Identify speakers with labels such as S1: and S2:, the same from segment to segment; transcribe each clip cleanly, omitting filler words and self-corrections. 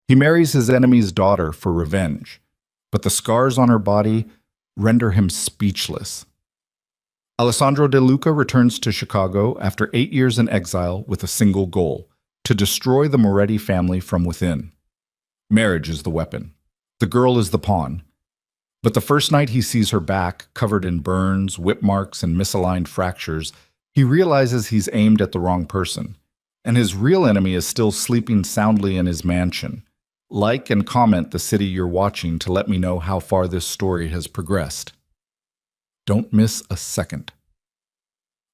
S1: He marries his enemy's daughter for revenge, but the scars on her body render him speechless. Alessandro De Luca returns to Chicago after 8 years in exile with a single goal: to destroy the Moretti family from within. Marriage is the weapon. The girl is the pawn. But the first night he sees her back, covered in burns, whip marks, and misaligned fractures, he realizes he's aimed at the wrong person, and his real enemy is still sleeping soundly in his mansion. Like and comment the city you're watching to let me know how far this story has progressed. Don't miss a second.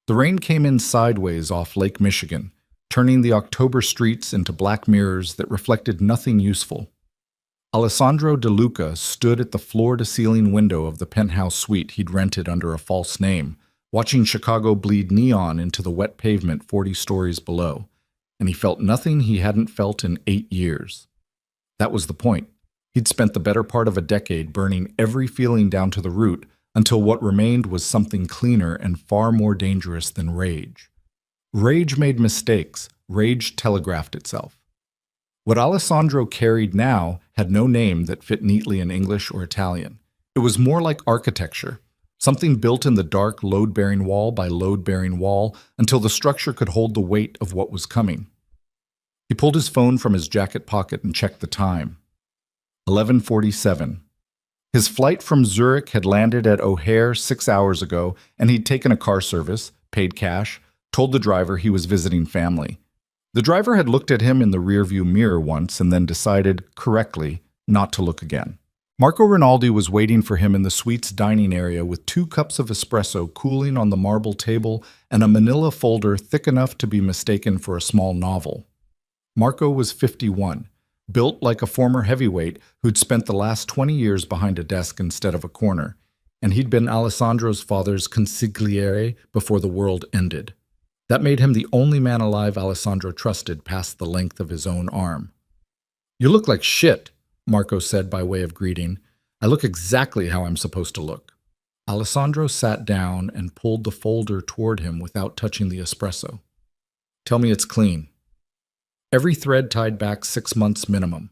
S1: The rain came in sideways off Lake Michigan, turning the October streets into black mirrors that reflected nothing useful. Alessandro De Luca stood at the floor-to-ceiling window of the penthouse suite he'd rented under a false name, watching Chicago bleed neon into the wet pavement 40 stories below, and he felt nothing he hadn't felt in 8 years. That was the point. He'd spent the better part of a decade burning every feeling down to the root until what remained was something cleaner and far more dangerous than rage. Rage made mistakes. Rage telegraphed itself. What Alessandro carried now had no name that fit neatly in English or Italian. It was more like architecture, something built in the dark load-bearing wall by load-bearing wall until the structure could hold the weight of what was coming. He pulled his phone from his jacket pocket and checked the time. 11:47. His flight from Zurich had landed at O'Hare 6 hours ago, and he'd taken a car service, paid cash, told the driver he was visiting family. The driver had looked at him in the rearview mirror once and then decided, correctly, not to look again. Marco Rinaldi was waiting for him in the suite's dining area with 2 cups of espresso cooling on the marble table and a manila folder thick enough to be mistaken for a small novel. Marco was 51, built like a former heavyweight who'd spent the last 20 years behind a desk instead of a corner, and he'd been Alessandro's father's consigliere before the world ended. That made him the only man alive Alessandro trusted past the length of his own arm. "You look like shit," Marco said by way of greeting. "I look exactly how I'm supposed to look." Alessandro sat down and pulled the folder toward him without touching the espresso. "Tell me it's clean." Every thread tied back 6 months minimum.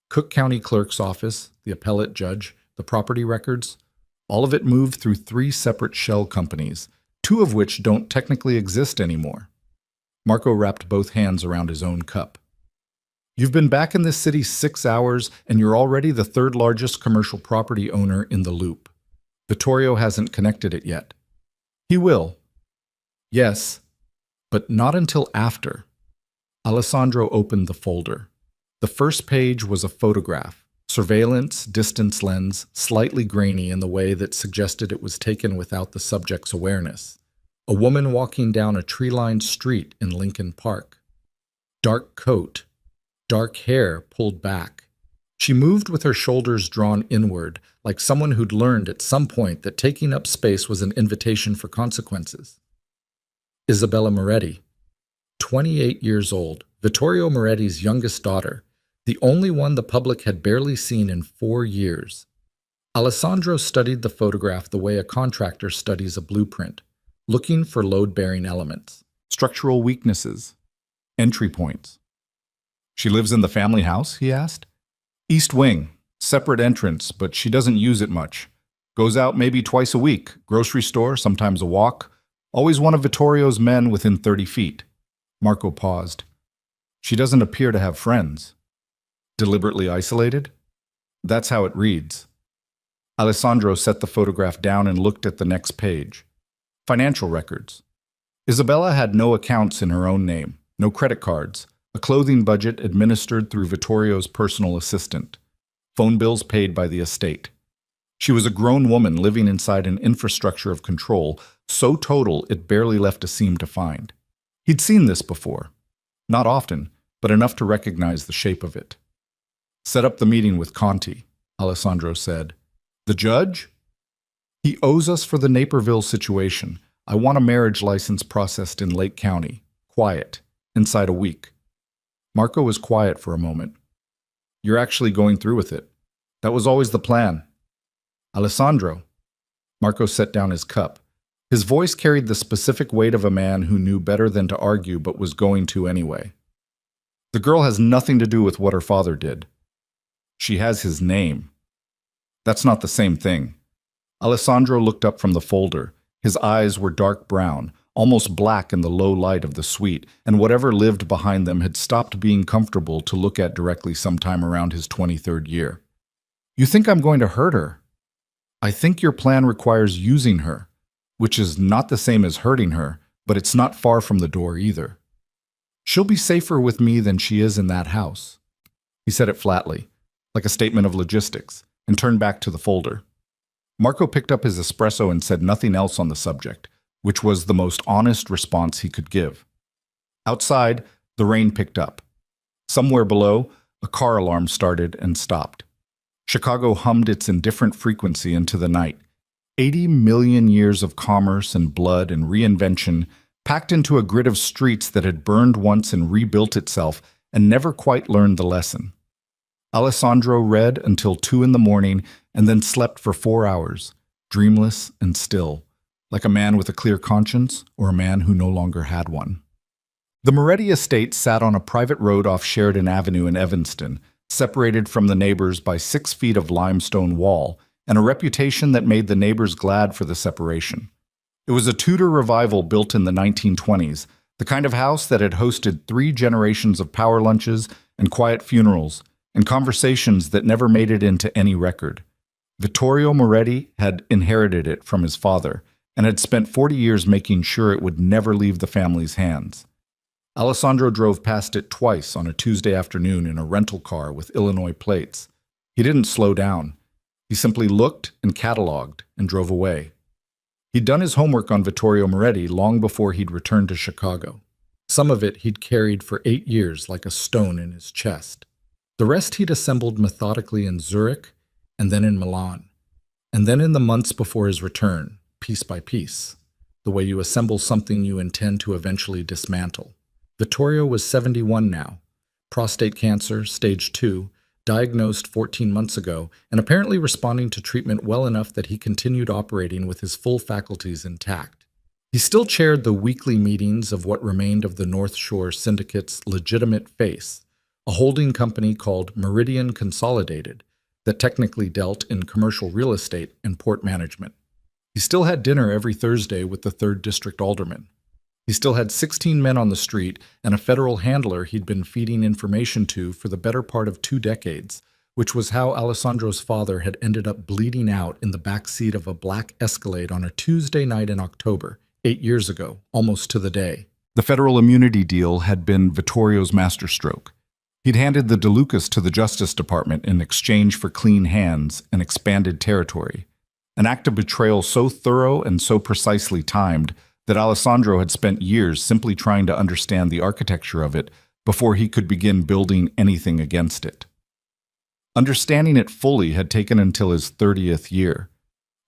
S1: Cook County Clerk's office, the appellate judge, the property records, all of it moved through 3 separate shell companies, 2 of which don't technically exist anymore. Marco wrapped both hands around his own cup. "You've been back in this city 6 hours, and you're already the 3rd largest commercial property owner in the loop. Vittorio hasn't connected it yet. He will. Yes, but not until after." Alessandro opened the folder. The first page was a photograph, surveillance, distance lens, slightly grainy in the way that suggested it was taken without the subject's awareness. A woman walking down a tree-lined street in Lincoln Park. Dark coat, dark hair pulled back. She moved with her shoulders drawn inward, like someone who'd learned at some point that taking up space was an invitation for consequences. Isabella Moretti, 28 years old, Vittorio Moretti's youngest daughter, the only one the public had barely seen in 4 years. Alessandro studied the photograph the way a contractor studies a blueprint, looking for load-bearing elements, structural weaknesses, entry points. "She lives in the family house?" he asked. "East wing, separate entrance, but she doesn't use it much. Goes out maybe twice a week, grocery store, sometimes a walk. Always one of Vittorio's men within 30 feet. Marco paused. "She doesn't appear to have friends." "Deliberately isolated?" "That's how it reads." Alessandro set the photograph down and looked at the next page. Financial records. Isabella had no accounts in her own name, no credit cards, a clothing budget administered through Vittorio's personal assistant, phone bills paid by the estate. She was a grown woman living inside an infrastructure of control, so total it barely left a seam to find. He'd seen this before. Not often, but enough to recognize the shape of it. "Set up the meeting with Conti," Alessandro said. "The judge?" "He owes us for the Naperville situation. I want a marriage license processed in Lake County. Quiet. Inside a week." Marco was quiet for a moment. "You're actually going through with it. That was always the plan." "Alessandro." Marco set down his cup. His voice carried the specific weight of a man who knew better than to argue but was going to anyway. "The girl has nothing to do with what her father did. She has his name. That's not the same thing. Alessandro looked up from the folder. His eyes were dark brown, almost black in the low light of the suite, and whatever lived behind them had stopped being comfortable to look at directly sometime around his 23rd year. You think I'm going to hurt her? I think your plan requires using her, which is not the same as hurting her, but it's not far from the door either. She'll be safer with me than she is in that house. He said it flatly, like a statement of logistics, and turned back to the folder. Marco picked up his espresso and said nothing else on the subject, which was the most honest response he could give. Outside, the rain picked up. Somewhere below, a car alarm started and stopped. Chicago hummed its indifferent frequency into the night. 80 million years of commerce and blood and reinvention packed into a grid of streets that had burned once and rebuilt itself and never quite learned the lesson. Alessandro read until 2 in the morning and then slept for 4 hours, dreamless and still, like a man with a clear conscience or a man who no longer had one. The Moretti estate sat on a private road off Sheridan Avenue in Evanston, separated from the neighbors by 6 feet of limestone wall and a reputation that made the neighbors glad for the separation. It was a Tudor revival built in the 1920s, the kind of house that had hosted 3 generations of power lunches and quiet funerals and conversations that never made it into any record. Vittorio Moretti had inherited it from his father and had spent 40 years making sure it would never leave the family's hands. Alessandro drove past it twice on a Tuesday afternoon in a rental car with Illinois plates. He didn't slow down. He simply looked and cataloged and drove away. He'd done his homework on Vittorio Moretti long before he'd returned to Chicago. Some of it he'd carried for 8 years like a stone in his chest. The rest he'd assembled methodically in Zurich and then in Milan, and then in the months before his return, piece by piece, the way you assemble something you intend to eventually dismantle. Vittorio was 71 now, prostate cancer, stage 2, diagnosed 14 months ago, and apparently responding to treatment well enough that he continued operating with his full faculties intact. He still chaired the weekly meetings of what remained of the North Shore Syndicate's legitimate face, a holding company called Meridian Consolidated that technically dealt in commercial real estate and port management. He still had dinner every Thursday with the 3rd District Alderman. He still had 16 men on the street and a federal handler he'd been feeding information to for the better part of 2 decades, which was how Alessandro's father had ended up bleeding out in the back seat of a black Escalade on a Tuesday night in October, 8 years ago, almost to the day. The federal immunity deal had been Vittorio's masterstroke. He'd handed the DeLucas to the Justice Department in exchange for clean hands and expanded territory, an act of betrayal so thorough and so precisely timed that Alessandro had spent years simply trying to understand the architecture of it before he could begin building anything against it. Understanding it fully had taken until his 30th year.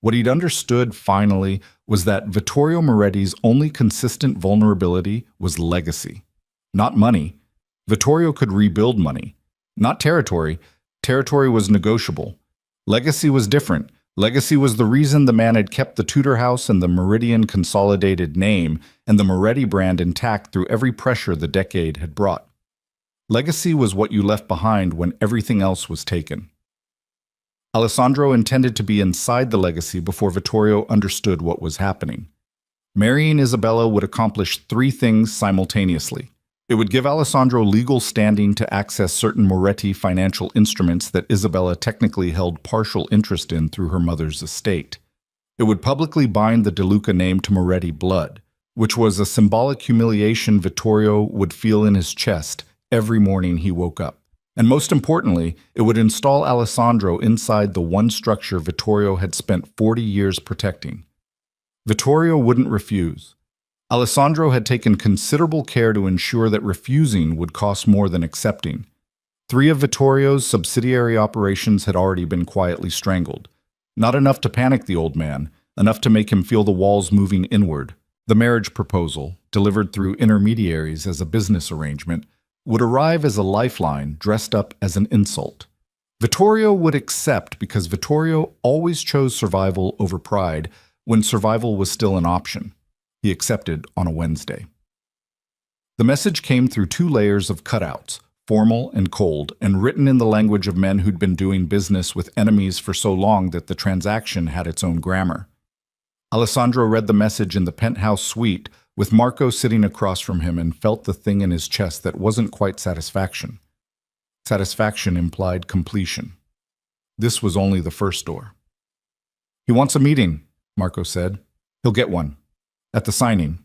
S1: What he'd understood finally was that Vittorio Moretti's only consistent vulnerability was legacy, not money. Vittorio could rebuild money, not territory. Territory was negotiable. Legacy was different. Legacy was the reason the man had kept the Tudor house and the Meridian Consolidated name and the Moretti brand intact through every pressure the decade had brought. Legacy was what you left behind when everything else was taken. Alessandro intended to be inside the legacy before Vittorio understood what was happening. Marrying Isabella would accomplish 3 things simultaneously. It would give Alessandro legal standing to access certain Moretti financial instruments that Isabella technically held partial interest in through her mother's estate. It would publicly bind the DeLuca name to Moretti blood, which was a symbolic humiliation Vittorio would feel in his chest every morning he woke up. And most importantly, it would install Alessandro inside the one structure Vittorio had spent 40 years protecting. Vittorio wouldn't refuse. Alessandro had taken considerable care to ensure that refusing would cost more than accepting. 3 of Vittorio's subsidiary operations had already been quietly strangled. Not enough to panic the old man, enough to make him feel the walls moving inward. The marriage proposal, delivered through intermediaries as a business arrangement, would arrive as a lifeline dressed up as an insult. Vittorio would accept because Vittorio always chose survival over pride when survival was still an option. He accepted on a Wednesday. The message came through 2 layers of cutouts, formal and cold, and written in the language of men who'd been doing business with enemies for so long that the transaction had its own grammar. Alessandro read the message in the penthouse suite, with Marco sitting across from him, and felt the thing in his chest that wasn't quite satisfaction. Satisfaction implied completion. This was only the first door. "He wants a meeting," Marco said. "He'll get one. At the signing."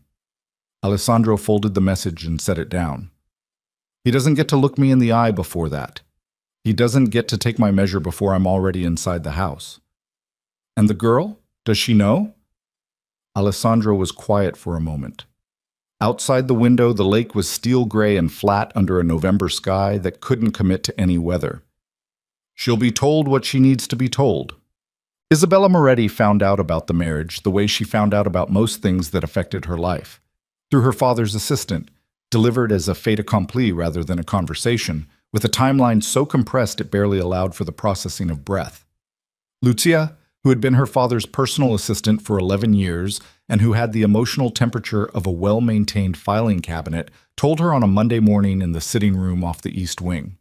S1: Alessandro folded the message and set it down. "He doesn't get to look me in the eye before that. He doesn't get to take my measure before I'm already inside the house." "And the girl? Does she know?" Alessandro was quiet for a moment. Outside the window, the lake was steel gray and flat under a November sky that couldn't commit to any weather. "She'll be told what she needs to be told." Isabella Moretti found out about the marriage the way she found out about most things that affected her life, through her father's assistant, delivered as a fait accompli rather than a conversation, with a timeline so compressed it barely allowed for the processing of breath. Lucia, who had been her father's personal assistant for 11 years and who had the emotional temperature of a well-maintained filing cabinet, told her on a Monday morning in the sitting room off the East Wing.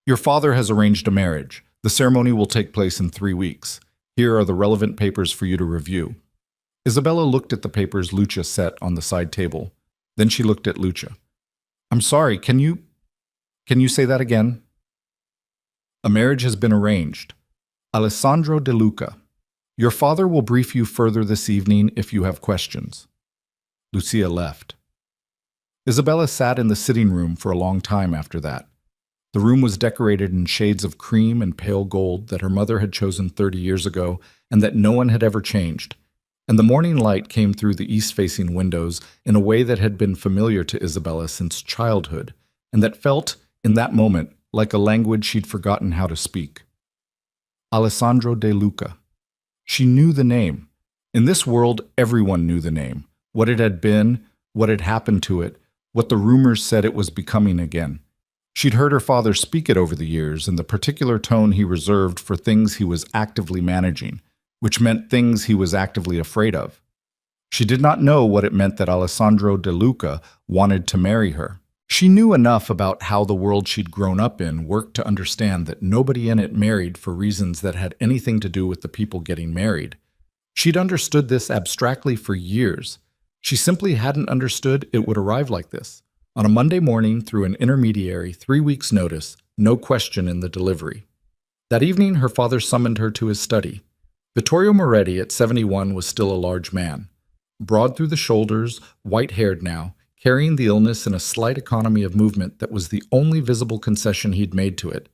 S1: "Your father has arranged a marriage. The ceremony will take place in 3 weeks. Here are the relevant papers for you to review." Isabella looked at the papers Lucia set on the side table. Then she looked at Lucia. "I'm sorry, can you say that again?" "A marriage has been arranged. Alessandro De Luca. Your father will brief you further this evening if you have questions." Lucia left. Isabella sat in the sitting room for a long time after that. The room was decorated in shades of cream and pale gold that her mother had chosen 30 years ago and that no one had ever changed. And the morning light came through the east-facing windows in a way that had been familiar to Isabella since childhood, and that felt, in that moment, like a language she'd forgotten how to speak. Alessandro De Luca. She knew the name. In this world, everyone knew the name. What it had been, what had happened to it, what the rumors said it was becoming again. She'd heard her father speak it over the years in the particular tone he reserved for things he was actively managing, which meant things he was actively afraid of. She did not know what it meant that Alessandro De Luca wanted to marry her. She knew enough about how the world she'd grown up in worked to understand that nobody in it married for reasons that had anything to do with the people getting married. She'd understood this abstractly for years. She simply hadn't understood it would arrive like this, on a Monday morning through an intermediary, 3 weeks' notice, no question in the delivery. That evening, her father summoned her to his study. Vittorio Moretti, at 71, was still a large man. Broad through the shoulders, white-haired now, carrying the illness in a slight economy of movement that was the only visible concession he'd made to it.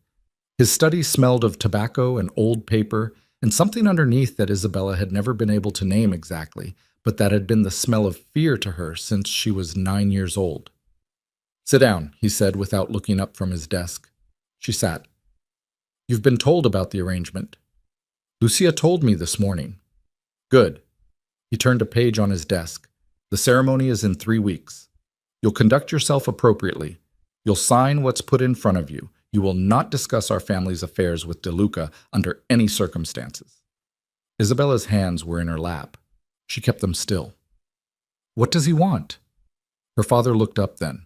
S1: His study smelled of tobacco and old paper, and something underneath that Isabella had never been able to name exactly, but that had been the smell of fear to her since she was 9 years old. "Sit down," he said without looking up from his desk. She sat. "You've been told about the arrangement." "Lucia told me this morning." "Good." He turned a page on his desk. "The ceremony is in 3 weeks. You'll conduct yourself appropriately. You'll sign what's put in front of you. You will not discuss our family's affairs with De Luca under any circumstances." Isabella's hands were in her lap. She kept them still. "What does he want?" Her father looked up then.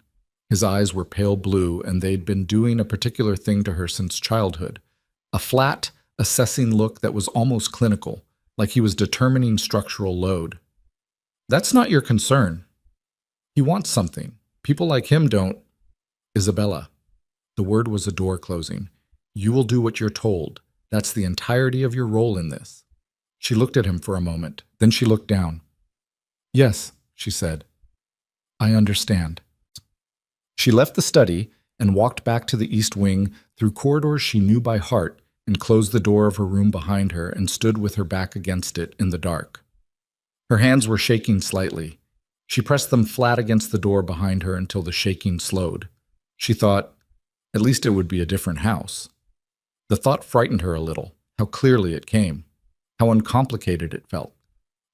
S1: His eyes were pale blue, and they'd been doing a particular thing to her since childhood. A flat, assessing look that was almost clinical, like he was determining structural load. "That's not your concern. He wants something. People like him don't." "Isabella." The word was a door closing. "You will do what you're told. That's the entirety of your role in this." She looked at him for a moment. Then she looked down. "Yes," she said. "I understand." She left the study and walked back to the East Wing through corridors she knew by heart and closed the door of her room behind her and stood with her back against it in the dark. Her hands were shaking slightly. She pressed them flat against the door behind her until the shaking slowed. She thought, at least it would be a different house. The thought frightened her a little, how clearly it came, how uncomplicated it felt.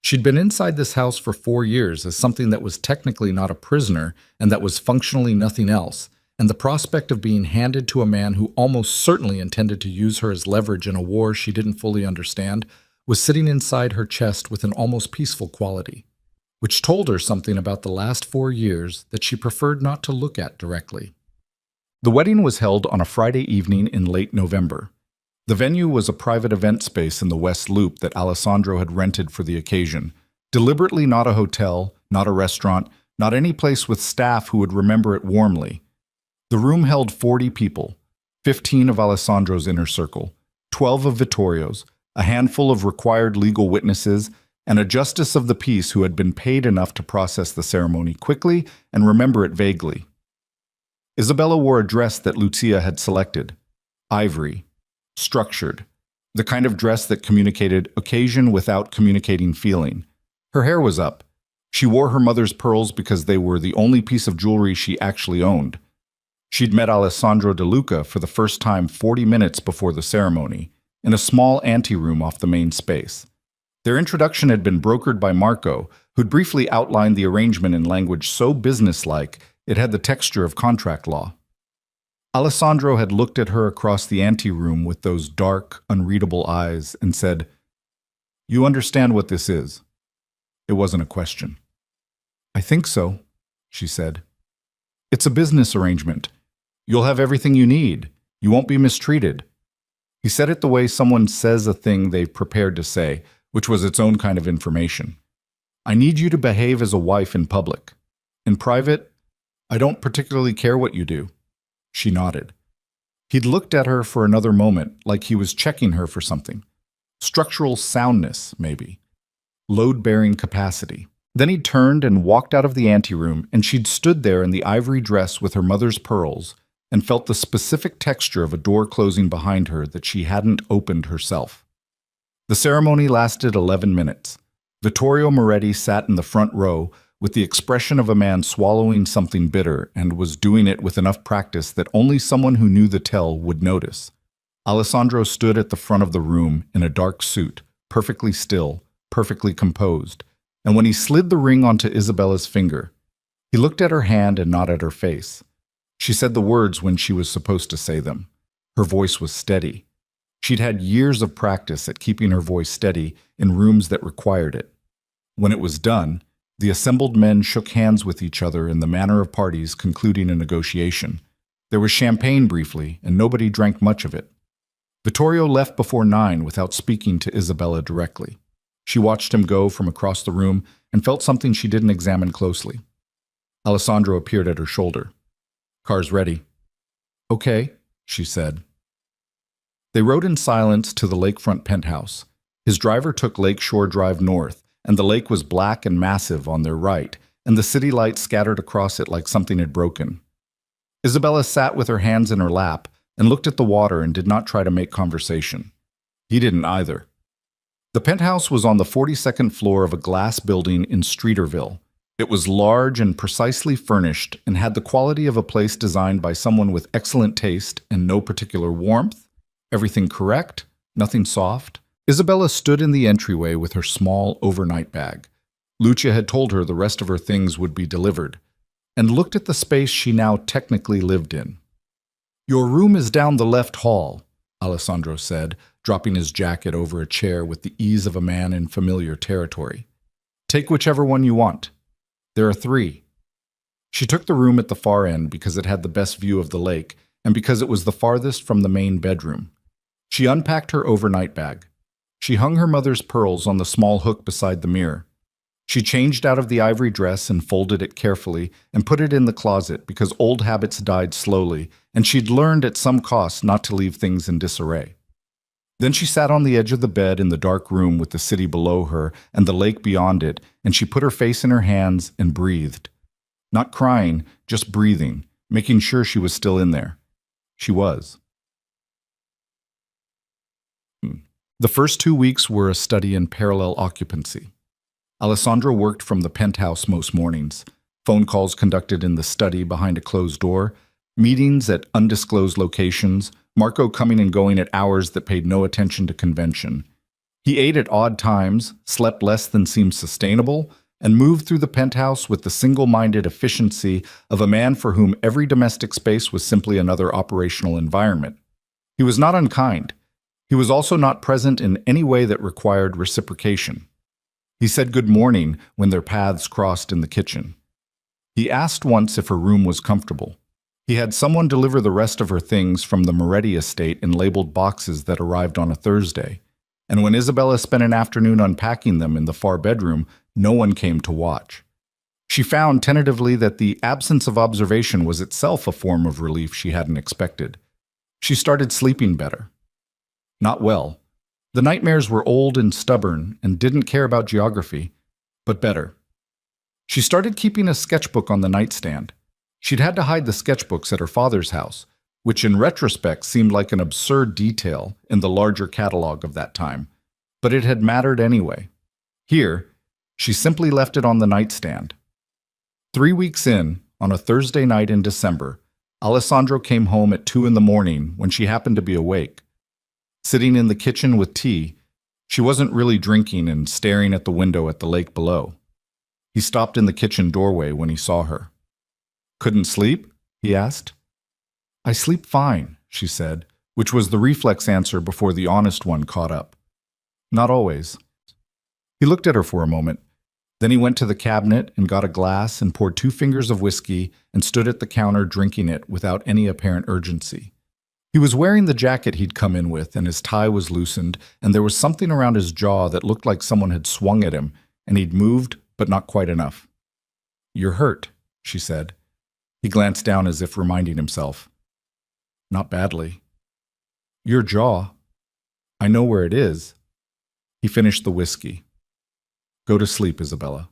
S1: She'd been inside this house for 4 years as something that was technically not a prisoner and that was functionally nothing else, and the prospect of being handed to a man who almost certainly intended to use her as leverage in a war she didn't fully understand was sitting inside her chest with an almost peaceful quality, which told her something about the last 4 years that she preferred not to look at directly. The wedding was held on a Friday evening in late November. The venue was a private event space in the West Loop that Alessandro had rented for the occasion. Deliberately not a hotel, not a restaurant, not any place with staff who would remember it warmly. The room held 40 people, 15 of Alessandro's inner circle, 12 of Vittorio's, a handful of required legal witnesses, and a justice of the peace who had been paid enough to process the ceremony quickly and remember it vaguely. Isabella wore a dress that Lucia had selected. Ivory. Structured. The kind of dress that communicated occasion without communicating feeling. Her hair was up. She wore her mother's pearls because they were the only piece of jewelry she actually owned. She'd met Alessandro De Luca for the first time 40 minutes before the ceremony, in a small anteroom off the main space. Their introduction had been brokered by Marco, who'd briefly outlined the arrangement in language so businesslike it had the texture of contract law. Alessandro had looked at her across the anteroom with those dark, unreadable eyes and said, "You understand what this is?" It wasn't a question. "I think so," she said. "It's a business arrangement. You'll have everything you need. You won't be mistreated." He said it the way someone says a thing they've prepared to say, which was its own kind of information. "I need you to behave as a wife in public. In private, I don't particularly care what you do." She nodded. He'd looked at her for another moment, like he was checking her for something. Structural soundness, maybe. Load-bearing capacity. Then he'd turned and walked out of the anteroom, and she'd stood there in the ivory dress with her mother's pearls and felt the specific texture of a door closing behind her that she hadn't opened herself. The ceremony lasted 11 minutes. Vittorio Moretti sat in the front row with the expression of a man swallowing something bitter and was doing it with enough practice that only someone who knew the tell would notice. Alessandro stood at the front of the room in a dark suit, perfectly still, perfectly composed, and when he slid the ring onto Isabella's finger, he looked at her hand and not at her face. She said the words when she was supposed to say them. Her voice was steady. She'd had years of practice at keeping her voice steady in rooms that required it. When it was done, the assembled men shook hands with each other in the manner of parties concluding a negotiation. There was champagne briefly, and nobody drank much of it. Vittorio left before 9 without speaking to Isabella directly. She watched him go from across the room and felt something she didn't examine closely. Alessandro appeared at her shoulder. "Car's ready." "Okay," she said. They rode in silence to the lakefront penthouse. His driver took Lakeshore Drive north, and the lake was black and massive on their right, and the city lights scattered across it like something had broken. Isabella sat with her hands in her lap and looked at the water and did not try to make conversation. He didn't either. The penthouse was on the 42nd floor of a glass building in Streeterville. It was large and precisely furnished and had the quality of a place designed by someone with excellent taste and no particular warmth. Everything correct, nothing soft. Isabella stood in the entryway with her small overnight bag. Lucia had told her the rest of her things would be delivered, and looked at the space she now technically lived in. "Your room is down the left hall," Alessandro said, dropping his jacket over a chair with the ease of a man in familiar territory. "Take whichever one you want. There are 3. She took the room at the far end because it had the best view of the lake and because it was the farthest from the main bedroom. She unpacked her overnight bag. She hung her mother's pearls on the small hook beside the mirror. She changed out of the ivory dress and folded it carefully and put it in the closet because old habits died slowly, and she'd learned at some cost not to leave things in disarray. Then she sat on the edge of the bed in the dark room with the city below her and the lake beyond it, and she put her face in her hands and breathed. Not crying, just breathing, making sure she was still in there. She was. The first 2 weeks were a study in parallel occupancy. Alessandro worked from the penthouse most mornings, phone calls conducted in the study behind a closed door, meetings at undisclosed locations, Marco coming and going at hours that paid no attention to convention. He ate at odd times, slept less than seemed sustainable, and moved through the penthouse with the single-minded efficiency of a man for whom every domestic space was simply another operational environment. He was not unkind. He was also not present in any way that required reciprocation. He said good morning when their paths crossed in the kitchen. He asked once if her room was comfortable. He had someone deliver the rest of her things from the Moretti estate in labeled boxes that arrived on a Thursday. And when Isabella spent an afternoon unpacking them in the far bedroom, no one came to watch. She found tentatively that the absence of observation was itself a form of relief she hadn't expected. She started sleeping better. Not well. The nightmares were old and stubborn and didn't care about geography, but better. She started keeping a sketchbook on the nightstand. She'd had to hide the sketchbooks at her father's house, which in retrospect seemed like an absurd detail in the larger catalog of that time, but it had mattered anyway. Here, she simply left it on the nightstand. 3 weeks in, on a Thursday night in December, Alessandro came home at 2 a.m. when she happened to be awake. Sitting in the kitchen with tea, she wasn't really drinking and staring at the window at the lake below. He stopped in the kitchen doorway when he saw her. "Couldn't sleep?" he asked. "I sleep fine," she said, which was the reflex answer before the honest one caught up. "Not always." He looked at her for a moment. Then he went to the cabinet and got a glass and poured 2 fingers of whiskey and stood at the counter drinking it without any apparent urgency. He was wearing the jacket he'd come in with, and his tie was loosened, and there was something around his jaw that looked like someone had swung at him, and he'd moved, but not quite enough. "You're hurt," she said. He glanced down as if reminding himself. "Not badly." "Your jaw. I know where it is." He finished the whiskey. "Go to sleep, Isabella."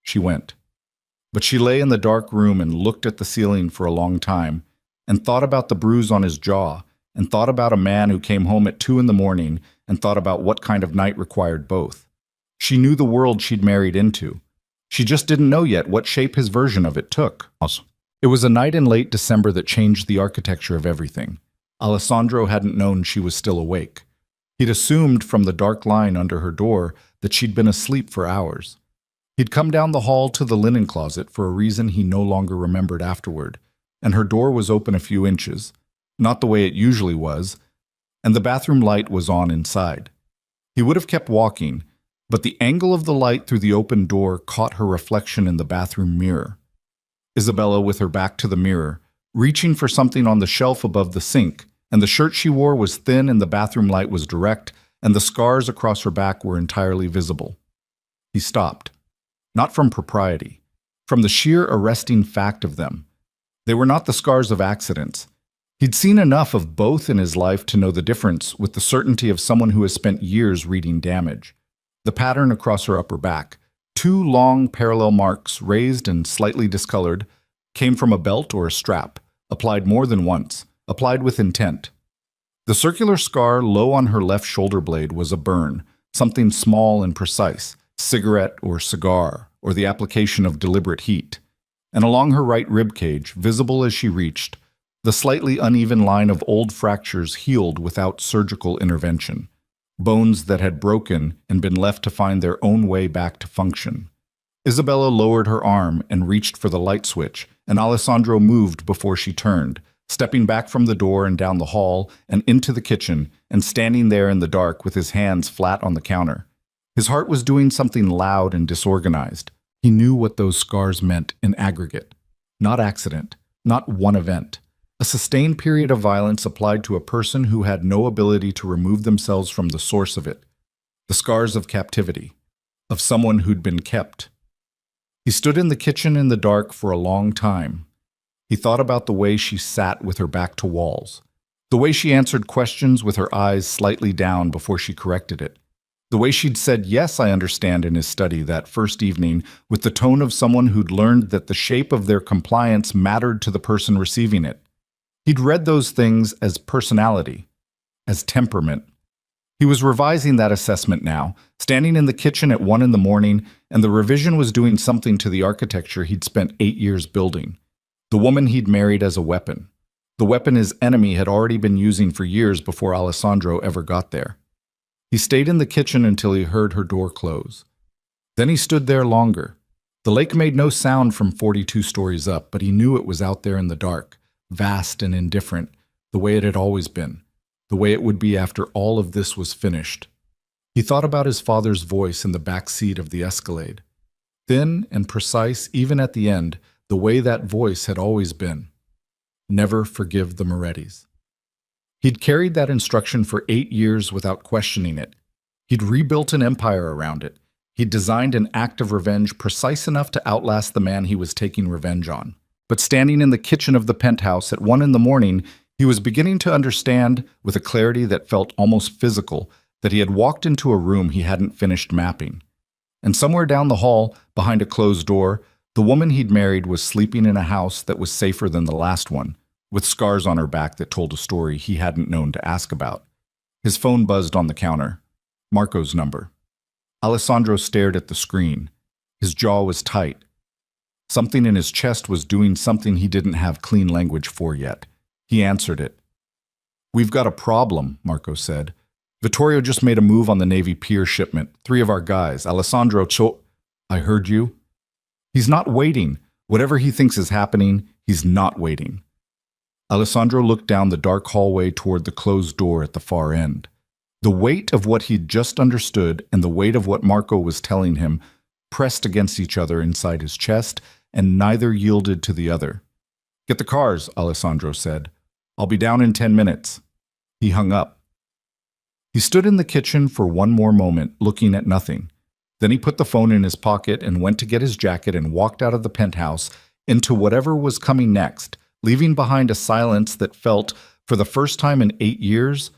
S1: She went. But she lay in the dark room and looked at the ceiling for a long time, and thought about the bruise on his jaw, and thought about a man who came home at 2 a.m, and thought about what kind of night required both. She knew the world she'd married into. She just didn't know yet what shape his version of it took. It was a night in late December that changed the architecture of everything. Alessandro hadn't known she was still awake. He'd assumed from the dark line under her door that she'd been asleep for hours. He'd come down the hall to the linen closet for a reason he no longer remembered afterward, and her door was open a few inches, not the way it usually was, and the bathroom light was on inside. He would have kept walking, but the angle of the light through the open door caught her reflection in the bathroom mirror. Isabella with her back to the mirror, reaching for something on the shelf above the sink, and the shirt she wore was thin and the bathroom light was direct, and the scars across her back were entirely visible. He stopped. Not from propriety, from the sheer arresting fact of them. They were not the scars of accidents. He'd seen enough of both in his life to know the difference with the certainty of someone who has spent years reading damage. The pattern across her upper back, 2 long parallel marks, raised and slightly discolored, came from a belt or a strap, applied more than once, applied with intent. The circular scar low on her left shoulder blade was a burn, something small and precise, cigarette or cigar, or the application of deliberate heat. And along her right rib cage, visible as she reached, the slightly uneven line of old fractures healed without surgical intervention. Bones that had broken and been left to find their own way back to function. Isabella lowered her arm and reached for the light switch, and Alessandro moved before she turned, stepping back from the door and down the hall and into the kitchen, and standing there in the dark with his hands flat on the counter. His heart was doing something loud and disorganized. He knew what those scars meant in aggregate. Not accident, not one event. A sustained period of violence applied to a person who had no ability to remove themselves from the source of it. The scars of captivity, of someone who'd been kept. He stood in the kitchen in the dark for a long time. He thought about the way she sat with her back to walls, the way she answered questions with her eyes slightly down before she corrected it, the way she'd said, "Yes, I understand," in his study that first evening with the tone of someone who'd learned that the shape of their compliance mattered to the person receiving it. He'd read those things as personality, as temperament. He was revising that assessment now, standing in the kitchen at 1 a.m, and the revision was doing something to the architecture he'd spent 8 years building. The woman he'd married as a weapon. The weapon his enemy had already been using for years before Alessandro ever got there. He stayed in the kitchen until he heard her door close. Then he stood there longer. The lake made no sound from 42 stories up, but he knew it was out there in the dark. Vast and indifferent, the way it had always been, the way it would be after all of this was finished. He thought about his father's voice in the back seat of the Escalade. Thin and precise even at the end, the way that voice had always been. never forgive the Morettis. He'd carried that instruction for 8 years without questioning it. He'd rebuilt an empire around it. He'd designed an act of revenge precise enough to outlast the man he was taking revenge on. But standing in the kitchen of the penthouse at 1 in the morning, he was beginning to understand, with a clarity that felt almost physical, that he had walked into a room he hadn't finished mapping. And somewhere down the hall, behind a closed door, the woman he'd married was sleeping in a house that was safer than the last one, with scars on her back that told a story he hadn't known to ask about. His phone buzzed on the counter. Marco's number. Alessandro stared at the screen. His jaw was tight. Something in his chest was doing something he didn't have clean language for yet. He answered it. "We've got a problem," Marco said. "Vittorio just made a move on the Navy pier shipment. 3 of our guys. Alessandro I heard you." "He's not waiting. Whatever he thinks is happening, he's not waiting." Alessandro looked down the dark hallway toward the closed door at the far end. The weight of what he'd just understood and the weight of what Marco was telling him pressed against each other inside his chest, and neither yielded to the other. "Get the cars," Alessandro said. "I'll be down in 10 minutes." He hung up. He stood in the kitchen for one more moment, looking at nothing. Then he put the phone in his pocket and went to get his jacket and walked out of the penthouse into whatever was coming next, leaving behind a silence that felt, for the first time in 8 years,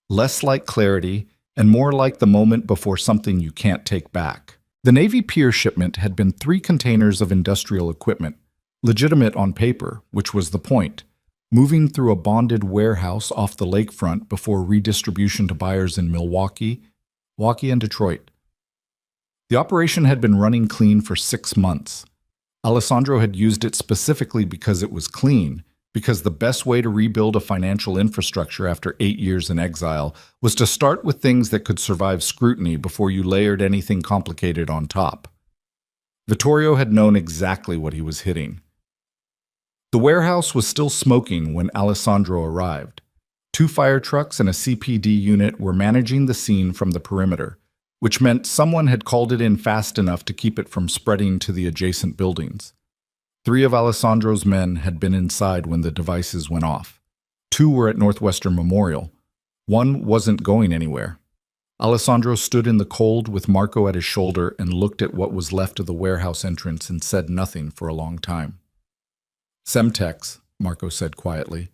S1: less like clarity and more like the moment before something you can't take back. The Navy pier shipment had been 3 containers of industrial equipment, legitimate on paper, which was the point, moving through a bonded warehouse off the lakefront before redistribution to buyers in Milwaukee, and Detroit. The operation had been running clean for 6 months. Alessandro had used it specifically because it was clean, because the best way to rebuild a financial infrastructure after 8 years in exile was to start with things that could survive scrutiny before you layered anything complicated on top. Vittorio had known exactly what he was hitting. The warehouse was still smoking when Alessandro arrived. 2 fire trucks and a CPD unit were managing the scene from the perimeter, which meant someone had called it in fast enough to keep it from spreading to the adjacent buildings. 3 of Alessandro's men had been inside when the devices went off. 2 were at Northwestern Memorial. 1 wasn't going anywhere. Alessandro stood in the cold with Marco at his shoulder and looked at what was left of the warehouse entrance and said nothing for a long time. "Semtex," Marco said quietly.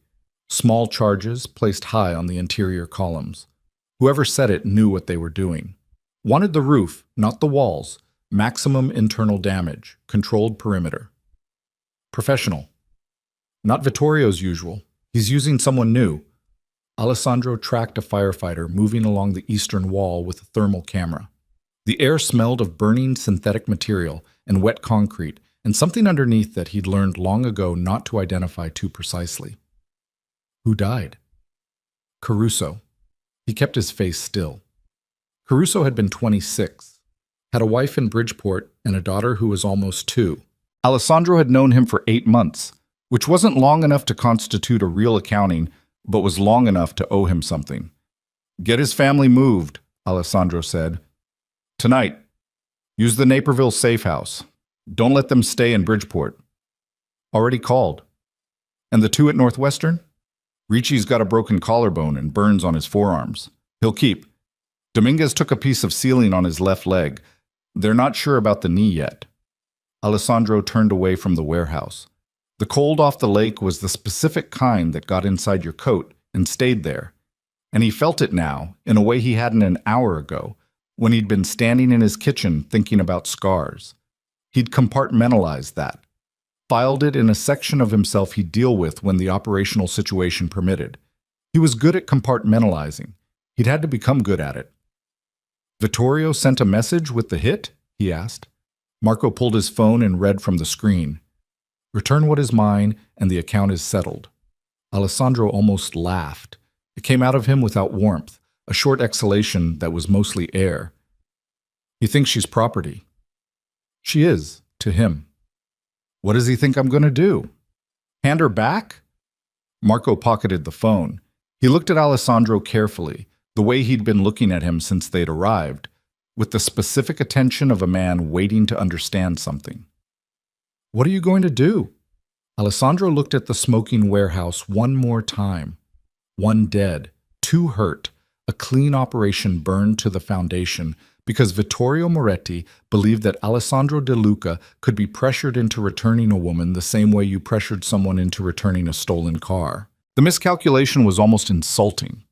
S1: "Small charges placed high on the interior columns. Whoever said it knew what they were doing. Wanted the roof, not the walls. Maximum internal damage. Controlled perimeter. Professional. Not Vittorio's usual. He's using someone new." Alessandro tracked a firefighter moving along the eastern wall with a thermal camera. The air smelled of burning synthetic material and wet concrete, and something underneath that he'd learned long ago not to identify too precisely. Who died? Caruso. He kept his face still. Caruso had been 26, had a wife in Bridgeport and a daughter who was almost 2. Alessandro had known him for 8 months, which wasn't long enough to constitute a real accounting, but was long enough to owe him something. "Get his family moved," Alessandro said. "Tonight. Use the Naperville safe house. Don't let them stay in Bridgeport." "Already called." "And the 2 at Northwestern?" "Ricci's got a broken collarbone and burns on his forearms. He'll keep. Dominguez took a piece of ceiling on his left leg. They're not sure about the knee yet." Alessandro turned away from the warehouse. The cold off the lake was the specific kind that got inside your coat and stayed there. And he felt it now, in a way he hadn't an hour ago, when he'd been standing in his kitchen thinking about scars. He'd compartmentalized that, filed it in a section of himself he'd deal with when the operational situation permitted. He was good at compartmentalizing. He'd had to become good at it. "Vittorio sent a message with the hit?" he asked. Marco pulled his phone and read from the screen. "Return what is mine, and the account is settled." Alessandro almost laughed. It came out of him without warmth, a short exhalation that was mostly air. "He thinks she's property." "She is, to him." "What does he think I'm going to do? Hand her back?" Marco pocketed the phone. He looked at Alessandro carefully, the way he'd been looking at him since they'd arrived, with the specific attention of a man waiting to understand something. "What are you going to do?" Alessandro looked at the smoking warehouse one more time. One dead, two hurt, a clean operation burned to the foundation because Vittorio Moretti believed that Alessandro De Luca could be pressured into returning a woman the same way you pressured someone into returning a stolen car. The miscalculation was almost insulting.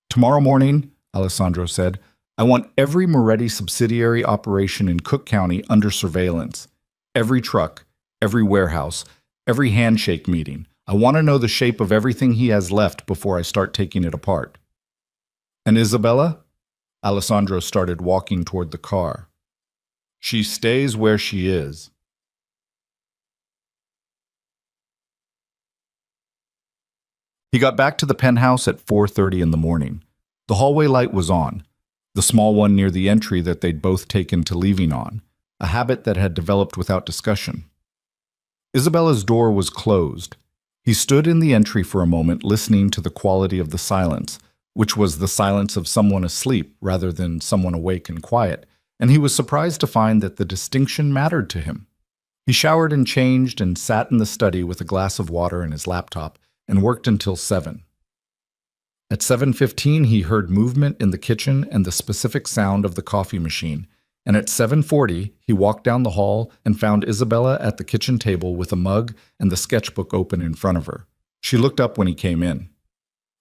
S1: "Tomorrow morning," Alessandro said, "I want every Moretti subsidiary operation in Cook County under surveillance. Every truck, every warehouse, every handshake meeting. I want to know the shape of everything he has left before I start taking it apart." "And Isabella?" Alessandro started walking toward the car. "She stays where she is." He got back to the penthouse at 4:30 in the morning. The hallway light was on, the small one near the entry that they'd both taken to leaving on, a habit that had developed without discussion. Isabella's door was closed. He stood in the entry for a moment, listening to the quality of the silence, which was the silence of someone asleep rather than someone awake and quiet, and he was surprised to find that the distinction mattered to him. He showered and changed and sat in the study with a glass of water and his laptop and worked until 7. At 7:15, he heard movement in the kitchen and the specific sound of the coffee machine, and at 7:40, he walked down the hall and found Isabella at the kitchen table with a mug and the sketchbook open in front of her. She looked up when he came in.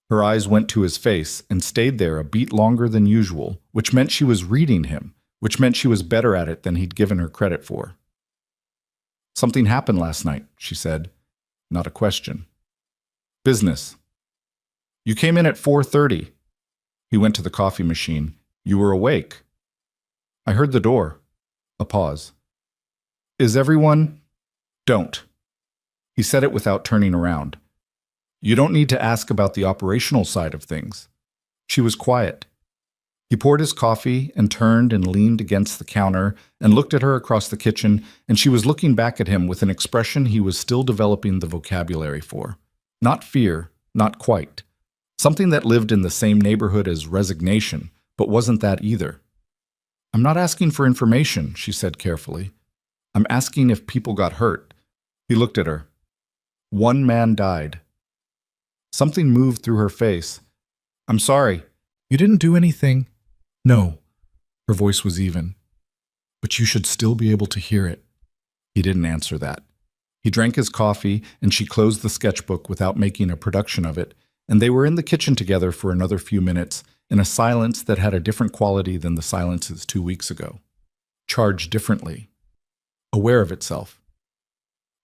S1: Her eyes went to his face and stayed there a beat longer than usual, which meant she was reading him, which meant she was better at it than he'd given her credit for. "Something happened last night," she said. Not a question. "Business." "You came in at 4:30. He went to the coffee machine. "You were awake." "I heard the door." A pause. "Is everyone—" "Don't." He said it without turning around. "You don't need to ask about the operational side of things." She was quiet. He poured his coffee and turned and leaned against the counter and looked at her across the kitchen, and she was looking back at him with an expression he was still developing the vocabulary for. Not fear, not quite. Something that lived in the same neighborhood as resignation, but wasn't that either. "I'm not asking for information," she said carefully. "I'm asking if people got hurt." He looked at her. "One man died." Something moved through her face. "I'm sorry." "You didn't do anything." "No." Her voice was even. "But you should still be able to hear it." He didn't answer that. He drank his coffee, and she closed the sketchbook without making a production of it, and they were in the kitchen together for another few minutes, in a silence that had a different quality than the silences 2 weeks ago. Charged differently. Aware of itself.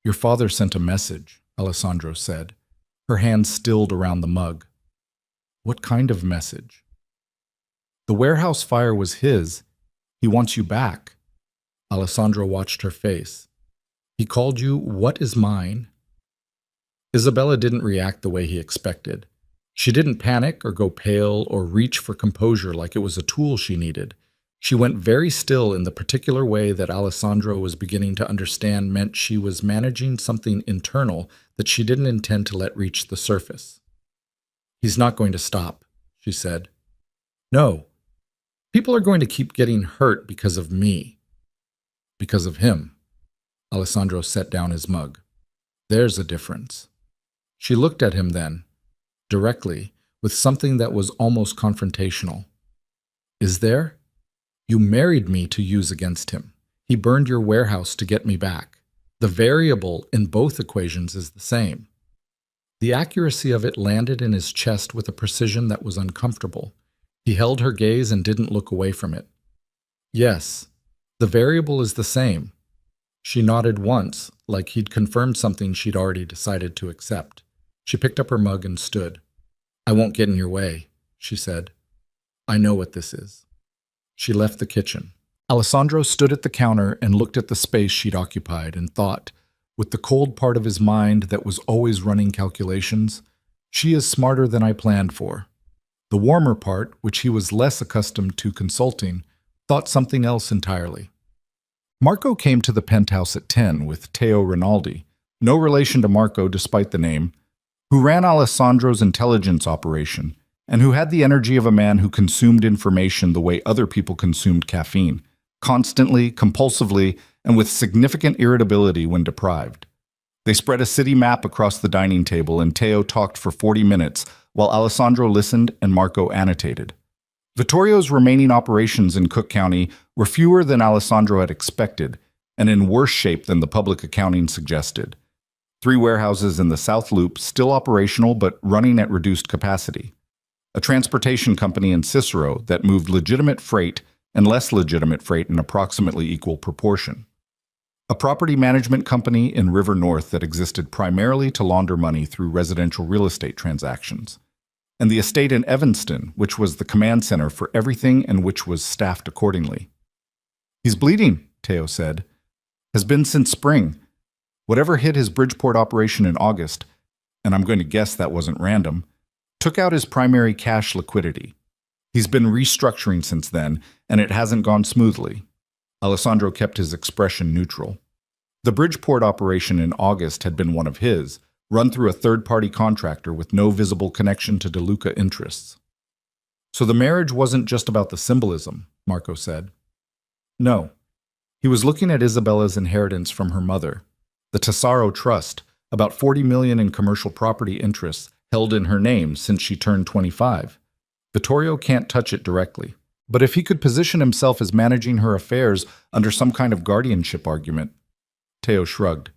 S1: "Your father sent a message," Alessandro said. Her hand stilled around the mug. "What kind of message?" "The warehouse fire was his. He wants you back." Alessandro watched her face. "He called you what is mine?" Isabella didn't react the way he expected. She didn't panic or go pale or reach for composure like it was a tool she needed. She went very still in the particular way that Alessandro was beginning to understand meant she was managing something internal that she didn't intend to let reach the surface. "He's not going to stop," she said. "No. People are going to keep getting hurt because of me." "Because of him." Alessandro set down his mug. "There's a difference." She looked at him then, directly, with something that was almost confrontational. "Is there? You married me to use against him. He burned your warehouse to get me back. The variable in both equations is the same." The accuracy of it landed in his chest with a precision that was uncomfortable. He held her gaze and didn't look away from it. "Yes, the variable is the same." She nodded once, like he'd confirmed something she'd already decided to accept. She picked up her mug and stood. "I won't get in your way," she said. "I know what this is." She left the kitchen. Alessandro stood at the counter and looked at the space she'd occupied and thought, with the cold part of his mind that was always running calculations, "She is smarter than I planned for." The warmer part, which he was less accustomed to consulting, thought something else entirely. Marco came to the penthouse at 10 with Teo Rinaldi, no relation to Marco despite the name, who ran Alessandro's intelligence operation, and who had the energy of a man who consumed information the way other people consumed caffeine, constantly, compulsively, and with significant irritability when deprived. They spread a city map across the dining table, and Teo talked for 40 minutes while Alessandro listened and Marco annotated. Vittorio's remaining operations in Cook County were fewer than Alessandro had expected, and in worse shape than the public accounting suggested. 3 warehouses in the South Loop, still operational but running at reduced capacity. A transportation company in Cicero that moved legitimate freight and less legitimate freight in approximately equal proportion. A property management company in River North that existed primarily to launder money through residential real estate transactions. And the estate in Evanston, which was the command center for everything and which was staffed accordingly. "He's bleeding," Teo said. "Has been since spring. Whatever hit his Bridgeport operation in August, and I'm going to guess that wasn't random, took out his primary cash liquidity. He's been restructuring since then, and it hasn't gone smoothly." Alessandro kept his expression neutral. The Bridgeport operation in August had been one of his, run through a third-party contractor with no visible connection to DeLuca interests. "So the marriage wasn't just about the symbolism," Marco said. "No. He was looking at Isabella's inheritance from her mother, the Tesoro Trust, about 40 million in commercial property interests held in her name since she turned 25. Vittorio can't touch it directly. But if he could position himself as managing her affairs under some kind of guardianship argument..." Teo shrugged.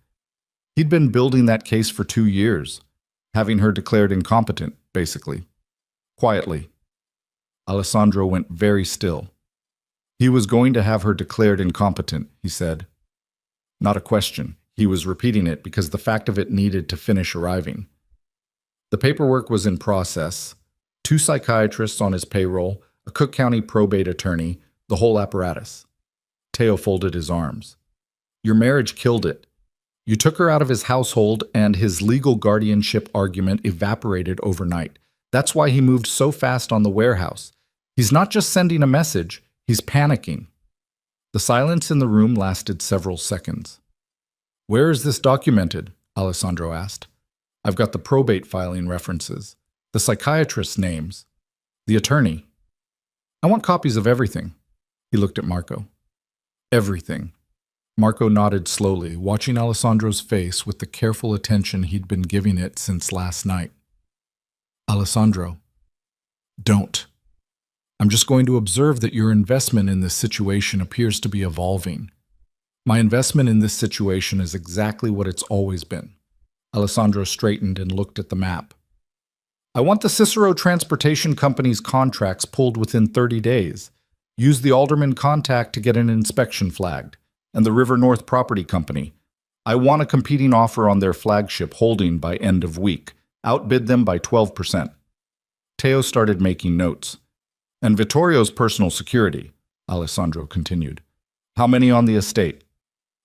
S1: He'd been building that case for 2 years, having her declared incompetent, basically. Quietly. Alessandro went very still. He was going to have her declared incompetent, he said. Not a question. He was repeating it because the fact of it needed to finish arriving. The paperwork was in process. 2 psychiatrists on his payroll, a Cook County probate attorney, the whole apparatus. Teo folded his arms. "Your marriage killed it. You took her out of his household, and his legal guardianship argument evaporated overnight. That's why he moved so fast on the warehouse. He's not just sending a message, he's panicking." The silence in the room lasted several seconds. "Where is this documented?" Alessandro asked. "I've got the probate filing references, the psychiatrist's names, the attorney. I want copies of everything." He looked at Marco. "Everything." Marco nodded slowly, watching Alessandro's face with the careful attention he'd been giving it since last night. "Alessandro, don't. I'm just going to observe that your investment in this situation appears to be evolving. My investment in this situation is exactly what it's always been." Alessandro straightened and looked at the map. "I want the Cicero Transportation Company's contracts pulled within 30 days. Use the alderman contact to get an inspection flagged. And the River North Property Company. I want a competing offer on their flagship holding by end of week. Outbid them by 12%. Teo started making notes. "And Vittorio's personal security," Alessandro continued. "How many on the estate?"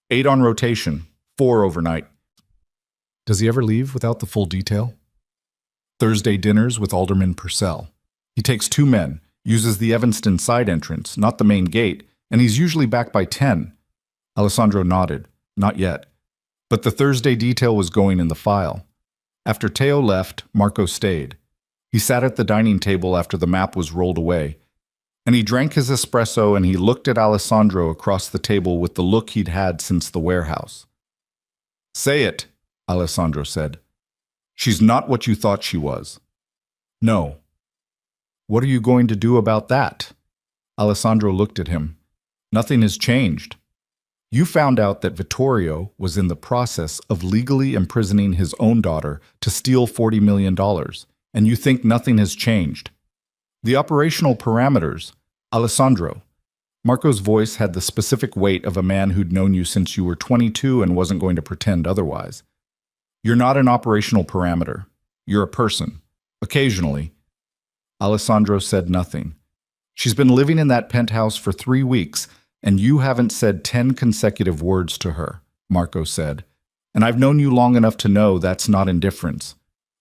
S1: 8 on rotation, 4 overnight." "Does he ever leave without the full detail?" "Thursday dinners with Alderman Purcell. He takes 2 men, uses the Evanston side entrance, not the main gate, and he's usually back by 10. Alessandro nodded. "Not yet. But the Thursday detail was going in the file." After Teo left, Marco stayed. He sat at the dining table after the map was rolled away, and he drank his espresso and he looked at Alessandro across the table with the look he'd had since the warehouse. "Say it," Alessandro said. "She's not what you thought she was." "No." "What are you going to do about that?" Alessandro looked at him. "Nothing has changed. You found out that Vittorio was in the process of legally imprisoning his own daughter to steal $40 million, and you think nothing has changed. The operational parameters, Alessandro." Marco's voice had the specific weight of a man who'd known you since you were 22 and wasn't going to pretend otherwise. "You're not an operational parameter. You're a person. Occasionally." Alessandro said nothing. "She's been living in that penthouse for 3 weeks, and you haven't said 10 consecutive words to her," Marco said. "And I've known you long enough to know that's not indifference.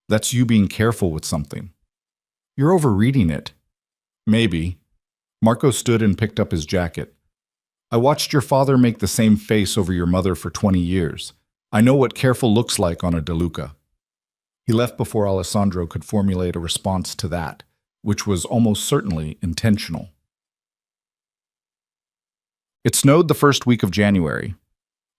S1: That's you being careful with something." "You're overreading it." "Maybe." Marco stood and picked up his jacket. "I watched your father make the same face over your mother for 20 years. I know what careful looks like on a DeLuca." He left before Alessandro could formulate a response to that, which was almost certainly intentional. It snowed the first week of January.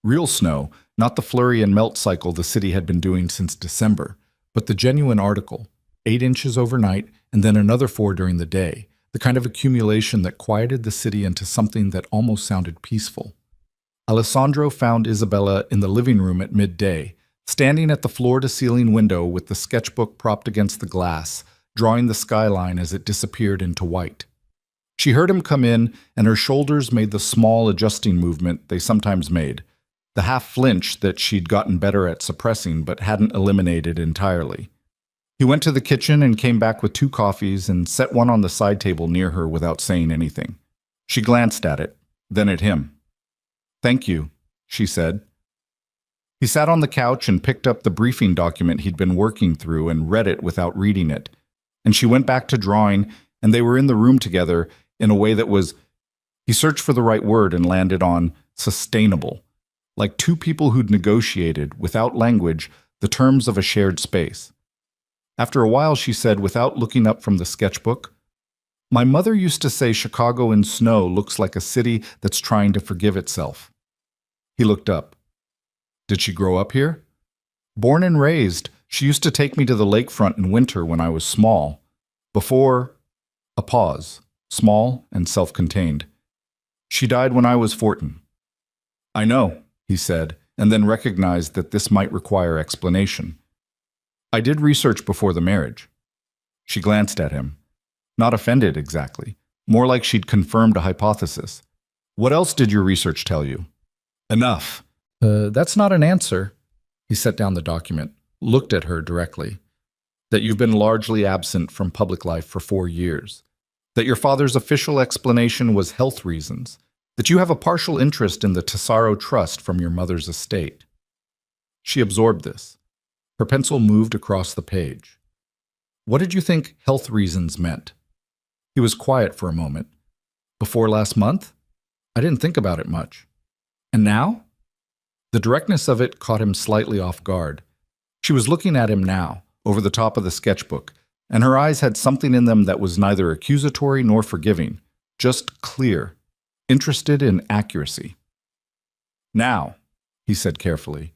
S1: Real snow, not the flurry and melt cycle the city had been doing since December, but the genuine article, 8 inches overnight and then another 4 during the day, the kind of accumulation that quieted the city into something that almost sounded peaceful. Alessandro found Isabella in the living room at midday, standing at the floor-to-ceiling window with the sketchbook propped against the glass, drawing the skyline as it disappeared into white. She heard him come in, and her shoulders made the small adjusting movement they sometimes made, the half flinch that she'd gotten better at suppressing but hadn't eliminated entirely. He went to the kitchen and came back with 2 coffees and set one on the side table near her without saying anything. She glanced at it, then at him. "Thank you," she said. He sat on the couch and picked up the briefing document he'd been working through and read it without reading it. And she went back to drawing, and they were in the room together in a way that was... He searched for the right word and landed on sustainable, like 2 people who'd negotiated, without language, the terms of a shared space. After a while, she said, without looking up from the sketchbook, "My mother used to say Chicago in snow looks like a city that's trying to forgive itself." He looked up. "Did she grow up here?" "Born and raised. She used to take me to the lakefront in winter when I was small. Before..." A pause, small and self-contained. "She died when I was 14. "I know," he said, and then recognized that this might require explanation. "I did research before the marriage." She glanced at him. Not offended exactly, more like she'd confirmed a hypothesis. "What else did your research tell you?" "Enough." That's not an answer." He set down the document, looked at her directly. "That you've been largely absent from public life for 4 years. That your father's official explanation was health reasons. That you have a partial interest in the Tesoro Trust from your mother's estate." She absorbed this. Her pencil moved across the page. "What did you think health reasons meant?" He was quiet for a moment. "Before last month? I didn't think about it much. And now?" The directness of it caught him slightly off guard. She was looking at him now, over the top of the sketchbook, and her eyes had something in them that was neither accusatory nor forgiving, just clear, interested in accuracy. "Now," he said carefully,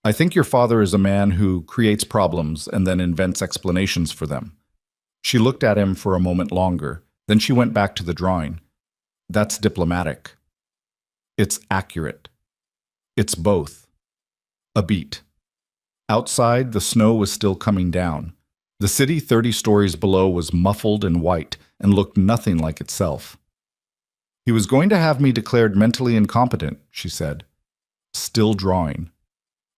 S1: "I think your father is a man who creates problems and then invents explanations for them." She looked at him for a moment longer, then she went back to the drawing. "That's diplomatic." "It's accurate." "It's both." A beat. Outside, the snow was still coming down. The city 30 stories below was muffled and white and looked nothing like itself. "He was going to have me declared mentally incompetent," she said. Still drawing.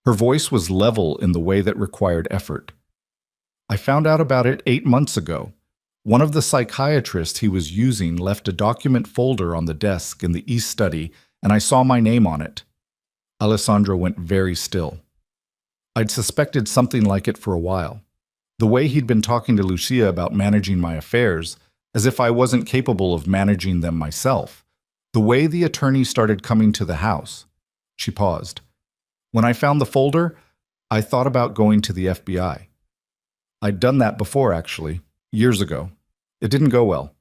S1: Her voice was level in the way that required effort. "I found out about it 8 months ago. One of the psychiatrists he was using left a document folder on the desk in the East Study, and I saw my name on it." Alessandro went very still. "I'd suspected something like it for a while. The way he'd been talking to Lucia about managing my affairs, as if I wasn't capable of managing them myself. The way the attorney started coming to the house." She paused. "When I found the folder, I thought about going to the FBI. I'd done that before, actually, years ago. It didn't go well.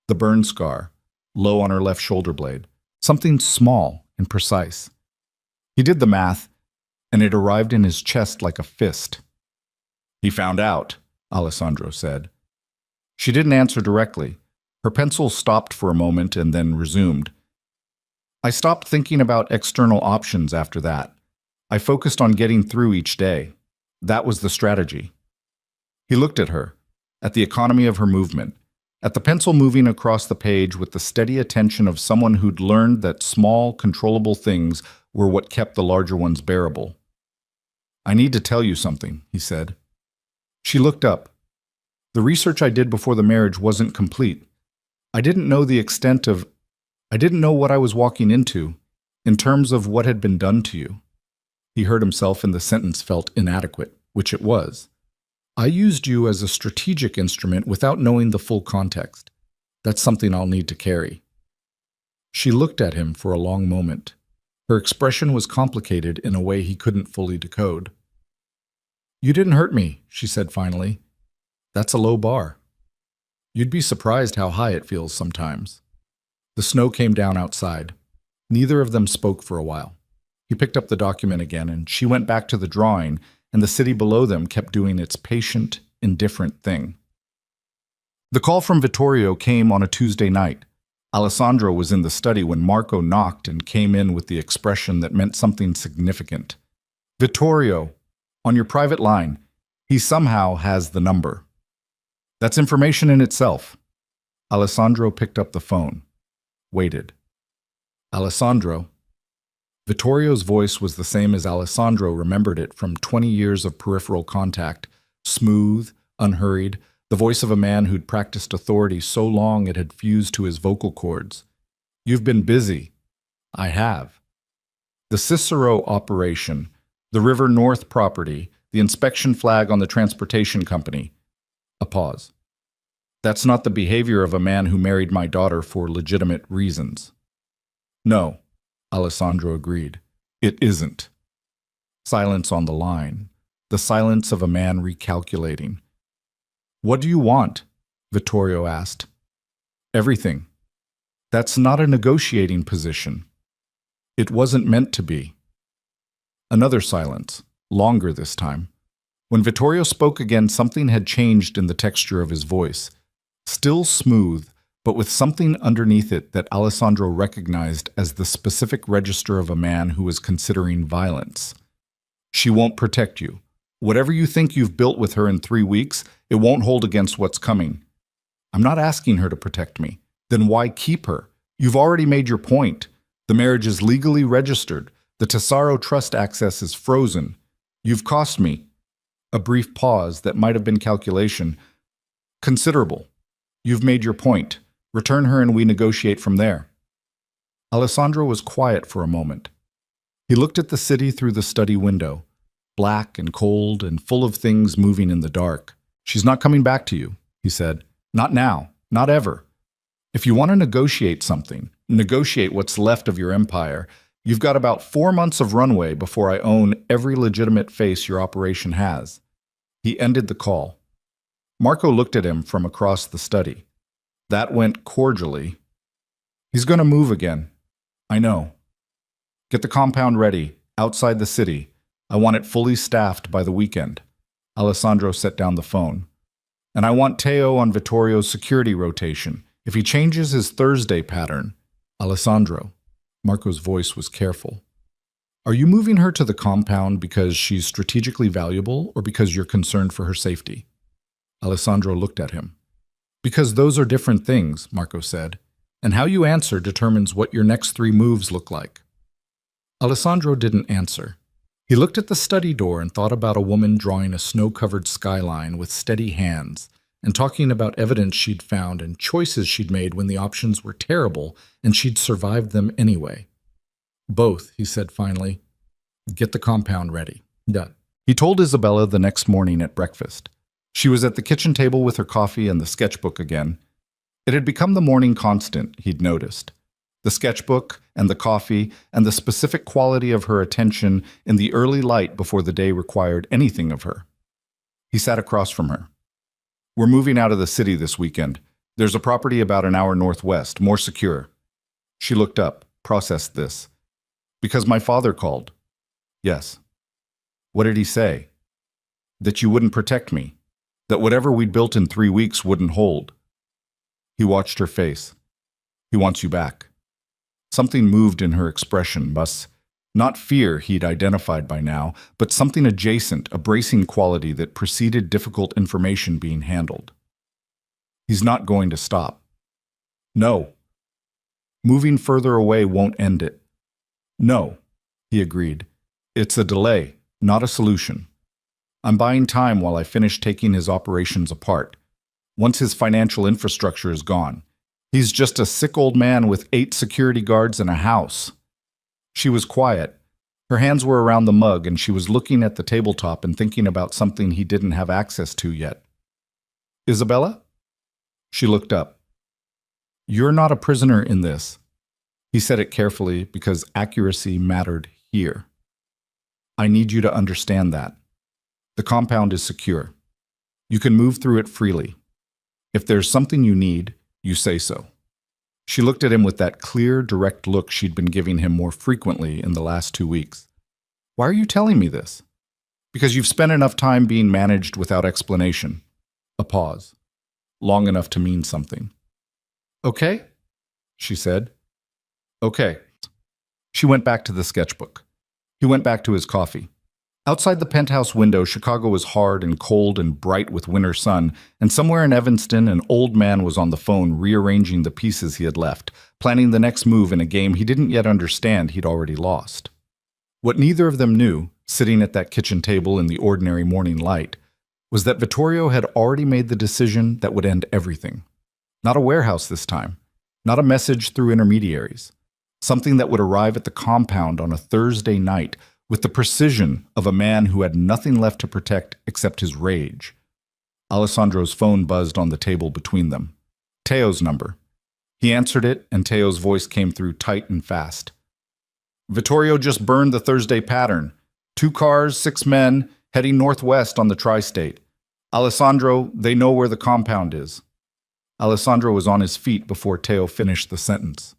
S1: The burn scar, low on her left shoulder blade, something small and precise. He did the math, and it arrived in his chest like a fist." "He found out," Alessandro said. She didn't answer directly. Her pencil stopped for a moment and then resumed. "I stopped thinking about external options after that. I focused on getting through each day. That was the strategy." He looked at her, at the economy of her movement, at the pencil moving across the page with the steady attention of someone who'd learned that small, controllable things were what kept the larger ones bearable. "I need to tell you something," he said. She looked up. "The research I did before the marriage wasn't complete. I didn't know what I was walking into, in terms of what had been done to you." He heard himself and the sentence felt inadequate, which it was. "I used you as a strategic instrument without knowing the full context. That's something I'll need to carry." She looked at him for a long moment. Her expression was complicated in a way he couldn't fully decode. "You didn't hurt me," she said finally. "That's a low bar. You'd be surprised how high it feels sometimes." The snow came down outside. Neither of them spoke for a while. He picked up the document again, and she went back to the drawing, and the city below them kept doing its patient, indifferent thing. The call from Vittorio came on a Tuesday night. Alessandro was in the study when Marco knocked and came in with the expression that meant something significant. "Vittorio, on your private line. He somehow has the number." "That's information in itself." Alessandro picked up the phone. Waited. "Alessandro." Vittorio's voice was the same as Alessandro remembered it from 20 years of peripheral contact, smooth, unhurried, the voice of a man who'd practiced authority so long it had fused to his vocal cords. "You've been busy." "I have." "The Cicero operation, the River North property, the inspection flag on the transportation company." A pause. "That's not the behavior of a man who married my daughter for legitimate reasons." "No," Alessandro agreed. "It isn't." Silence on the line, the silence of a man recalculating. "What do you want?" Vittorio asked. "Everything." "That's not a negotiating position." "It wasn't meant to be." Another silence, longer this time. When Vittorio spoke again, something had changed in the texture of his voice. Still smooth, but with something underneath it that Alessandro recognized as the specific register of a man who was considering violence. "She won't protect you. Whatever you think you've built with her in 3 weeks, it won't hold against what's coming." "I'm not asking her to protect me." "Then why keep her? You've already made your point. The marriage is legally registered. The Tesoro trust access is frozen. You've cost me." A brief pause that might have been calculation. "Considerable. You've made your point. Return her and we negotiate from there." Alessandro was quiet for a moment. He looked at the city through the study window, black and cold and full of things moving in the dark. "She's not coming back to you," he said. "Not now. Not ever. If you want to negotiate something, negotiate what's left of your empire. You've got about 4 months of runway before I own every legitimate face your operation has." He ended the call. Marco looked at him from across the study. That went cordially. "He's going to move again." "I know." "Get the compound ready, outside the city. I want it fully staffed by the weekend." Alessandro set down the phone. "And I want Teo on Vittorio's security rotation. If he changes his Thursday pattern..." "Alessandro." Marco's voice was careful. "Are you moving her to the compound because she's strategically valuable or because you're concerned for her safety?" Alessandro looked at him. "Because those are different things," Marco said, "and how you answer determines what your next 3 moves look like." Alessandro didn't answer. He looked at the study door and thought about a woman drawing a snow-covered skyline with steady hands and talking about evidence she'd found and choices she'd made when the options were terrible and she'd survived them anyway. "Both," he said finally. "Get the compound ready." Done. He told Isabella the next morning at breakfast. She was at the kitchen table with her coffee and the sketchbook again. It had become the morning constant, he'd noticed. The sketchbook and the coffee and the specific quality of her attention in the early light before the day required anything of her. He sat across from her. "We're moving out of the city this weekend. There's a property about an hour northwest, more secure." She looked up, processed this. "Because my father called." "Yes." "What did he say?" "That you wouldn't protect me. That whatever we'd built in 3 weeks wouldn't hold." He watched her face. "He wants you back." Something moved in her expression, not fear he'd identified by now, but something adjacent, a bracing quality that preceded difficult information being handled. "He's not going to stop." "No." "Moving further away won't end it." "No," he agreed. "It's a delay, not a solution. I'm buying time while I finish taking his operations apart. Once his financial infrastructure is gone, he's just a sick old man with 8 security guards and a house." She was quiet. Her hands were around the mug and she was looking at the tabletop and thinking about something he didn't have access to yet. "Isabella?" She looked up. "You're not a prisoner in this." He said it carefully because accuracy mattered here. "I need you to understand that. The compound is secure. You can move through it freely. If there's something you need, you say so." She looked at him with that clear, direct look she'd been giving him more frequently in the last 2 weeks. Why are you telling me this? Because you've spent enough time being managed without explanation. A pause. Long enough to mean something. Okay, she said. Okay. She went back to the sketchbook. He went back to his coffee. Outside the penthouse window, Chicago was hard and cold and bright with winter sun, and somewhere in Evanston, an old man was on the phone rearranging the pieces he had left, planning the next move in a game he didn't yet understand he'd already lost. What neither of them knew, sitting at that kitchen table in the ordinary morning light, was that Vittorio had already made the decision that would end everything. Not a warehouse this time, not a message through intermediaries. Something that would arrive at the compound on a Thursday night with the precision of a man who had nothing left to protect except his rage. Alessandro's phone buzzed on the table between them. Teo's number. He answered it, and Teo's voice came through tight and fast. Vittorio just burned the Thursday pattern. 2 cars, 6 men, heading northwest on the tri-state. Alessandro, they know where the compound is. Alessandro was on his feet before Teo finished the sentence.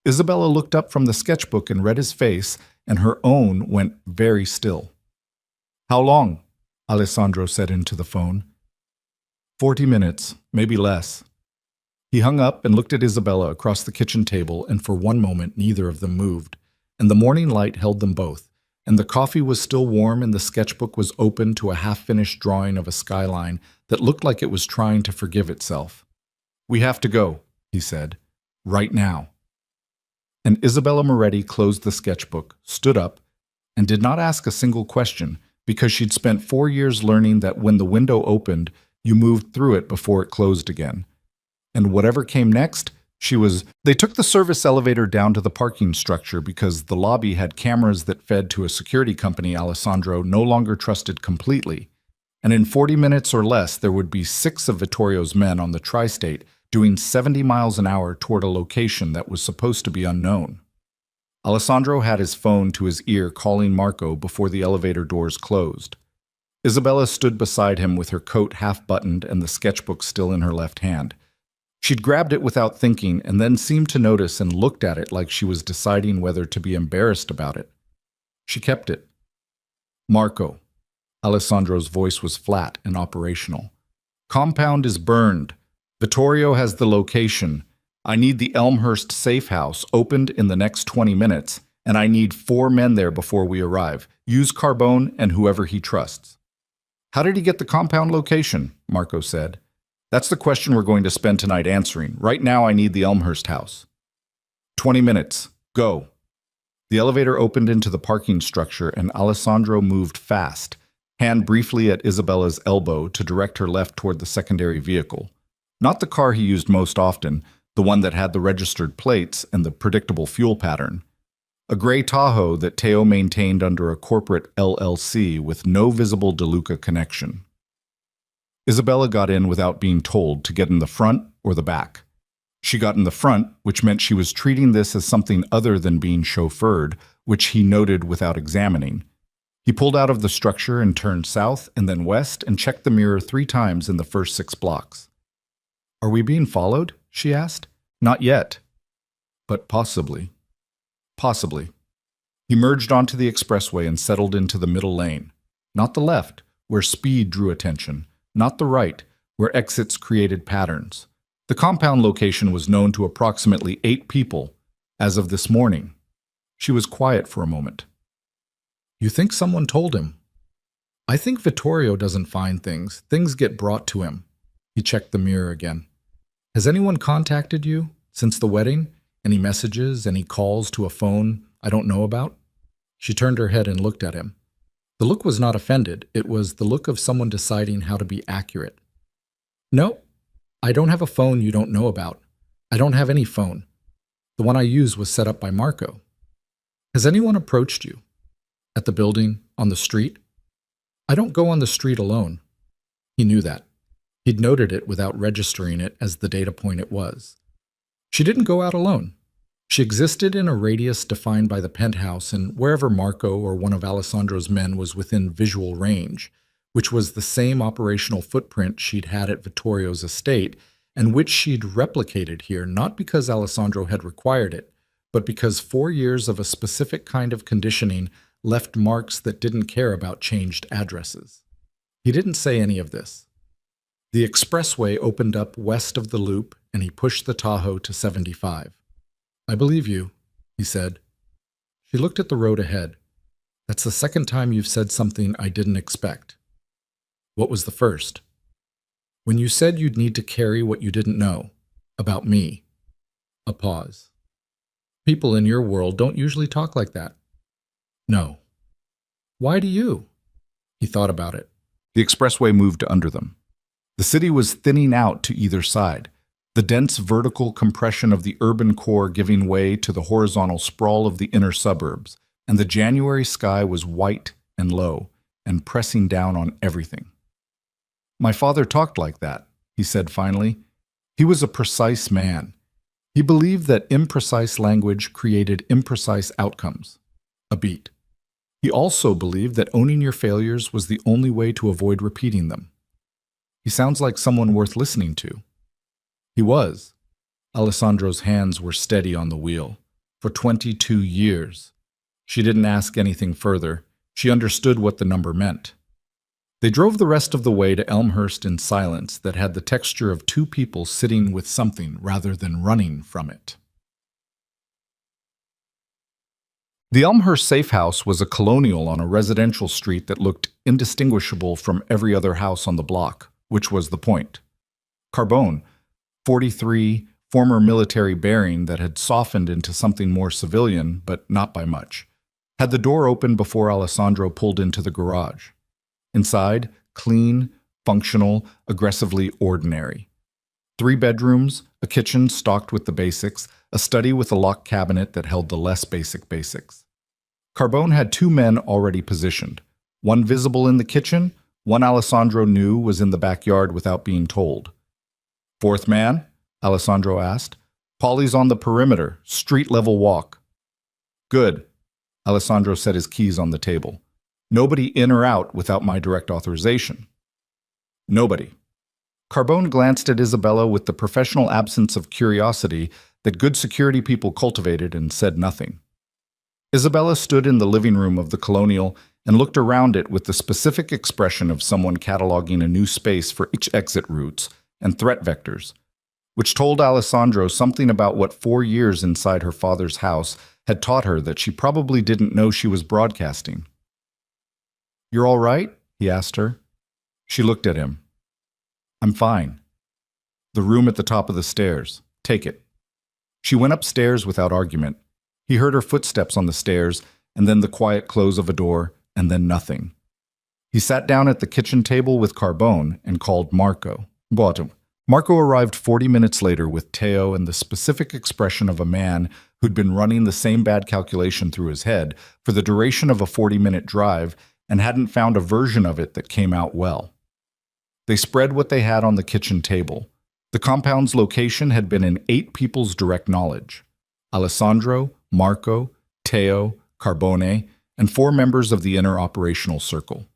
S1: Isabella looked up from the sketchbook and read his face, and her own went very still. How long? Alessandro said into the phone. 40 minutes, maybe less. He hung up and looked at Isabella across the kitchen table, and for one moment neither of them moved, and the morning light held them both, and the coffee was still warm and the sketchbook was open to a half-finished drawing of a skyline that looked like it was trying to forgive itself. We have to go, he said, right now. And Isabella Moretti closed the sketchbook, stood up, and did not ask a single question, because she'd spent 4 years learning that when the window opened, you moved through it before it closed again. And whatever came next, They took the service elevator down to the parking structure because the lobby had cameras that fed to a security company Alessandro no longer trusted completely. And in 40 minutes or less, there would be 6 of Vittorio's men on the tri-state doing 70 miles an hour toward a location that was supposed to be unknown. Alessandro had his phone to his ear calling Marco before the elevator doors closed. Isabella stood beside him with her coat half-buttoned and the sketchbook still in her left hand. She'd grabbed it without thinking and then seemed to notice and looked at it like she was deciding whether to be embarrassed about it. She kept it. Marco. Alessandro's voice was flat and operational. Compound is burned. Vittorio has the location. I need the Elmhurst safe house opened in the next 20 minutes, and I need 4 men there before we arrive. Use Carbone and whoever he trusts. How did he get the compound location? Marco said. That's the question we're going to spend tonight answering. Right now, I need the Elmhurst house. 20 minutes. Go. The elevator opened into the parking structure, and Alessandro moved fast, hand briefly at Isabella's elbow to direct her left toward the secondary vehicle. Not the car he used most often, the one that had the registered plates and the predictable fuel pattern. A gray Tahoe that Teo maintained under a corporate LLC with no visible DeLuca connection. Isabella got in without being told to get in the front or the back. She got in the front, which meant she was treating this as something other than being chauffeured, which he noted without examining. He pulled out of the structure and turned south and then west and checked the mirror 3 times in the first 6 blocks. Are we being followed? She asked. Not yet. But possibly. Possibly. He merged onto the expressway and settled into the middle lane. Not the left, where speed drew attention. Not the right, where exits created patterns. The compound location was known to approximately 8 people, as of this morning. She was quiet for a moment. You think someone told him? I think Vittorio doesn't find things. Things get brought to him. He checked the mirror again. Has anyone contacted you since the wedding? Any messages, any calls to a phone I don't know about? She turned her head and looked at him. The look was not offended. It was the look of someone deciding how to be accurate. No, I don't have a phone you don't know about. I don't have any phone. The one I use was set up by Marco. Has anyone approached you? At the building? On the street? I don't go on the street alone. He knew that. He'd noted it without registering it as the data point it was. She didn't go out alone. She existed in a radius defined by the penthouse and wherever Marco or one of Alessandro's men was within visual range, which was the same operational footprint she'd had at Vittorio's estate and which she'd replicated here not because Alessandro had required it, but because 4 years of a specific kind of conditioning left marks that didn't care about changed addresses. He didn't say any of this. The expressway opened up west of the loop, and he pushed the Tahoe to 75. "I believe you," he said. She looked at the road ahead. "That's the second time you've said something I didn't expect." "What was the first?" "When you said you'd need to carry what you didn't know. About me." A pause. "People in your world don't usually talk like that." "No." "Why do you?" He thought about it. The expressway moved under them. The city was thinning out to either side, the dense vertical compression of the urban core giving way to the horizontal sprawl of the inner suburbs, and the January sky was white and low, and pressing down on everything. "My father talked like that," he said finally. "He was a precise man. He believed that imprecise language created imprecise outcomes." A beat. "He also believed that owning your failures was the only way to avoid repeating them." He sounds like someone worth listening to. He was. Alessandro's hands were steady on the wheel. For 22 years. She didn't ask anything further. She understood what the number meant. They drove the rest of the way to Elmhurst in silence that had the texture of two people sitting with something rather than running from it. The Elmhurst safe house was a colonial on a residential street that looked indistinguishable from every other house on the block, which was the point. Carbone, 43, former military bearing that had softened into something more civilian, but not by much, had the door open before Alessandro pulled into the garage. Inside, clean, functional, aggressively ordinary. 3 bedrooms, a kitchen stocked with the basics, a study with a locked cabinet that held the less basic basics. Carbone had 2 men already positioned, one visible in the kitchen, one Alessandro knew was in the backyard without being told. "Fourth man?" Alessandro asked. "Polly's on the perimeter, street-level walk." "Good." Alessandro set his keys on the table. "Nobody in or out without my direct authorization." "Nobody." Carbone glanced at Isabella with the professional absence of curiosity that good security people cultivated and said nothing. Isabella stood in the living room of the colonial and looked around it with the specific expression of someone cataloging a new space for each exit routes and threat vectors, which told Alessandro something about what 4 years inside her father's house had taught her that she probably didn't know she was broadcasting. "You're all right?" he asked her. She looked at him. "I'm fine." "The room at the top of the stairs. Take it." She went upstairs without argument. He heard her footsteps on the stairs, and then the quiet close of a door, and then nothing. He sat down at the kitchen table with Carbone and called Marco. Bottom. Marco arrived 40 minutes later with Teo and the specific expression of a man who'd been running the same bad calculation through his head for the duration of a 40-minute drive and hadn't found a version of it that came out well. They spread what they had on the kitchen table. The compound's location had been in 8 people's direct knowledge: Alessandro, Marco, Teo, Carbone, and 4 members of the inner operational circle.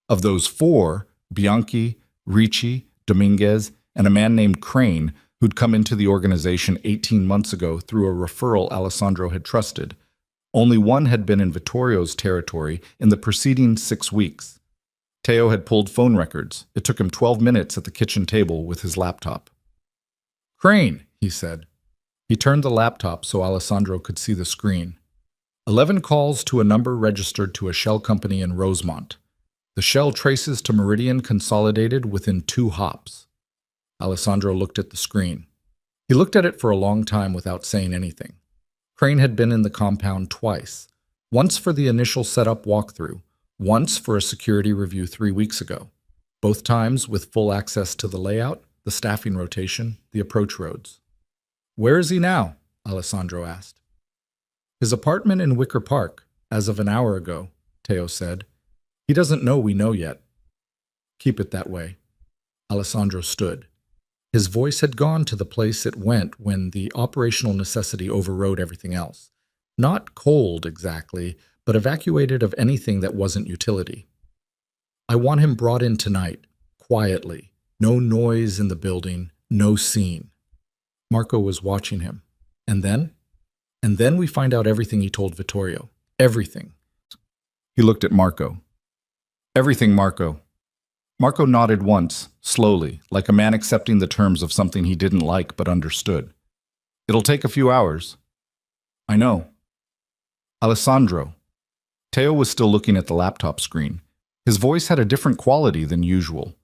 S1: Of those 4, Bianchi, Ricci, Dominguez, and a man named Crane, who'd come into the organization 18 months ago through a referral Alessandro had trusted. Only one had been in Vittorio's territory in the preceding 6 weeks. Teo had pulled phone records. It took him 12 minutes at the kitchen table with his laptop. "Crane," he said. He turned the laptop so Alessandro could see the screen. 11 calls to a number registered to a shell company in Rosemont. The shell traces to Meridian Consolidated within 2 hops. Alessandro looked at the screen. He looked at it for a long time without saying anything. Crane had been in the compound twice. Once for the initial setup walkthrough, once for a security review 3 weeks ago. Both times with full access to the layout, the staffing rotation, the approach roads. "Where is he now?" Alessandro asked. "His apartment in Wicker Park, as of an hour ago," Teo said. "He doesn't know we know yet." "Keep it that way." Alessandro stood. His voice had gone to the place it went when the operational necessity overrode everything else. Not cold, exactly, but evacuated of anything that wasn't utility. "I want him brought in tonight, quietly. No noise in the building, No scene. Marco was watching him. And then? And then we find out everything he told Vittorio. Everything. He looked at Marco. Everything, Marco. Marco nodded once, slowly, like a man accepting the terms of something he didn't like but understood. It'll take a few hours. I know. Alessandro. Teo was still looking at the laptop screen. His voice had a different quality than usual.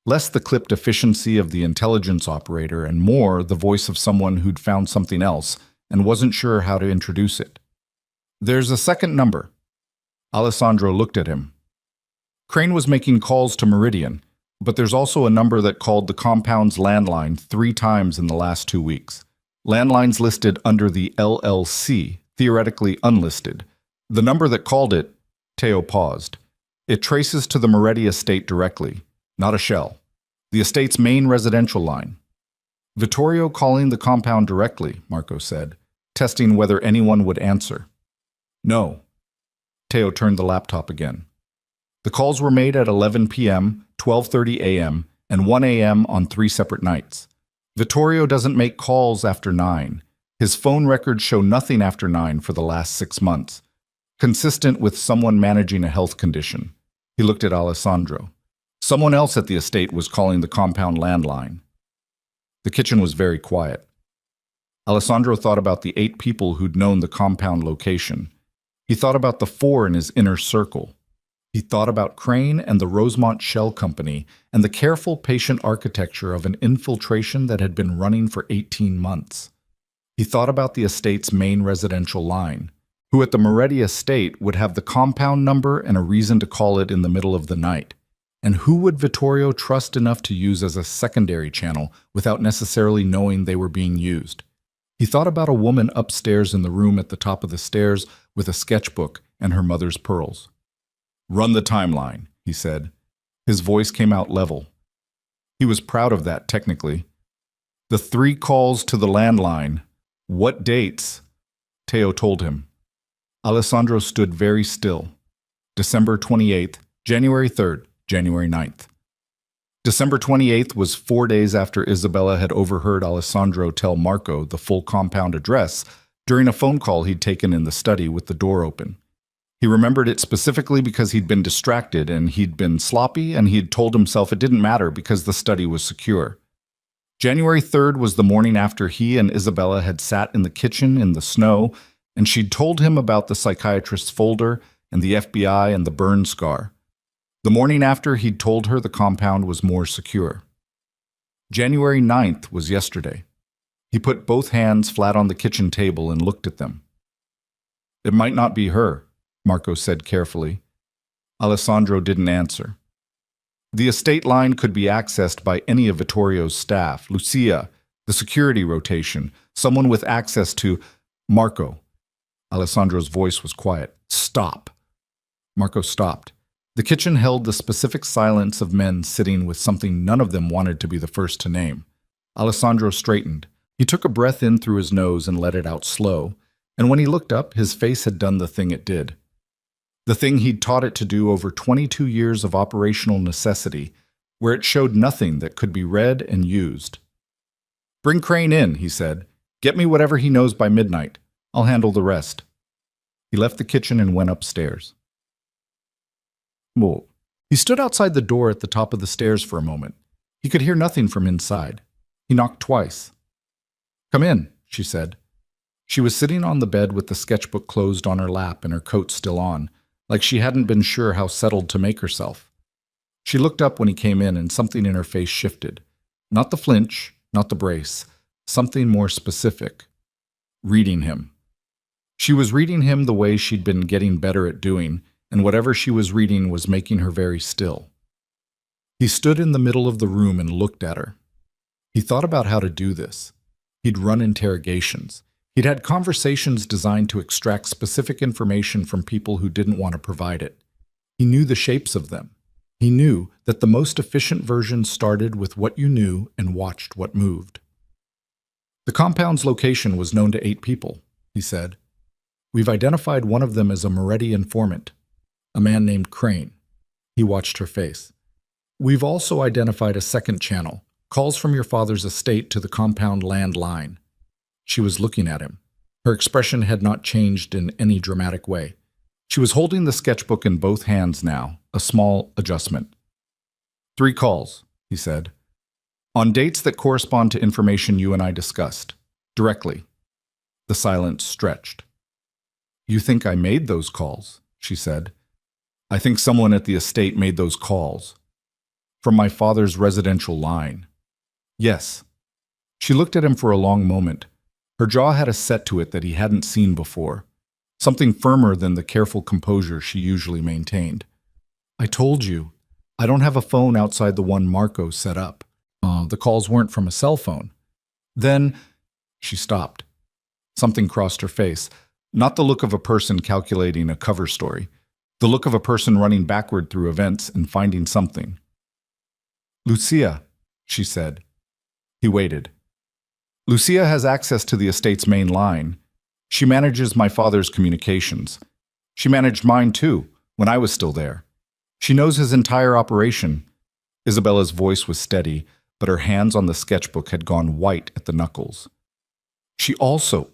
S1: Less the clipped efficiency of the intelligence operator and more the voice of someone who'd found something else and wasn't sure how to introduce it. There's a second number. Alessandro looked at him. Crane was making calls to Meridian, but there's also a number that called the compound's landline 3 times in the last 2 weeks. Landlines listed under the LLC, theoretically unlisted. The number that called it, Teo paused. It traces to the Moretti estate directly, not a shell. The estate's main residential line. Vittorio calling the compound directly, Marco said, testing whether anyone would answer. No. Teo turned the laptop again. The calls were made at 11 p.m., 12:30 a.m., and 1 a.m. on 3 separate nights. Vittorio doesn't make calls after 9. His phone records show nothing after 9 for the last 6 months, consistent with someone managing a health condition. He looked at Alessandro. Someone else at the estate was calling the compound landline. The kitchen was very quiet. Alessandro thought about the 8 people who'd known the compound location. He thought about the 4 in his inner circle. He thought about Crane and the Rosemont Shell Company and the careful, patient architecture of an infiltration that had been running for 18 months. He thought about the estate's main residential line, who at the Moretti estate would have the compound number and a reason to call it in the middle of the night. And who would Vittorio trust enough to use as a secondary channel without necessarily knowing they were being used? He thought about a woman upstairs in the room at the top of the stairs with a sketchbook and her mother's pearls. Run the timeline, he said. His voice came out level. He was proud of that, technically. The 3 calls to the landline. What dates? Teo told him. Alessandro stood very still. December 28th, January 3rd, January 9th. December 28th was 4 days after Isabella had overheard Alessandro tell Marco the full compound address during a phone call he'd taken in the study with the door open. He remembered it specifically because he'd been distracted and he'd been sloppy and he'd told himself it didn't matter because the study was secure. January 3rd was the morning after he and Isabella had sat in the kitchen in the snow and she'd told him about the psychiatrist's folder and the FBI and the burn scar. The morning after he'd told her the compound was more secure. January 9th was yesterday. He put both hands flat on the kitchen table and looked at them. It might not be her, Marco said carefully. Alessandro didn't answer. The estate line could be accessed by any of Vittorio's staff, Lucia, the security rotation, someone with access to Marco. Alessandro's voice was quiet. Stop. Marco stopped. The kitchen held the specific silence of men sitting with something none of them wanted to be the first to name. Alessandro straightened. He took a breath in through his nose and let it out slow, and when he looked up, his face had done the thing it did. The thing he'd taught it to do over 22 years of operational necessity, where it showed nothing that could be read and used. Bring Crane in, he said. Get me whatever he knows by midnight. I'll handle the rest. He left the kitchen and went upstairs. He stood outside the door at the top of the stairs for a moment. He could hear nothing from inside. He knocked twice. Come in, she said. She was sitting on the bed with the sketchbook closed on her lap and her coat still on, like she hadn't been sure how settled to make herself. She looked up when he came in and something in her face shifted. Not the flinch, not the brace, something more specific. Reading him. She was reading him the way she'd been getting better at doing, and whatever she was reading was making her very still. He stood in the middle of the room and looked at her. He thought about how to do this. He'd run interrogations. He'd had conversations designed to extract specific information from people who didn't want to provide it. He knew the shapes of them. He knew that the most efficient version started with what you knew and watched what moved. The compound's location was known to 8 people, he said. We've identified one of them as a Moretti informant, a man named Crane. He watched her face. We've also identified a second channel, Calls from your father's estate to the compound land line. She was looking at him. Her expression had not changed in any dramatic way. She was holding the sketchbook in both hands now, a small adjustment. 3 calls, he said. On dates that correspond to information you and I discussed. Directly. The silence stretched. You think I made those calls, she said. I think someone at the estate made those calls. From my father's residential line. Yes. She looked at him for a long moment. Her jaw had a set to it that he hadn't seen before. Something firmer than the careful composure she usually maintained. I told you, I don't have a phone outside the one Marco set up. The calls weren't from a cell phone. Then, she stopped. Something crossed her face. Not the look of a person calculating a cover story. The look of a person running backward through events and finding something. Lucia, she said. He waited. Lucia has access to the estate's main line. She manages my father's communications. She managed mine too, when I was still there. She knows his entire operation. Isabella's voice was steady, but her hands on the sketchbook had gone white at the knuckles. She also,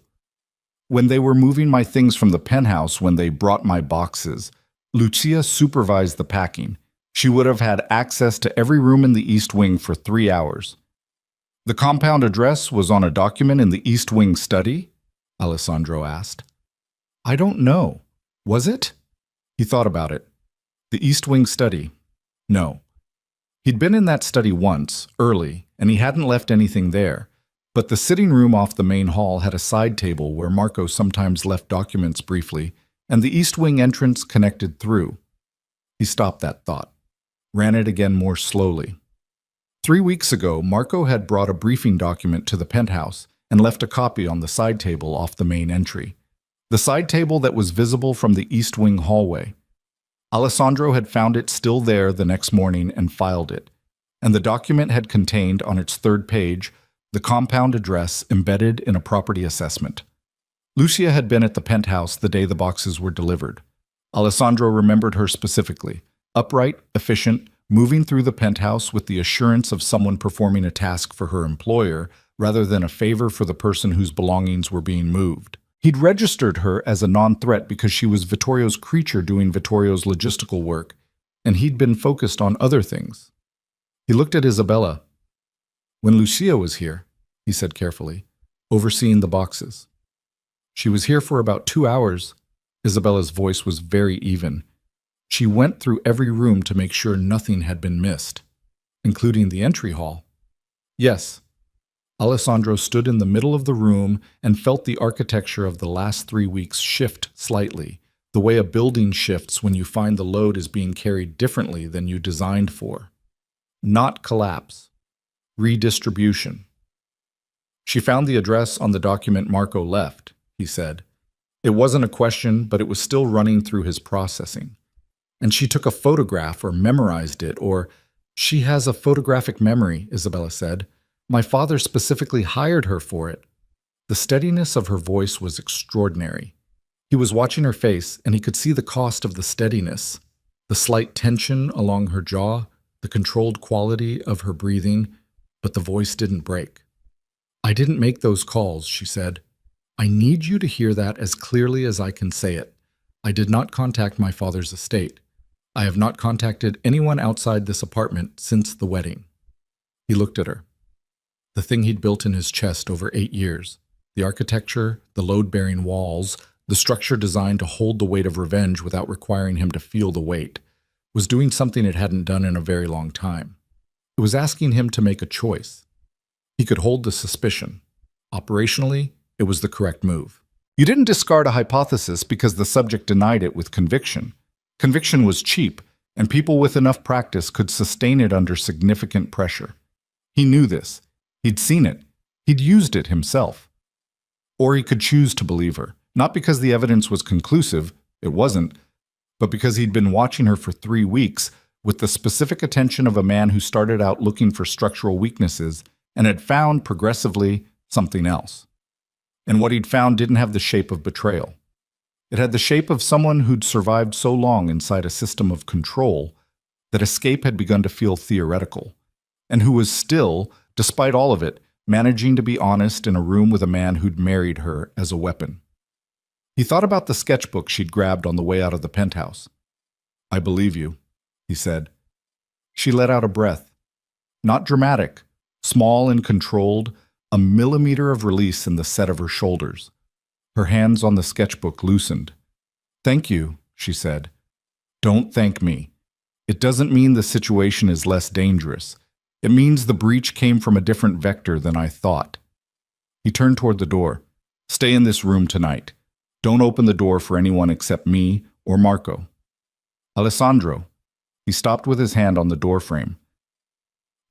S1: when they were moving my things from the penthouse when they brought my boxes, Lucia supervised the packing. She would have had access to every room in the East Wing for 3 hours. The compound address was on a document in the East Wing study? Alessandro asked. I don't know. Was it? He thought about it. The East Wing study. No. He'd been in that study once, early, and he hadn't left anything there. But the sitting room off the main hall had a side table where Marco sometimes left documents briefly, and the East Wing entrance connected through. He stopped that thought, ran it again more slowly. 3 weeks ago, Marco had brought a briefing document to the penthouse and left a copy on the side table off the main entry. The side table that was visible from the East Wing hallway. Alessandro had found it still there the next morning and filed it, and the document had contained on its 3rd page the compound address embedded in a property assessment. Lucia had been at the penthouse the day the boxes were delivered. Alessandro remembered her specifically, upright, efficient, moving through the penthouse with the assurance of someone performing a task for her employer rather than a favor for the person whose belongings were being moved. He'd registered her as a non-threat because she was Vittorio's creature doing Vittorio's logistical work, and he'd been focused on other things. He looked at Isabella. When Lucia was here, he said carefully, overseeing the boxes. She was here for about 2 hours. Isabella's voice was very even. She went through every room to make sure nothing had been missed, including the entry hall. Yes. Alessandro stood in the middle of the room and felt the architecture of the last 3 weeks shift slightly, the way a building shifts when you find the load is being carried differently than you designed for. Not collapse. Redistribution. She found the address on the document Marco left, he said. It wasn't a question, but it was still running through his processing. And she took a photograph or memorized it, or she has a photographic memory, Isabella said. My father specifically hired her for it. The steadiness of her voice was extraordinary. He was watching her face, and he could see the cost of the steadiness, the slight tension along her jaw, the controlled quality of her breathing, but the voice didn't break. I didn't make those calls, she said. I need you to hear that as clearly as I can say it. I did not contact my father's estate. I have not contacted anyone outside this apartment since the wedding. He looked at her. The thing he'd built in his chest over 8 years, the architecture, the load-bearing walls, the structure designed to hold the weight of revenge without requiring him to feel the weight, was doing something it hadn't done in a very long time. It was asking him to make a choice. He could hold the suspicion. Operationally, it was the correct move. You didn't discard a hypothesis because the subject denied it with conviction. Conviction was cheap, and people with enough practice could sustain it under significant pressure. He knew this. He'd seen it. He'd used it himself. Or he could choose to believe her, not because the evidence was conclusive, it wasn't, but because he'd been watching her for 3 weeks with the specific attention of a man who started out looking for structural weaknesses and had found progressively something else. And what he'd found didn't have the shape of betrayal. It had the shape of someone who'd survived so long inside a system of control that escape had begun to feel theoretical, and who was still, Despite all of it, managing to be honest in a room with a man who'd married her as a weapon. He thought about the sketchbook she'd grabbed on the way out of the penthouse. "I believe you," he said. She let out a breath. Not dramatic, small and controlled, a millimeter of release in the set of her shoulders. Her hands on the sketchbook loosened. "Thank you," she said. "Don't thank me. It doesn't mean the situation is less dangerous. It means the breach came from a different vector than I thought." He turned toward the door. "Stay in this room tonight. Don't open the door for anyone except me or Marco." "Alessandro." He stopped with his hand on the doorframe.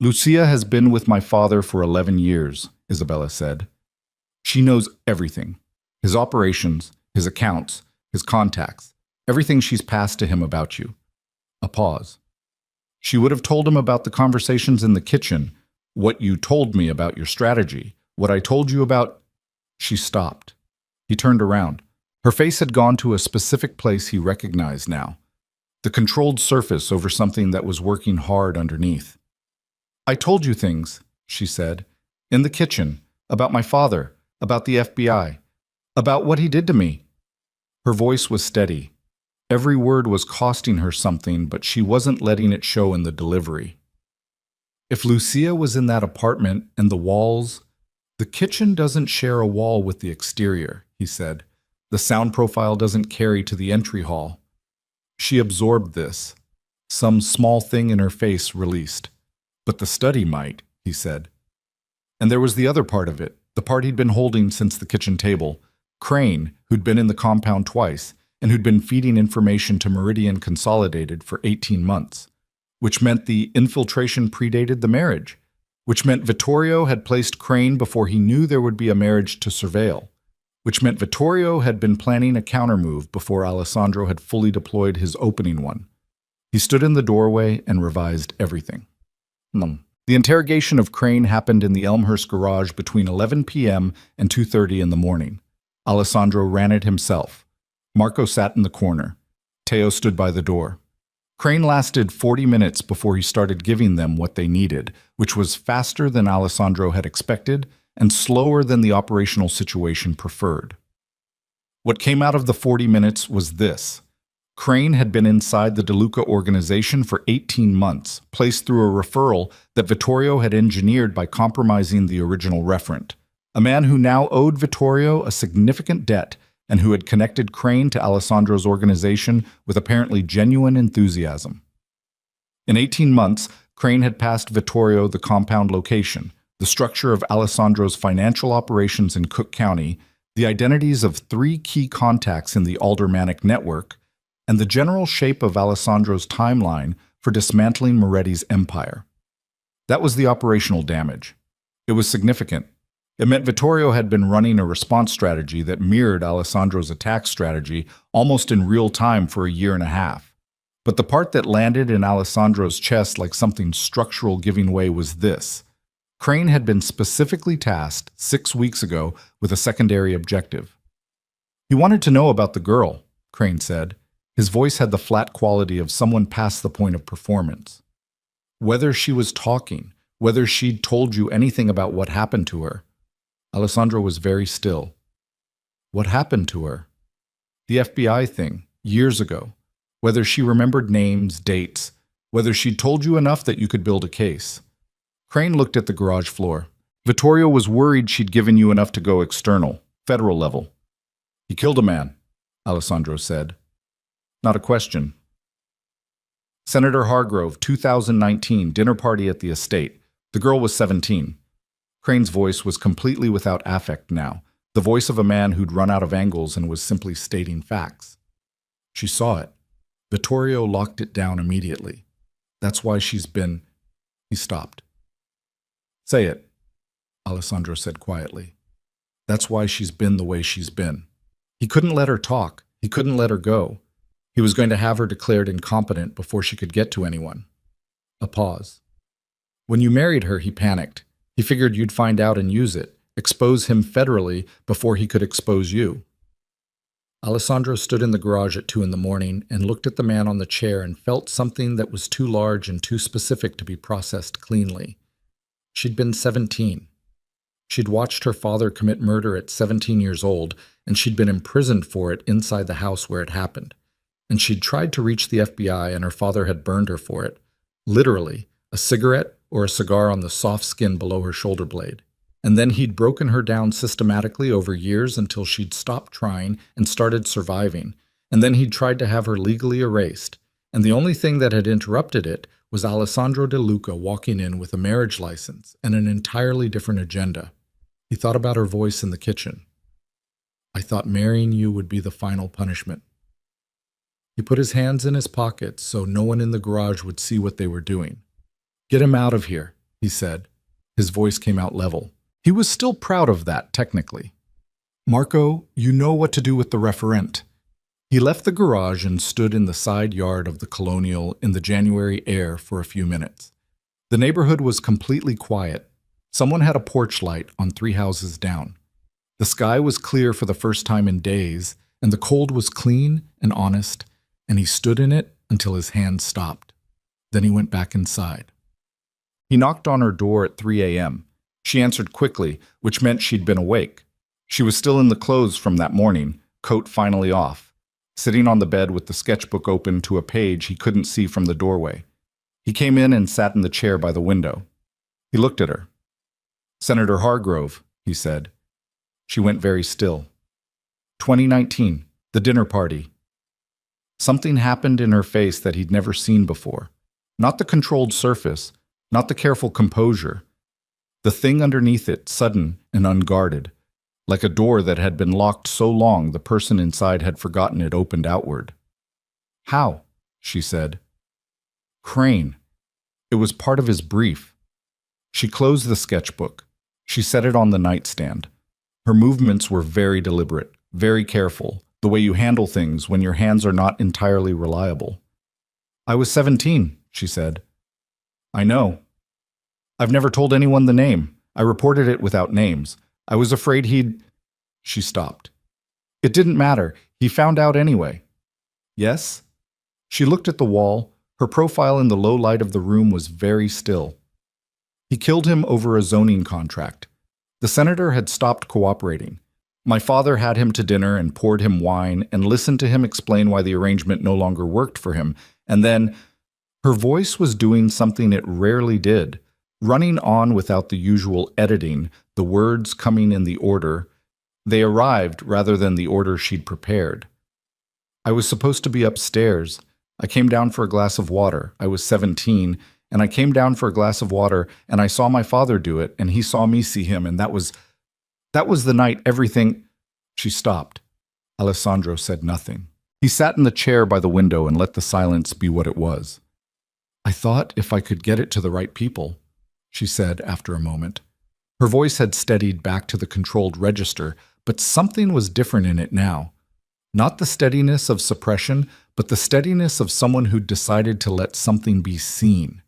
S1: "Lucia has been with my father for 11 years, Isabella said. She knows everything. His operations, his accounts, his contacts, everything she's passed to him about you." A pause. "She would have told him about the conversations in the kitchen, what you told me about your strategy, what I told you about—" She stopped. He turned around. Her face had gone to a specific place he recognized now. The controlled surface over something that was working hard underneath. "I told you things," she said, "in the kitchen, about my father, about the FBI, about what he did to me." Her voice was steady. Every word was costing her something, but she wasn't letting it show in the delivery. "If Lucia was in that apartment and the walls—" "The kitchen doesn't share a wall with the exterior," he said. "The sound profile doesn't carry to the entry hall." She absorbed this. Some small thing in her face released. "But the study might," he said. And there was the other part of it, the part he'd been holding since the kitchen table. Crane, who'd been in the compound twice, and who'd been feeding information to Meridian Consolidated for 18 months, which meant the infiltration predated the marriage, which meant Vittorio had placed Crane before he knew there would be a marriage to surveil, which meant Vittorio had been planning a countermove before Alessandro had fully deployed his opening one. He stood in the doorway and revised everything. The interrogation of Crane happened in the Elmhurst garage between 11 p.m. and 2:30 in the morning. Alessandro ran it himself. Marco sat in the corner. Teo stood by the door. Crane lasted 40 minutes before he started giving them what they needed, which was faster than Alessandro had expected and slower than the operational situation preferred. What came out of the 40 minutes was this. Crane had been inside the DeLuca organization for 18 months, placed through a referral that Vittorio had engineered by compromising the original referent. A man who now owed Vittorio a significant debt and who had connected Crane to Alessandro's organization with apparently genuine enthusiasm. In 18 months, Crane had passed Vittorio the compound location, the structure of Alessandro's financial operations in Cook County, the identities of 3 key contacts in the aldermanic network, and the general shape of Alessandro's timeline for dismantling Moretti's empire. That was the operational damage. It was significant. It meant Vittorio had been running a response strategy that mirrored Alessandro's attack strategy almost in real time for a year and a half. But the part that landed in Alessandro's chest like something structural giving way was this. Crane had been specifically tasked 6 weeks ago with a secondary objective. "He wanted to know about the girl," Crane said. His voice had the flat quality of someone past the point of performance. "Whether she was talking, whether she'd told you anything about what happened to her." Alessandro was very still. "What happened to her?" "The FBI thing, years ago. Whether she remembered names, dates, whether she'd told you enough that you could build a case." Crane looked at the garage floor. "Vittorio was worried she'd given you enough to go external, federal level." "He killed a man," Alessandro said. "Not a question." Senator Hargrove, 2019, dinner party at the estate. The girl was 17. Crane's voice was completely without affect now, the voice of a man who'd run out of angles and was simply stating facts. "She saw it. Vittorio locked it down immediately. That's why she's been—" He stopped. "Say it," Alessandro said quietly. "That's why she's been the way she's been." He couldn't let her talk. He couldn't let her go. He was going to have her declared incompetent before she could get to anyone. A pause. "When you married her, he panicked. He figured you'd find out and use it, expose him federally before he could expose you." Alessandro stood in the garage at 2 in the morning and looked at the man on the chair and felt something that was too large and too specific to be processed cleanly. She'd been 17. She'd watched her father commit murder at 17 years old, and she'd been imprisoned for it inside the house where it happened. And she'd tried to reach the FBI, and her father had burned her for it. Literally, a cigarette or a cigar on the soft skin below her shoulder blade. And then he'd broken her down systematically over years until she'd stopped trying and started surviving. And then he'd tried to have her legally erased. And the only thing that had interrupted it was Alessandro De Luca walking in with a marriage license and an entirely different agenda. He thought about her voice in the kitchen. I thought marrying you would be the final punishment. He put his hands in his pockets so no one in the garage would see what they were doing. Get him out of here, he said. His voice came out level. He was still proud of that, technically. Marco, you know what to do with the referent. He left the garage and stood in the side yard of the Colonial in the January air for a few minutes. The neighborhood was completely quiet. Someone had a porch light on 3 houses down. The sky was clear for the first time in days, and the cold was clean and honest, and he stood in it until his hand stopped. Then he went back inside. He knocked on her door at 3 a.m. She answered quickly, which meant she'd been awake. She was still in the clothes from that morning, coat finally off, sitting on the bed with the sketchbook open to a page he couldn't see from the doorway. He came in and sat in the chair by the window. He looked at her. Senator Hargrove, he said. She went very still. 2019, the dinner party. Something happened in her face that he'd never seen before. Not the controlled surface, not the careful composure. The thing underneath it, sudden and unguarded, like a door that had been locked so long the person inside had forgotten it opened outward. How? She said. Crane. It was part of his brief. She closed the sketchbook. She set it on the nightstand. Her movements were very deliberate, very careful, the way you handle things when your hands are not entirely reliable. I was 17, she said. I know. I've never told anyone the name. I reported it without names. I was afraid he'd... She stopped. It didn't matter. He found out anyway. Yes? She looked at the wall. Her profile in the low light of the room was very still. He killed him over a zoning contract. The senator had stopped cooperating. My father had him to dinner and poured him wine and listened to him explain why the arrangement no longer worked for him. And then, her voice was doing something it rarely did, running on without the usual editing, the words coming in the order. They arrived rather than the order she'd prepared. I was supposed to be upstairs. I came down for a glass of water. I was 17, and I came down for a glass of water, and I saw my father do it, and he saw me see him, and that was the night everything... She stopped. Alessandro said nothing. He sat in the chair by the window and let the silence be what it was. I thought if I could get it to the right people, she said after a moment. Her voice had steadied back to the controlled register, but something was different in it now. Not the steadiness of suppression, but the steadiness of someone who'd decided to let something be seen.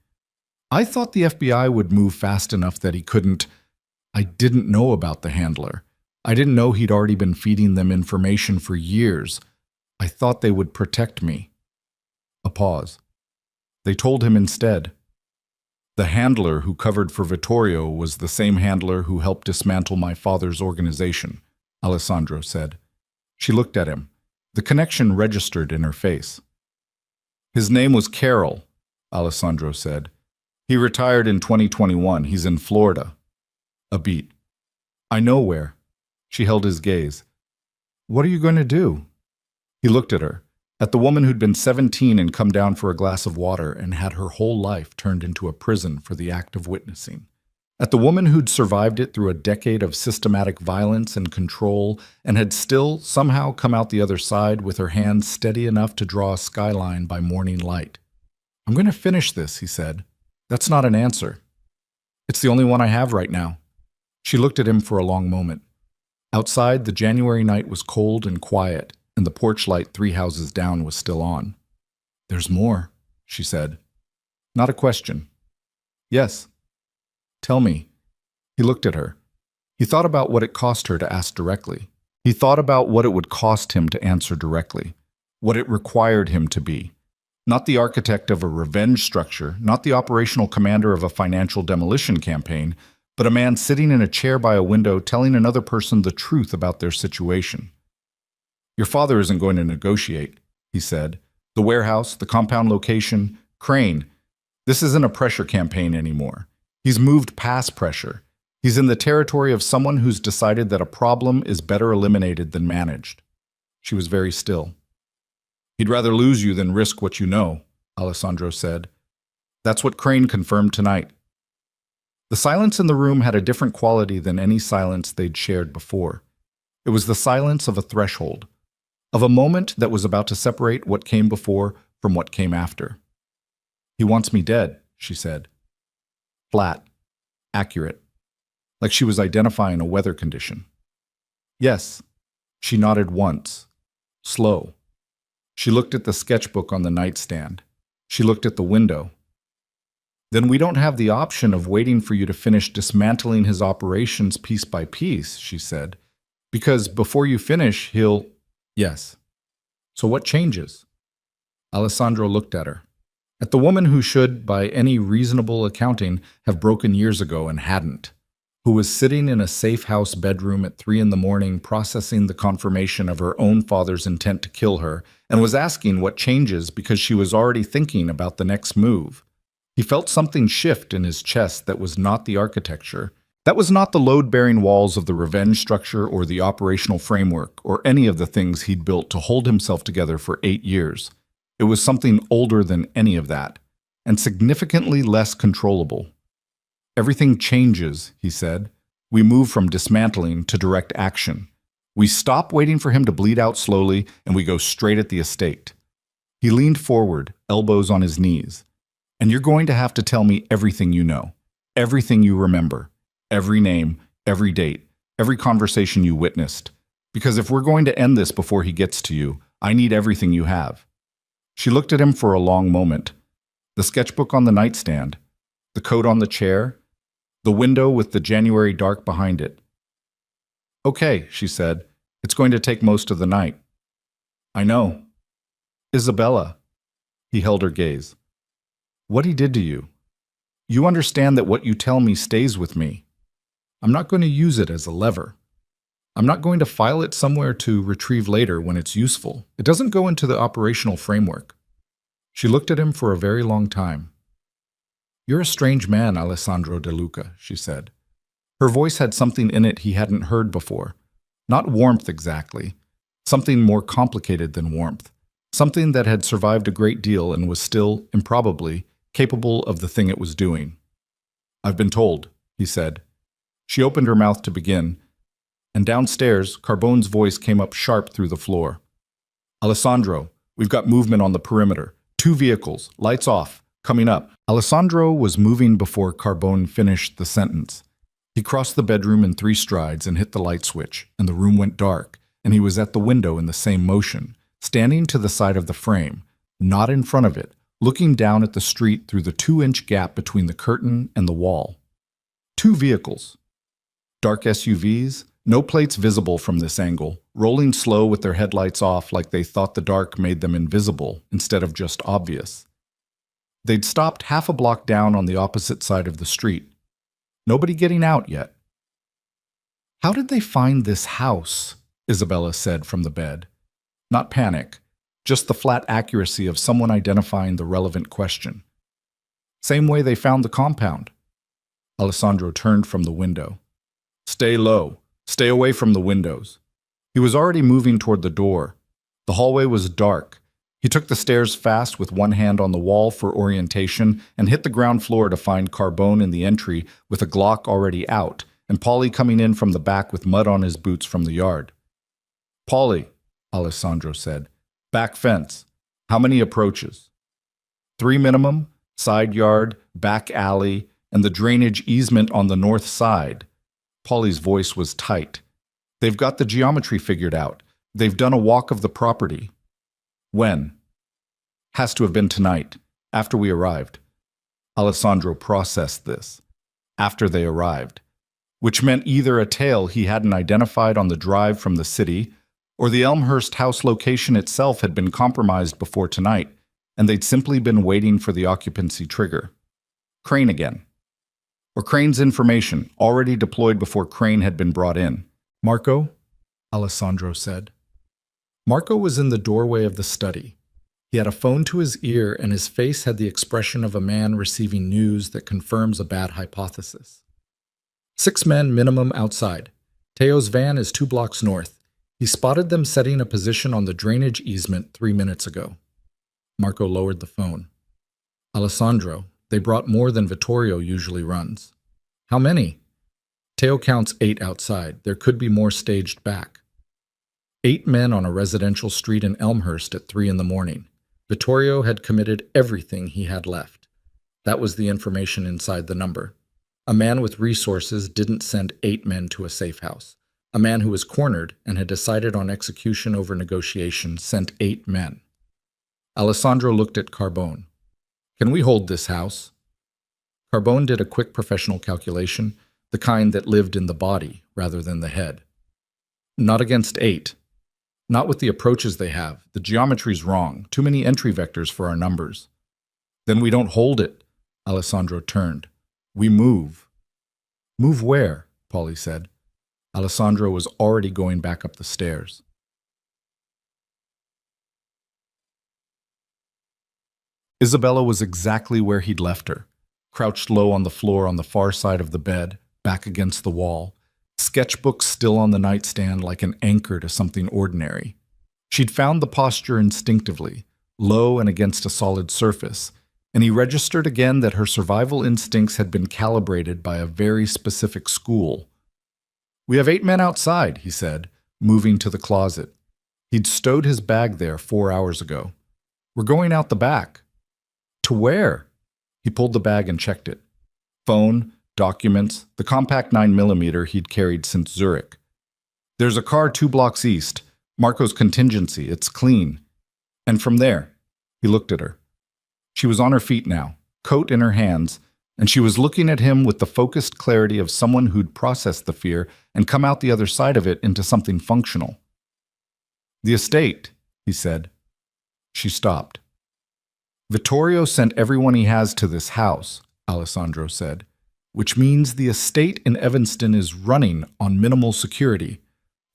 S1: I thought the FBI would move fast enough that he couldn't... I didn't know about the handler. I didn't know he'd already been feeding them information for years. I thought they would protect me. A pause. They told him instead. The handler who covered for Vittorio was the same handler who helped dismantle my father's organization, Alessandro said. She looked at him. The connection registered in her face. His name was Carol, Alessandro said. He retired in 2021. He's in Florida. A beat. I know where. She held his gaze. What are you going to do? He looked at her, at the woman who'd been 17 and come down for a glass of water and had her whole life turned into a prison for the act of witnessing. At the woman who'd survived it through a decade of systematic violence and control and had still somehow come out the other side with her hands steady enough to draw a skyline by morning light. I'm going to finish this, he said. That's not an answer. It's the only one I have right now. She looked at him for a long moment. Outside, the January night was cold and quiet, and the porch light 3 houses down was still on. There's more, she said. Not a question. Yes. Tell me. He looked at her. He thought about what it cost her to ask directly. He thought about what it would cost him to answer directly, what it required him to be. Not the architect of a revenge structure, not the operational commander of a financial demolition campaign, but a man sitting in a chair by a window telling another person the truth about their situation. Your father isn't going to negotiate, he said. The warehouse, the compound location, Crane. This isn't a pressure campaign anymore. He's moved past pressure. He's in the territory of someone who's decided that a problem is better eliminated than managed. She was very still. He'd rather lose you than risk what you know, Alessandro said. That's what Crane confirmed tonight. The silence in the room had a different quality than any silence they'd shared before. It was the silence of a threshold, of a moment that was about to separate what came before from what came after. He wants me dead, she said. Flat, accurate, like she was identifying a weather condition. Yes, she nodded once, slow. She looked at the sketchbook on the nightstand. She looked at the window. Then we don't have the option of waiting for you to finish dismantling his operations piece by piece, she said. Because before you finish, he'll... Yes. So what changes? Alessandro looked at her. At the woman who should, by any reasonable accounting, have broken years ago and hadn't. Who was sitting in a safe house bedroom at 3 a.m. processing the confirmation of her own father's intent to kill her, and was asking what changes because she was already thinking about the next move. He felt something shift in his chest that was not the architecture. That was not the load-bearing walls of the revenge structure or the operational framework or any of the things he'd built to hold himself together for 8 years. It was something older than any of that, and significantly less controllable. Everything changes, he said. We move from dismantling to direct action. We stop waiting for him to bleed out slowly, and we go straight at the estate. He leaned forward, elbows on his knees. And you're going to have to tell me everything you know, everything you remember, every name, every date, every conversation you witnessed. Because if we're going to end this before he gets to you, I need everything you have. She looked at him for a long moment. The sketchbook on the nightstand, the coat on the chair, the window with the January dark behind it. Okay, she said, it's going to take most of the night. I know. Isabella. He held her gaze. What he did to you. You understand that what you tell me stays with me. I'm not going to use it as a lever. I'm not going to file it somewhere to retrieve later when it's useful. It doesn't go into the operational framework. She looked at him for a very long time. You're a strange man, Alessandro De Luca, she said. Her voice had something in it he hadn't heard before. Not warmth exactly. Something more complicated than warmth. Something that had survived a great deal and was still, improbably, capable of the thing it was doing. I've been told, he said. She opened her mouth to begin, and downstairs, Carbone's voice came up sharp through the floor. Alessandro, we've got movement on the perimeter. 2 vehicles, lights off, coming up. Alessandro was moving before Carbone finished the sentence. He crossed the bedroom in 3 strides and hit the light switch, and the room went dark, and he was at the window in the same motion, standing to the side of the frame, not in front of it, looking down at the street through the 2-inch gap between the curtain and the wall. 2 vehicles. Dark SUVs, no plates visible from this angle, rolling slow with their headlights off like they thought the dark made them invisible instead of just obvious. They'd stopped half a block down on the opposite side of the street. Nobody getting out yet. How did they find this house? Isabella said from the bed. Not panic. Just the flat accuracy of someone identifying the relevant question. Same way they found the compound. Alessandro turned from the window. Stay low. Stay away from the windows. He was already moving toward the door. The hallway was dark. He took the stairs fast with one hand on the wall for orientation and hit the ground floor to find Carbone in the entry with a Glock already out and Paulie coming in from the back with mud on his boots from the yard. Paulie, Alessandro said. Back fence. How many approaches? 3 minimum, side yard, back alley, and the drainage easement on the north side. Paulie's voice was tight. They've got the geometry figured out. They've done a walk of the property. When? Has to have been tonight, after we arrived. Alessandro processed this. After they arrived. Which meant either a tail he hadn't identified on the drive from the city, or the Elmhurst house location itself had been compromised before tonight, and they'd simply been waiting for the occupancy trigger. Crane again. Or Crane's information, already deployed before Crane had been brought in. "Marco?" Alessandro said. Marco was in the doorway of the study. He had a phone to his ear, and his face had the expression of a man receiving news that confirms a bad hypothesis. 6 men minimum outside. Teo's van is 2 blocks north. He spotted them setting a position on the drainage easement 3 minutes ago. Marco lowered the phone. "Alessandro, they brought more than Vittorio usually runs." "How many?" Teo counts 8 outside. There could be more staged back. 8 men on a residential street in Elmhurst at 3 in the morning. Vittorio had committed everything he had left. That was the information inside the number. A man with resources didn't send 8 men to a safe house. A man who was cornered and had decided on execution over negotiation sent 8 men. Alessandro looked at Carbone. "Can we hold this house?" Carbone did a quick professional calculation, the kind that lived in the body rather than the head. "Not against 8. Not with the approaches they have. The geometry's wrong. Too many entry vectors for our numbers." "Then we don't hold it." Alessandro turned. "We move." "Move where?" Paulie said. Alessandro was already going back up the stairs. Isabella was exactly where he'd left her, crouched low on the floor on the far side of the bed, back against the wall, sketchbook still on the nightstand like an anchor to something ordinary. She'd found the posture instinctively, low and against a solid surface, and he registered again that her survival instincts had been calibrated by a very specific school. "We have 8 men outside," he said, moving to the closet. He'd stowed his bag there 4 hours ago. "We're going out the back." "To where?" He pulled the bag and checked it. Phone, documents, the compact 9mm he'd carried since Zurich. "There's a car 2 blocks east. Marco's contingency. It's clean." And from there, he looked at her. She was on her feet now, coat in her hands, and she was looking at him with the focused clarity of someone who'd processed the fear and come out the other side of it into something functional. "The estate," he said. She stopped. "Vittorio sent everyone he has to this house," Alessandro said, "which means the estate in Evanston is running on minimal security.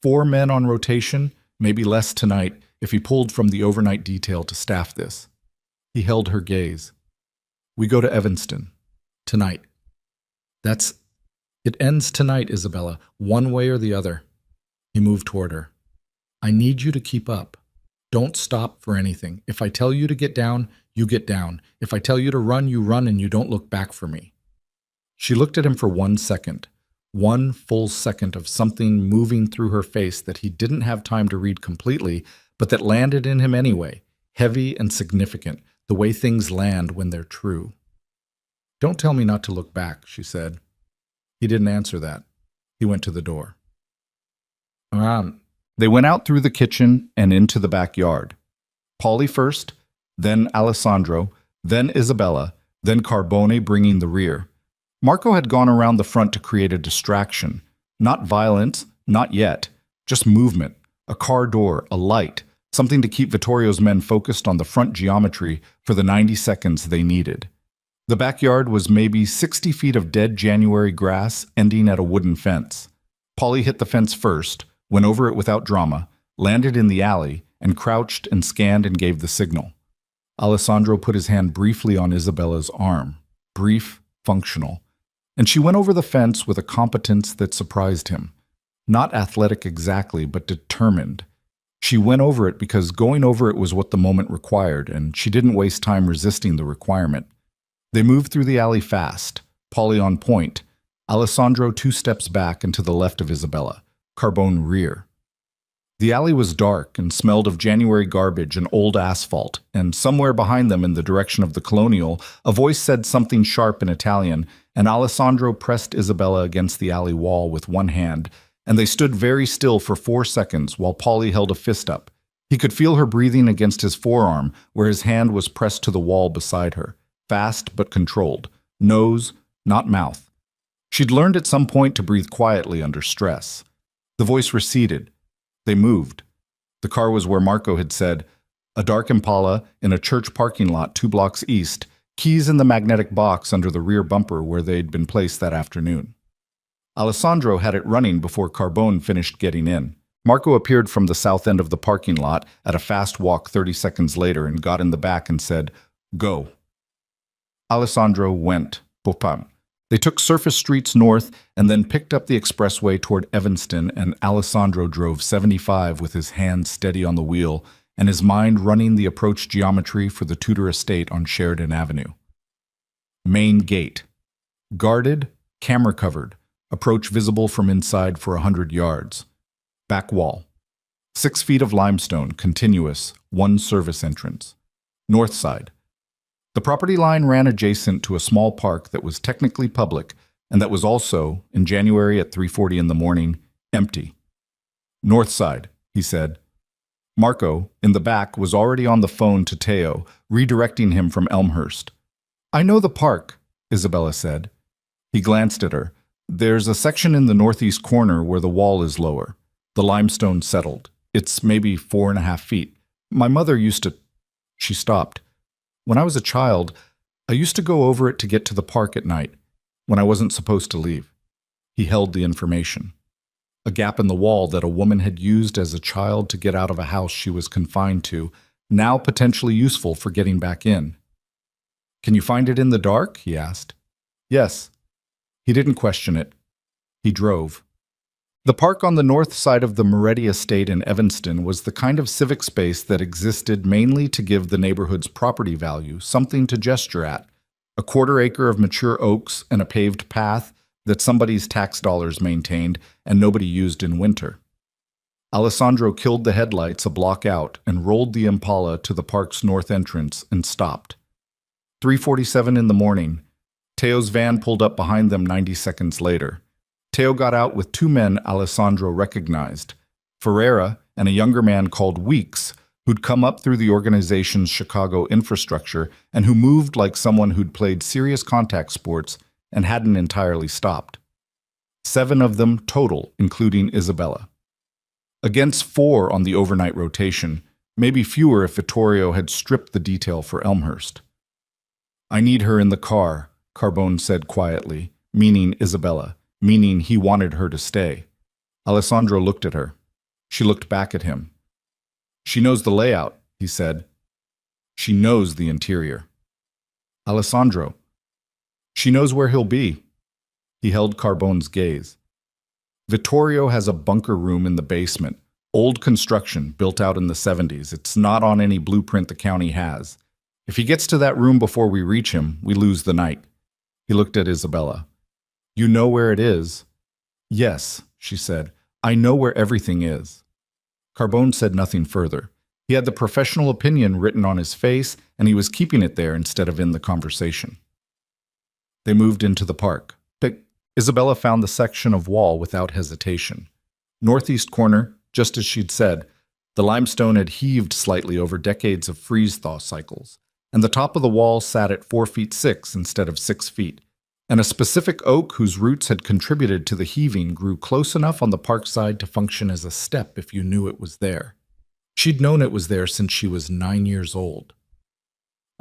S1: 4 men on rotation, maybe less tonight if he pulled from the overnight detail to staff this." He held her gaze. "We go to Evanston. Tonight." It ends tonight, Isabella, one way or the other." He moved toward her. "I need you to keep up. Don't stop for anything. If I tell you to get down, you get down. If I tell you to run, you run and you don't look back for me." She looked at him for 1 second, 1 full second of something moving through her face that he didn't have time to read completely, but that landed in him anyway, heavy and significant, the way things land when they're true. "Don't tell me not to look back," she said. He didn't answer that. He went to the door. They went out through the kitchen and into the backyard. Paulie first, then Alessandro, then Isabella, then Carbone bringing the rear. Marco had gone around the front to create a distraction. Not violence, not yet, just movement, a car door, a light, something to keep Vittorio's men focused on the front geometry for the 90 seconds they needed. The backyard was maybe 60 feet of dead January grass ending at a wooden fence. Paulie hit the fence first, went over it without drama, landed in the alley, and crouched and scanned and gave the signal. Alessandro put his hand briefly on Isabella's arm, brief, functional, and she went over the fence with a competence that surprised him. Not athletic exactly, but determined. She went over it because going over it was what the moment required, and she didn't waste time resisting the requirement. They moved through the alley fast, Paulie on point, Alessandro 2 steps back and to the left of Isabella, Carbone rear. The alley was dark and smelled of January garbage and old asphalt, and somewhere behind them in the direction of the Colonial, a voice said something sharp in Italian, and Alessandro pressed Isabella against the alley wall with one hand, and they stood very still for 4 seconds while Paulie held a fist up. He could feel her breathing against his forearm, where his hand was pressed to the wall beside her, fast but controlled, nose, not mouth. She'd learned at some point to breathe quietly under stress. The voice receded. They moved. The car was where Marco had said, A dark Impala in a church parking lot 2 blocks east, keys in the magnetic box under the rear bumper where they'd been placed that afternoon. Alessandro had it running before Carbone finished getting in. Marco appeared from the south end of the parking lot at a fast walk 30 seconds later and got in the back and said, "Go." Alessandro went. Popam. They took surface streets north and then picked up the expressway toward Evanston, and Alessandro drove 75 with his hands steady on the wheel and his mind running the approach geometry for the Tudor estate on Sheridan Avenue. Main gate. Guarded, camera covered, approach visible from inside for 100 yards. Back wall. 6 feet of limestone, continuous, one service entrance. North side. The property line ran adjacent to a small park that was technically public and that was also, in January at 3:40 in the morning, empty. North side, he said. Marco, in the back, was already on the phone to Teo, redirecting him from Elmhurst. "I know the park," Isabella said. He glanced at her. "There's a section in the northeast corner where the wall is lower. The limestone settled. It's maybe 4.5 feet. My mother used to—" She stopped. "When I was a child, I used to go over it to get to the park at night, when I wasn't supposed to leave." He held the information. A gap in the wall that a woman had used as a child to get out of a house she was confined to, now potentially useful for getting back in. "Can you find it in the dark?" he asked. "Yes." He didn't question it. He drove. The park on the north side of the Moretti estate in Evanston was the kind of civic space that existed mainly to give the neighborhood's property value something to gesture at, a 1/4 acre of mature oaks and a paved path that somebody's tax dollars maintained and nobody used in winter. Alessandro killed the headlights a block out and rolled the Impala to the park's north entrance and stopped. 3:47 in the morning. Teo's van pulled up behind them 90 seconds later. Teo got out with 2 men Alessandro recognized, Ferreira and a younger man called Weeks, who'd come up through the organization's Chicago infrastructure and who moved like someone who'd played serious contact sports and hadn't entirely stopped. 7 of them total, including Isabella. Against 4 on the overnight rotation, maybe fewer if Vittorio had stripped the detail for Elmhurst. "I need her in the car," Carbone said quietly, meaning Isabella, meaning he wanted her to stay. Alessandro looked at her. She looked back at him. "She knows the layout," he said. "She knows the interior." "Alessandro." "She knows where he'll be." He held Carbone's gaze. "Vittorio has a bunker room in the basement. Old construction, built out in the 70s. It's not on any blueprint the county has. If he gets to that room before we reach him, we lose the night." He looked at Isabella. "You know where it is?" "Yes," she said. "I know where everything is." Carbone said nothing further. He had the professional opinion written on his face, and he was keeping it there instead of in the conversation. They moved into the park. Isabella found the section of wall without hesitation. Northeast corner, just as she'd said. The limestone had heaved slightly over decades of freeze-thaw cycles, and the top of the wall sat at 4'6" instead of 6 feet. And a specific oak whose roots had contributed to the heaving grew close enough on the park side to function as a step if you knew it was there. She'd known it was there since she was 9 years old.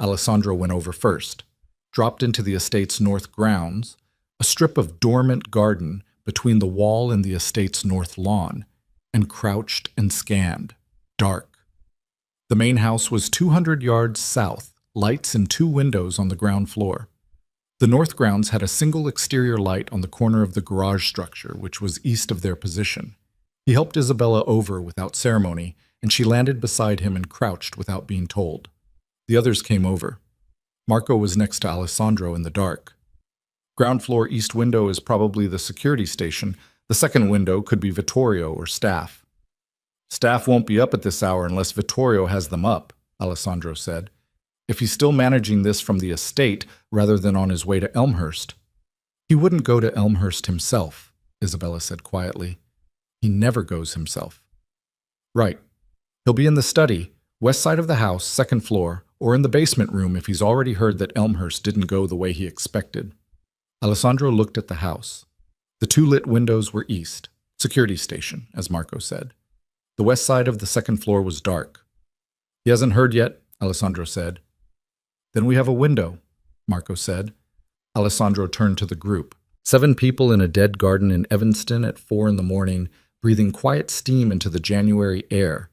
S1: Alessandro went over first, dropped into the estate's north grounds, a strip of dormant garden between the wall and the estate's north lawn, and crouched and scanned, dark. The main house was 200 yards south, lights in 2 windows on the ground floor. The north grounds had a single exterior light on the corner of the garage structure, which was east of their position. He helped Isabella over without ceremony, and she landed beside him and crouched without being told. The others came over. Marco was next to Alessandro in the dark. Ground floor east window is probably the security station. The second window could be Vittorio or staff. "Staff won't be up at this hour unless Vittorio has them up," Alessandro said. "If he's still managing this from the estate rather than on his way to Elmhurst." "He wouldn't go to Elmhurst himself," Isabella said quietly. "He never goes himself." "Right. He'll be in the study, west side of the house, second floor, or in the basement room if he's already heard that Elmhurst didn't go the way he expected." Alessandro looked at the house. The 2 lit windows were east, security station, as Marco said. The west side of the second floor was dark. He hasn't heard yet, Alessandro said. Then we have a window, Marco said. Alessandro turned to the group. 7 people in a dead garden in Evanston at 4 in the morning, breathing quiet steam into the January air.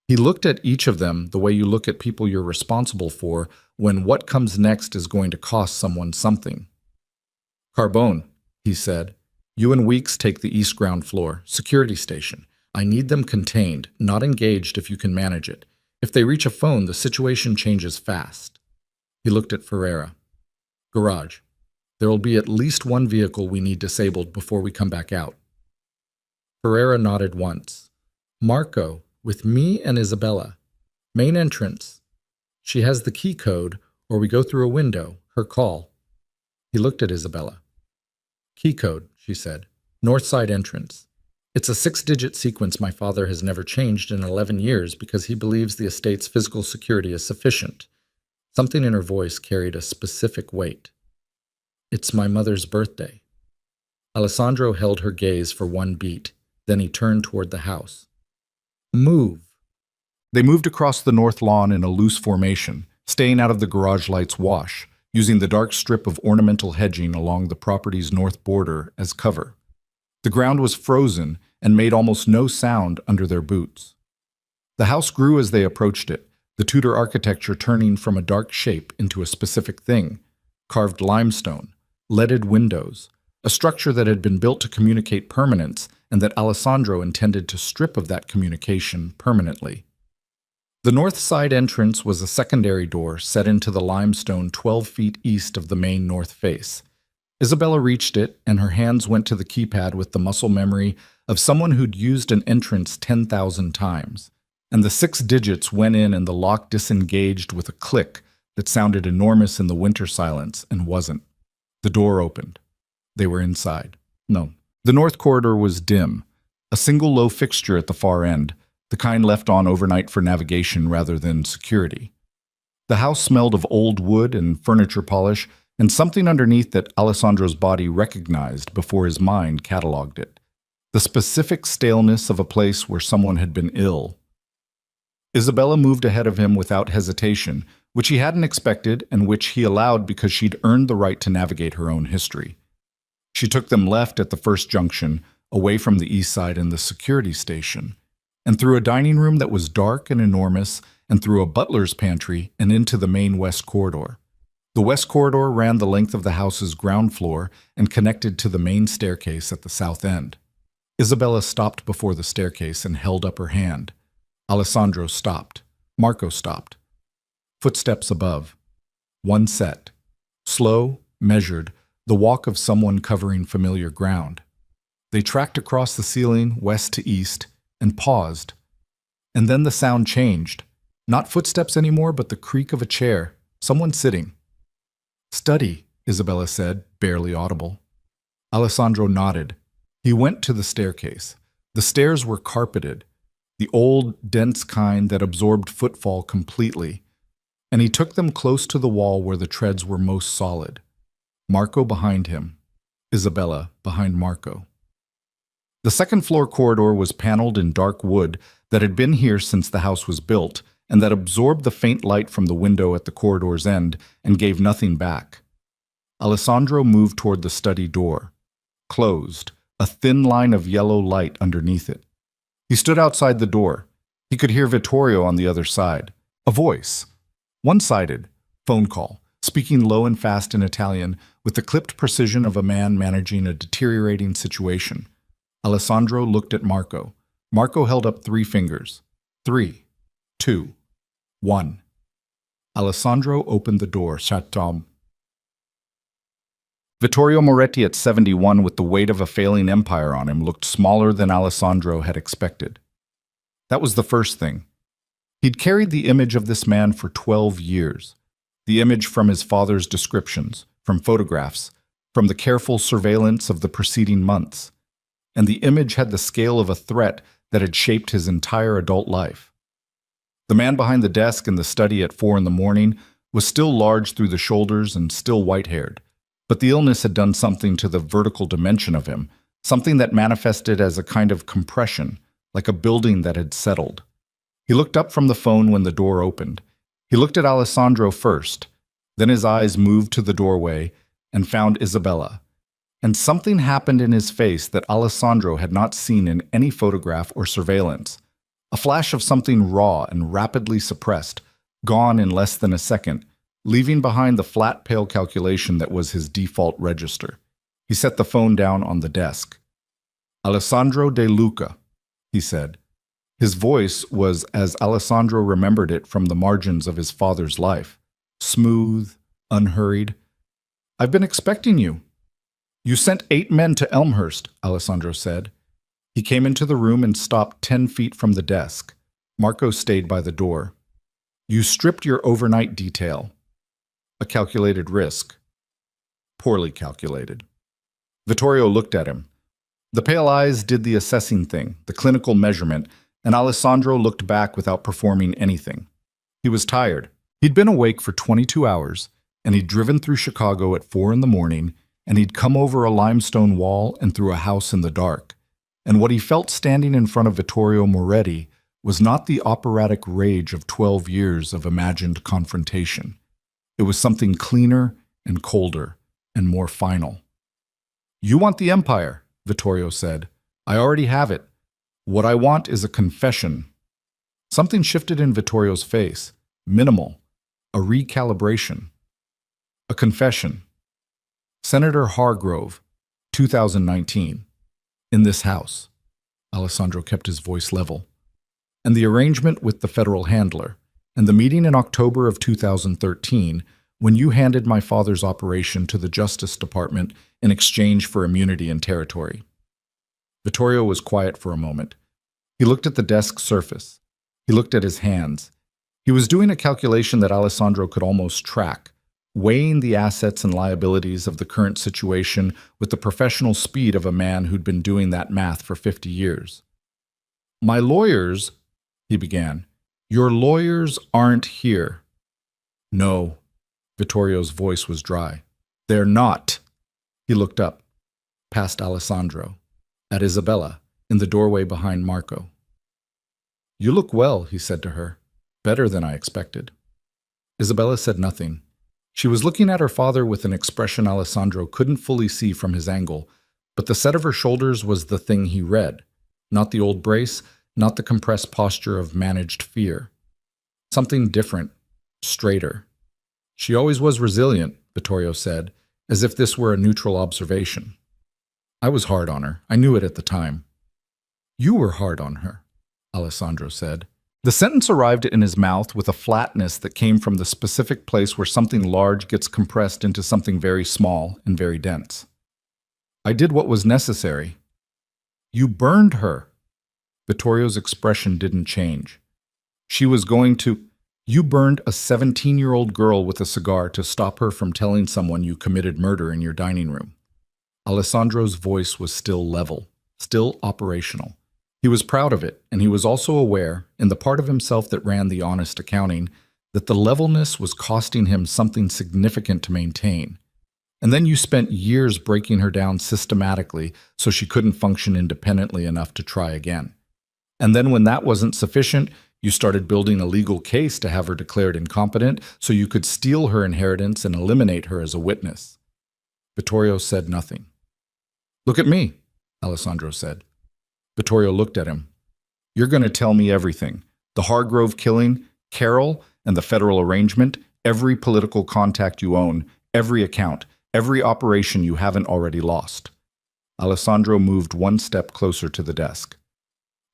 S1: He looked at each of them the way you look at people you're responsible for when what comes next is going to cost someone something. Carbone, he said, you and Weeks take the east ground floor, security station. I need them contained, not engaged if you can manage it. If they reach a phone, the situation changes fast. He looked at Ferreira. Garage. There will be at least one vehicle we need disabled before we come back out. Ferreira nodded once. Marco, with me and Isabella. Main entrance. She has the key code, or we go through a window. Her call. He looked at Isabella. Key code, she said. North side entrance. It's a 6-digit sequence my father has never changed in 11 years because he believes the estate's physical security is sufficient. Something in her voice carried a specific weight. It's my mother's birthday. Alessandro held her gaze for one beat. Then he turned toward the house. Move. They moved across the north lawn in a loose formation, staying out of the garage light's wash, using the dark strip of ornamental hedging along the property's north border as cover. The ground was frozen and made almost no sound under their boots. The house grew as they approached it, the Tudor architecture turning from a dark shape into a specific thing: carved limestone, leaded windows, a structure that had been built to communicate permanence and that Alessandro intended to strip of that communication permanently. The north side entrance was a secondary door set into the limestone 12 feet east of the main north face. Isabella reached it, and her hands went to the keypad with the muscle memory of someone who'd used an entrance 10,000 times, and the 6 digits went in and the lock disengaged with a click that sounded enormous in the winter silence and wasn't. The door opened. They were inside. No. The north corridor was dim, a single low fixture at the far end, the kind left on overnight for navigation rather than security. The house smelled of old wood and furniture polish, and something underneath that Alessandro's body recognized before his mind cataloged it. The specific staleness of a place where someone had been ill. Isabella moved ahead of him without hesitation, which he hadn't expected and which he allowed because she'd earned the right to navigate her own history. She took them left at the first junction, away from the east side and the security station, and through a dining room that was dark and enormous, and through a butler's pantry and into the main west corridor. The west corridor ran the length of the house's ground floor and connected to the main staircase at the south end. Isabella stopped before the staircase and held up her hand. Alessandro stopped. Marco stopped. Footsteps above. One set. Slow, measured, the walk of someone covering familiar ground. They tracked across the ceiling, west to east, and paused. And then the sound changed. Not footsteps anymore, but the creak of a chair. Someone sitting. Study, Isabella said, barely audible. Alessandro nodded. He went to the staircase. The stairs were carpeted, the old, dense kind that absorbed footfall completely, and he took them close to the wall where the treads were most solid. Marco behind him, Isabella behind Marco. The second-floor corridor was paneled in dark wood that had been here since the house was built, and that absorbed the faint light from the window at the corridor's end and gave nothing back. Alessandro moved toward the study door. Closed, a thin line of yellow light underneath it. He stood outside the door. He could hear Vittorio on the other side. A voice. One-sided. Phone call. Speaking low and fast in Italian, with the clipped precision of a man managing a deteriorating situation. Alessandro looked at Marco. Marco held up 3 fingers. 3, 2, 1. Alessandro opened the door. Chatom. Vittorio Moretti at 71 with the weight of a failing empire on him looked smaller than Alessandro had expected. That was the first thing. He'd carried the image of this man for 12 years. The image from his father's descriptions, from photographs, from the careful surveillance of the preceding months. And the image had the scale of a threat that had shaped his entire adult life. The man behind the desk in the study at 4 in the morning was still large through the shoulders and still white-haired. But the illness had done something to the vertical dimension of him, something that manifested as a kind of compression, like a building that had settled. He looked up from the phone when the door opened. He looked at Alessandro first, then his eyes moved to the doorway and found Isabella. And something happened in his face that Alessandro had not seen in any photograph or surveillance. A flash of something raw and rapidly suppressed, gone in less than a second, leaving behind the flat, pale calculation that was his default register. He set the phone down on the desk. "Alessandro De Luca," he said. His voice was as Alessandro remembered it from the margins of his father's life. Smooth, unhurried. "I've been expecting you." "You sent 8 men to Elmhurst," Alessandro said. He came into the room and stopped 10 feet from the desk. Marco stayed by the door. "You stripped your overnight detail." A calculated risk. Poorly calculated. Vittorio looked at him. The pale eyes did the assessing thing, the clinical measurement, and Alessandro looked back without performing anything. He was tired. He'd been awake for 22 hours, and he'd driven through Chicago at 4 in the morning, and he'd come over a limestone wall and through a house in the dark. And what he felt standing in front of Vittorio Moretti was not the operatic rage of 12 years of imagined confrontation. It was something cleaner and colder and more final. "You want the empire," Vittorio said. "I already have it. What I want is a confession." Something shifted in Vittorio's face. Minimal. A recalibration. A confession. "Senator Hargrove, 2019. In this house." Alessandro kept his voice level. "And the arrangement with the federal handler, and the meeting in October of 2013, when you handed my father's operation to the Justice Department in exchange for immunity and territory." Vittorio was quiet for a moment. He looked at the desk surface. He looked at his hands. He was doing a calculation that Alessandro could almost track, weighing the assets and liabilities of the current situation with the professional speed of a man who'd been doing that math for 50 years. "My lawyers," he began. "Your lawyers aren't here." "No." Vittorio's voice was dry. "They're not." He looked up, past Alessandro, at Isabella, in the doorway behind Marco. "You look well," he said to her. "Better than I expected." Isabella said nothing. She was looking at her father with an expression Alessandro couldn't fully see from his angle, but the set of her shoulders was the thing he read, not the old brace, not the compressed posture of managed fear. Something different, straighter. "She always was resilient," Vittorio said, as if this were a neutral observation. "I was hard on her. I knew it at the time." "You were hard on her," Alessandro said. The sentence arrived in his mouth with a flatness that came from the specific place where something large gets compressed into something very small and very dense. "I did what was necessary." "You burned her." Vittorio's expression didn't change. "She was going to—" "You burned a 17-year-old girl with a cigar to stop her from telling someone you committed murder in your dining room." Alessandro's voice was still level, still operational. He was proud of it, and he was also aware, in the part of himself that ran the honest accounting, that the levelness was costing him something significant to maintain. And then you spent years breaking her down systematically so she couldn't function independently enough to try again. And then when that wasn't sufficient, you started building a legal case to have her declared incompetent so you could steal her inheritance and eliminate her as a witness. Vittorio said nothing. "Look at me," Alessandro said. Vittorio looked at him. "You're going to tell me everything. The Hargrove killing, Carol, and the federal arrangement, every political contact you own, every account, every operation you haven't already lost." Alessandro moved one step closer to the desk.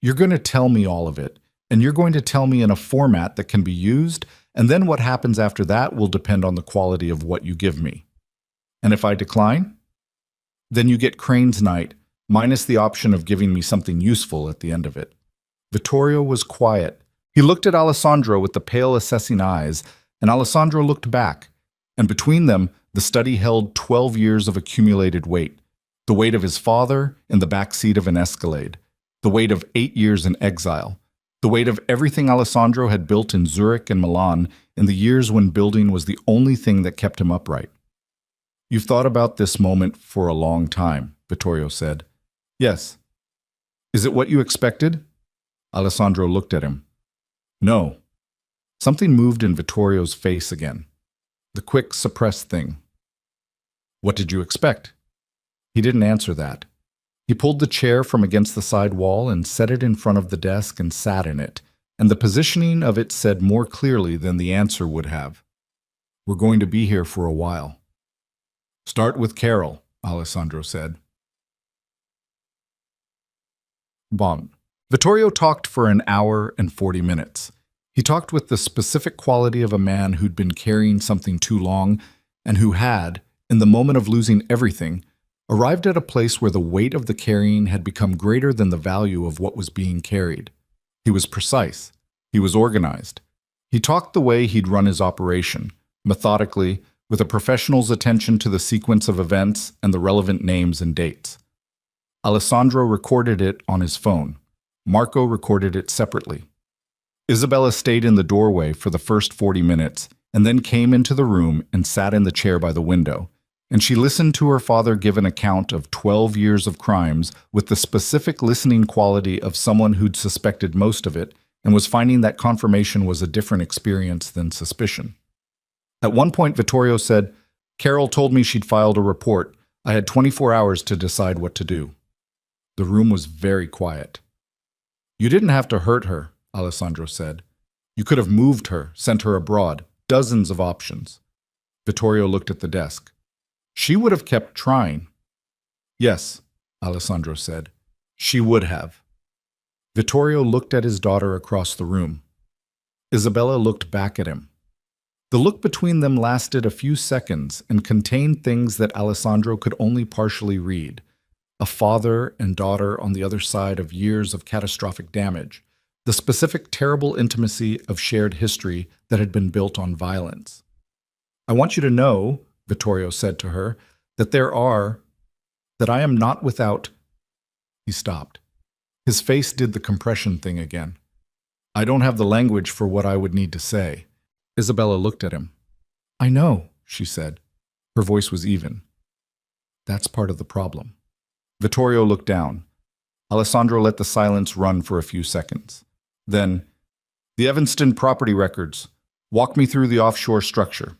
S1: "You're going to tell me all of it, and you're going to tell me in a format that can be used, and then what happens after that will depend on the quality of what you give me. And if I decline? Then you get Crane's night, minus the option of giving me something useful at the end of it." Vittorio was quiet. He looked at Alessandro with the pale assessing eyes, and Alessandro looked back, and between them the study held 12 years of accumulated weight, the weight of his father in the back seat of an Escalade, the weight of 8 years in exile, the weight of everything Alessandro had built in Zurich and Milan in the years when building was the only thing that kept him upright. "You've thought about this moment for a long time," Vittorio said. "Yes." "Is it what you expected?" Alessandro looked at him. No. Something moved in Vittorio's face again. The quick, suppressed thing. What did you expect? He didn't answer that. He pulled the chair from against the side wall and set it in front of the desk and sat in it, and the positioning of it said more clearly than the answer would have. We're going to be here for a while. Start with Carol, Alessandro said. Bon. Vittorio talked for an hour and 40 minutes. He talked with the specific quality of a man who'd been carrying something too long and who had, in the moment of losing everything, arrived at a place where the weight of the carrying had become greater than the value of what was being carried. He was precise. He was organized. He talked the way he'd run his operation, methodically, with a professional's attention to the sequence of events and the relevant names and dates. Alessandro recorded it on his phone. Marco recorded it separately. Isabella stayed in the doorway for the first 40 minutes and then came into the room and sat in the chair by the window, and she listened to her father give an account of 12 years of crimes with the specific listening quality of someone who'd suspected most of it and was finding that confirmation was a different experience than suspicion. At one point, Vittorio said, "Carol told me she'd filed a report. I had 24 hours to decide what to do." The room was very quiet. "You didn't have to hurt her," Alessandro said. "You could have moved her, sent her abroad, dozens of options." Vittorio looked at the desk. "She would have kept trying." "Yes," Alessandro said. "She would have." Vittorio looked at his daughter across the room. Isabella looked back at him. The look between them lasted a few seconds and contained things that Alessandro could only partially read. A father and daughter on the other side of years of catastrophic damage. The specific terrible intimacy of shared history that had been built on violence. "I want you to know," Vittorio said to her, that I am not without." He stopped. His face did the compression thing again. "I don't have the language for what I would need to say." Isabella looked at him. "I know," she said. Her voice was even. "That's part of the problem." Vittorio looked down. Alessandro let the silence run for a few seconds. Then, "The Evanston property records. Walk me through the offshore structure."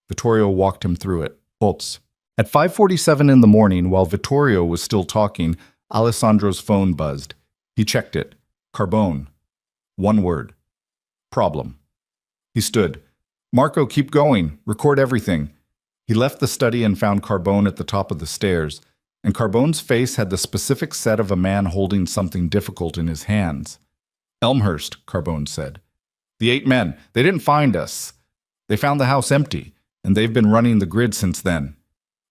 S1: Vittorio walked him through it. Bolts. At 5:47 in the morning, while Vittorio was still talking, Alessandro's phone buzzed. He checked it. Carbone. One word. Problem. He stood. "Marco, keep going. Record everything." He left the study and found Carbone at the top of the stairs, and Carbone's face had the specific set of a man holding something difficult in his hands. "Elmhurst," Carbone said. "The 8 men. They didn't find us. They found the house empty, and they've been running the grid since then."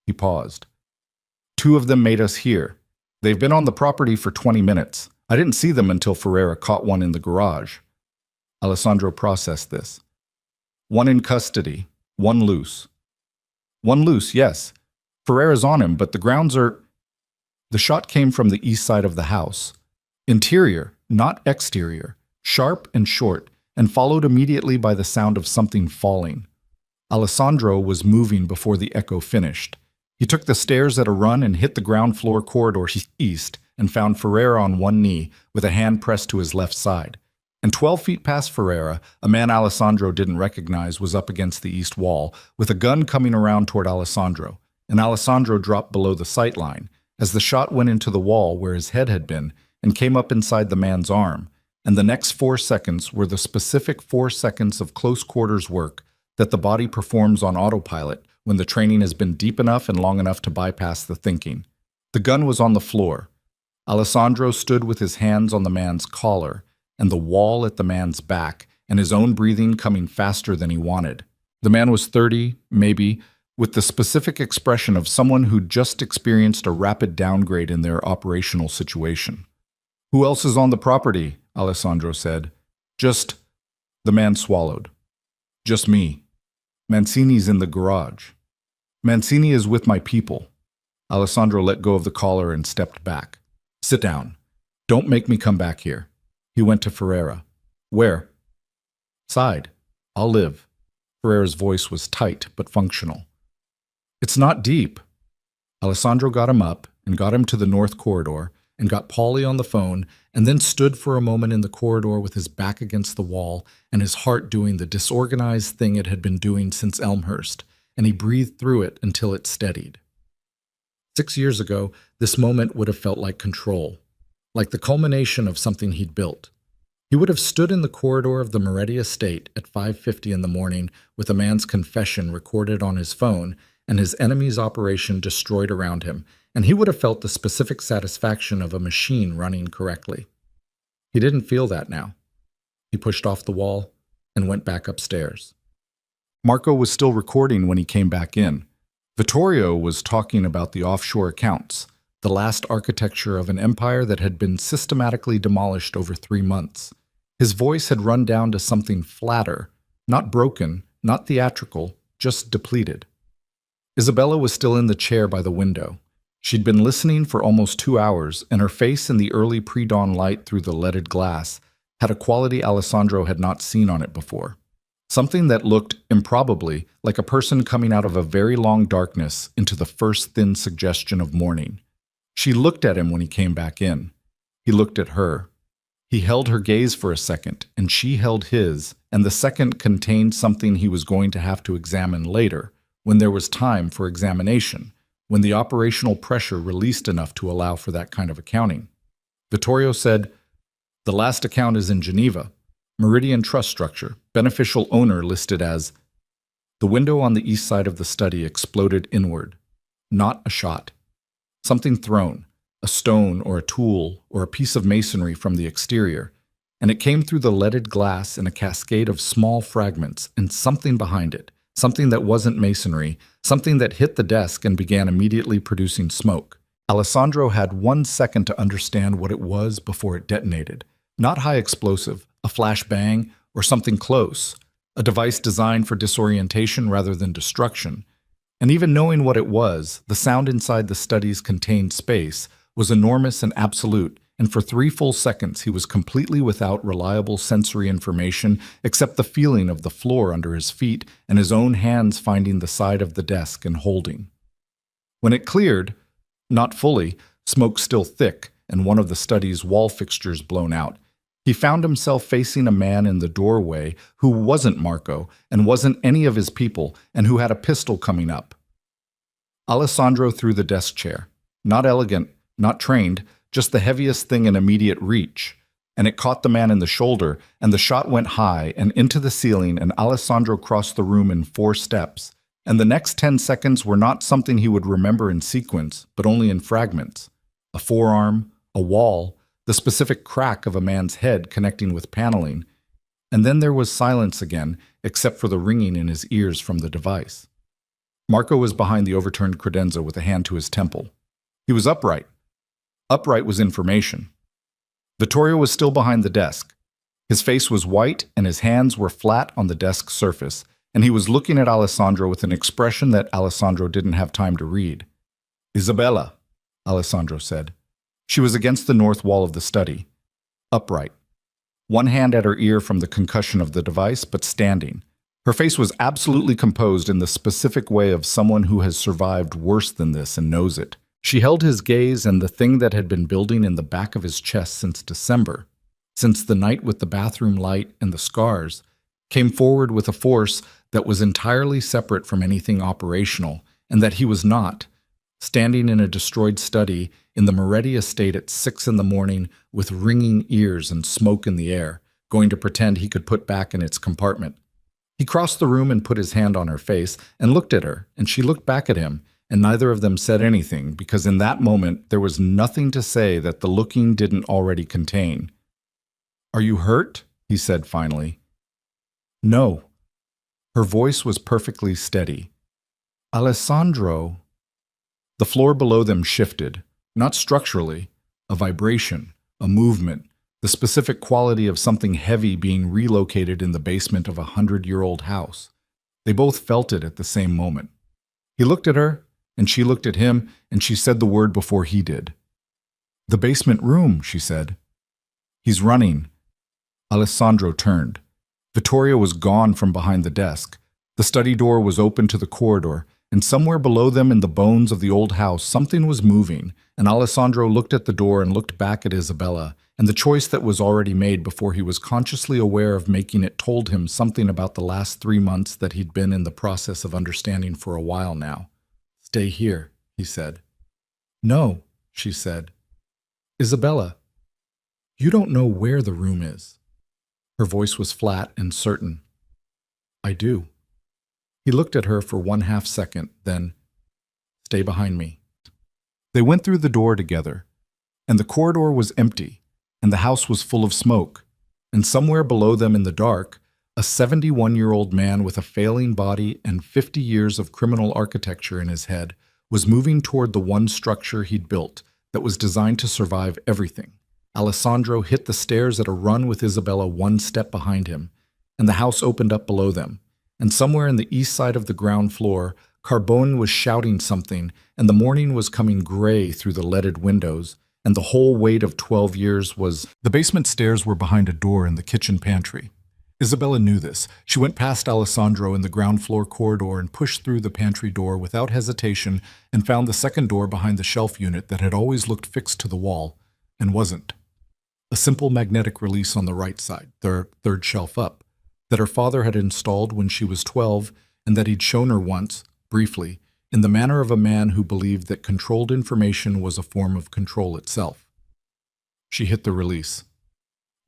S1: He paused. "2 of them made us here. They've been on the property for 20 minutes. I didn't see them until Ferreira caught one in the garage." Alessandro processed this. "1 in custody, 1 loose." "1 loose, yes. Ferreira's on him, but the grounds are..." The shot came from the east side of the house. Interior, not exterior, sharp and short, and followed immediately by the sound of something falling. Alessandro was moving before the echo finished. He took the stairs at a run and hit the ground floor corridor east and found Ferreira on one knee with a hand pressed to his left side. And 12 feet past Ferreira, a man Alessandro didn't recognize was up against the east wall with a gun coming around toward Alessandro, and Alessandro dropped below the sight line as the shot went into the wall where his head had been and came up inside the man's arm, and the next 4 seconds were the specific 4 seconds of close quarters work that the body performs on autopilot when the training has been deep enough and long enough to bypass the thinking. The gun was on the floor. Alessandro stood with his hands on the man's collar and the wall at the man's back, and his own breathing coming faster than he wanted. The man was 30, maybe, with the specific expression of someone who'd just experienced a rapid downgrade in their operational situation. "Who else is on the property?" Alessandro said. "Just..." The man swallowed. "Just me. Mancini's in the garage." "Mancini is with my people." Alessandro let go of the collar and stepped back. "Sit down. Don't make me come back here." He went to Ferreira. "Where?" "Side. I'll live." Ferreira's voice was tight but functional. "It's not deep." Alessandro got him up and got him to the north corridor and got Polly on the phone, and then stood for a moment in the corridor with his back against the wall and his heart doing the disorganized thing it had been doing since Elmhurst, and he breathed through it until it steadied. 6 years ago, this moment would have felt like control, like the culmination of something he'd built. He would have stood in the corridor of the Moretti estate at 5:50 in the morning with a man's confession recorded on his phone and his enemy's operation destroyed around him, and he would have felt the specific satisfaction of a machine running correctly. He didn't feel that now. He pushed off the wall and went back upstairs. Marco was still recording when he came back in. Vittorio was talking about the offshore accounts, the last architecture of an empire that had been systematically demolished over 3 months. His voice had run down to something flatter, not broken, not theatrical, just depleted. Isabella was still in the chair by the window. She'd been listening for almost 2 hours, and her face in the early pre-dawn light through the leaded glass had a quality Alessandro had not seen on it before. Something that looked, improbably, like a person coming out of a very long darkness into the first thin suggestion of morning. She looked at him when he came back in. He looked at her. He held her gaze for a second, and she held his, and the second contained something he was going to have to examine later, when there was time for examination, when the operational pressure released enough to allow for that kind of accounting. Vittorio said, "The last account is in Geneva. Meridian trust structure, beneficial owner listed as..." The window on the east side of the study exploded inward. Not a shot. Something thrown, a stone or a tool or a piece of masonry from the exterior, and it came through the leaded glass in a cascade of small fragments and something behind it, something that wasn't masonry, something that hit the desk and began immediately producing smoke. Alessandro had 1 second to understand what it was before it detonated. Not high explosive, a flash bang, or something close, a device designed for disorientation rather than destruction. And even knowing what it was, the sound inside the study's contained space was enormous and absolute, and for 3 full seconds he was completely without reliable sensory information except the feeling of the floor under his feet and his own hands finding the side of the desk and holding. When it cleared, not fully, smoke still thick, and one of the study's wall fixtures blown out, he found himself facing a man in the doorway who wasn't Marco and wasn't any of his people and who had a pistol coming up. Alessandro threw the desk chair. Not elegant, not trained, just the heaviest thing in immediate reach. And it caught the man in the shoulder, and the shot went high and into the ceiling, and Alessandro crossed the room in 4 steps. And the next 10 seconds were not something he would remember in sequence, but only in fragments. A forearm, a wall, the specific crack of a man's head connecting with paneling, and then there was silence again, except for the ringing in his ears from the device. Marco was behind the overturned credenza with a hand to his temple. He was upright. Upright was information. Vittorio was still behind the desk. His face was white and his hands were flat on the desk surface, and he was looking at Alessandro with an expression that Alessandro didn't have time to read. "Isabella," Alessandro said. She was against the north wall of the study, upright, 1 hand at her ear from the concussion of the device, but standing. Her face was absolutely composed in the specific way of someone who has survived worse than this and knows it. She held his gaze, and the thing that had been building in the back of his chest since December, since the night with the bathroom light and the scars, came forward with a force that was entirely separate from anything operational, and that he was not, standing in a destroyed study in the Moretti estate at 6 in the morning with ringing ears and smoke in the air, going to pretend he could put back in its compartment. He crossed the room and put his hand on her face and looked at her, and she looked back at him, and neither of them said anything, because in that moment there was nothing to say that the looking didn't already contain. "Are you hurt?" he said finally. "No." Her voice was perfectly steady. "Alessandro..." The floor below them shifted, not structurally, a vibration, a movement, the specific quality of something heavy being relocated in the basement of a 100-year-old house. They both felt it at the same moment. He looked at her, and she looked at him, and she said the word before he did. "The basement room," she said. "He's running." Alessandro turned. Vittorio was gone from behind the desk. The study door was open to the corridor, and somewhere below them in the bones of the old house something was moving, and Alessandro looked at the door and looked back at Isabella, and the choice that was already made before he was consciously aware of making it told him something about the last 3 months that he'd been in the process of understanding for a while now. "Stay here," he said. "No," she said. "Isabella, you don't know where the room is." Her voice was flat and certain. "I do." He looked at her for 1/2 second, then, "Stay behind me." They went through the door together, and the corridor was empty, and the house was full of smoke, and somewhere below them in the dark, a 71-year-old man with a failing body and 50 years of criminal architecture in his head was moving toward the one structure he'd built that was designed to survive everything. Alessandro hit the stairs at a run with Isabella 1 step behind him, and the house opened up below them. And somewhere in the east side of the ground floor, Carbone was shouting something, and the morning was coming gray through the leaded windows, and the whole weight of 12 years was... The basement stairs were behind a door in the kitchen pantry. Isabella knew this. She went past Alessandro in the ground floor corridor and pushed through the pantry door without hesitation and found the second door behind the shelf unit that had always looked fixed to the wall, and wasn't. A simple magnetic release on the right side, the third shelf up, that her father had installed when she was 12 and that he'd shown her once, briefly, in the manner of a man who believed that controlled information was a form of control itself. She hit the release.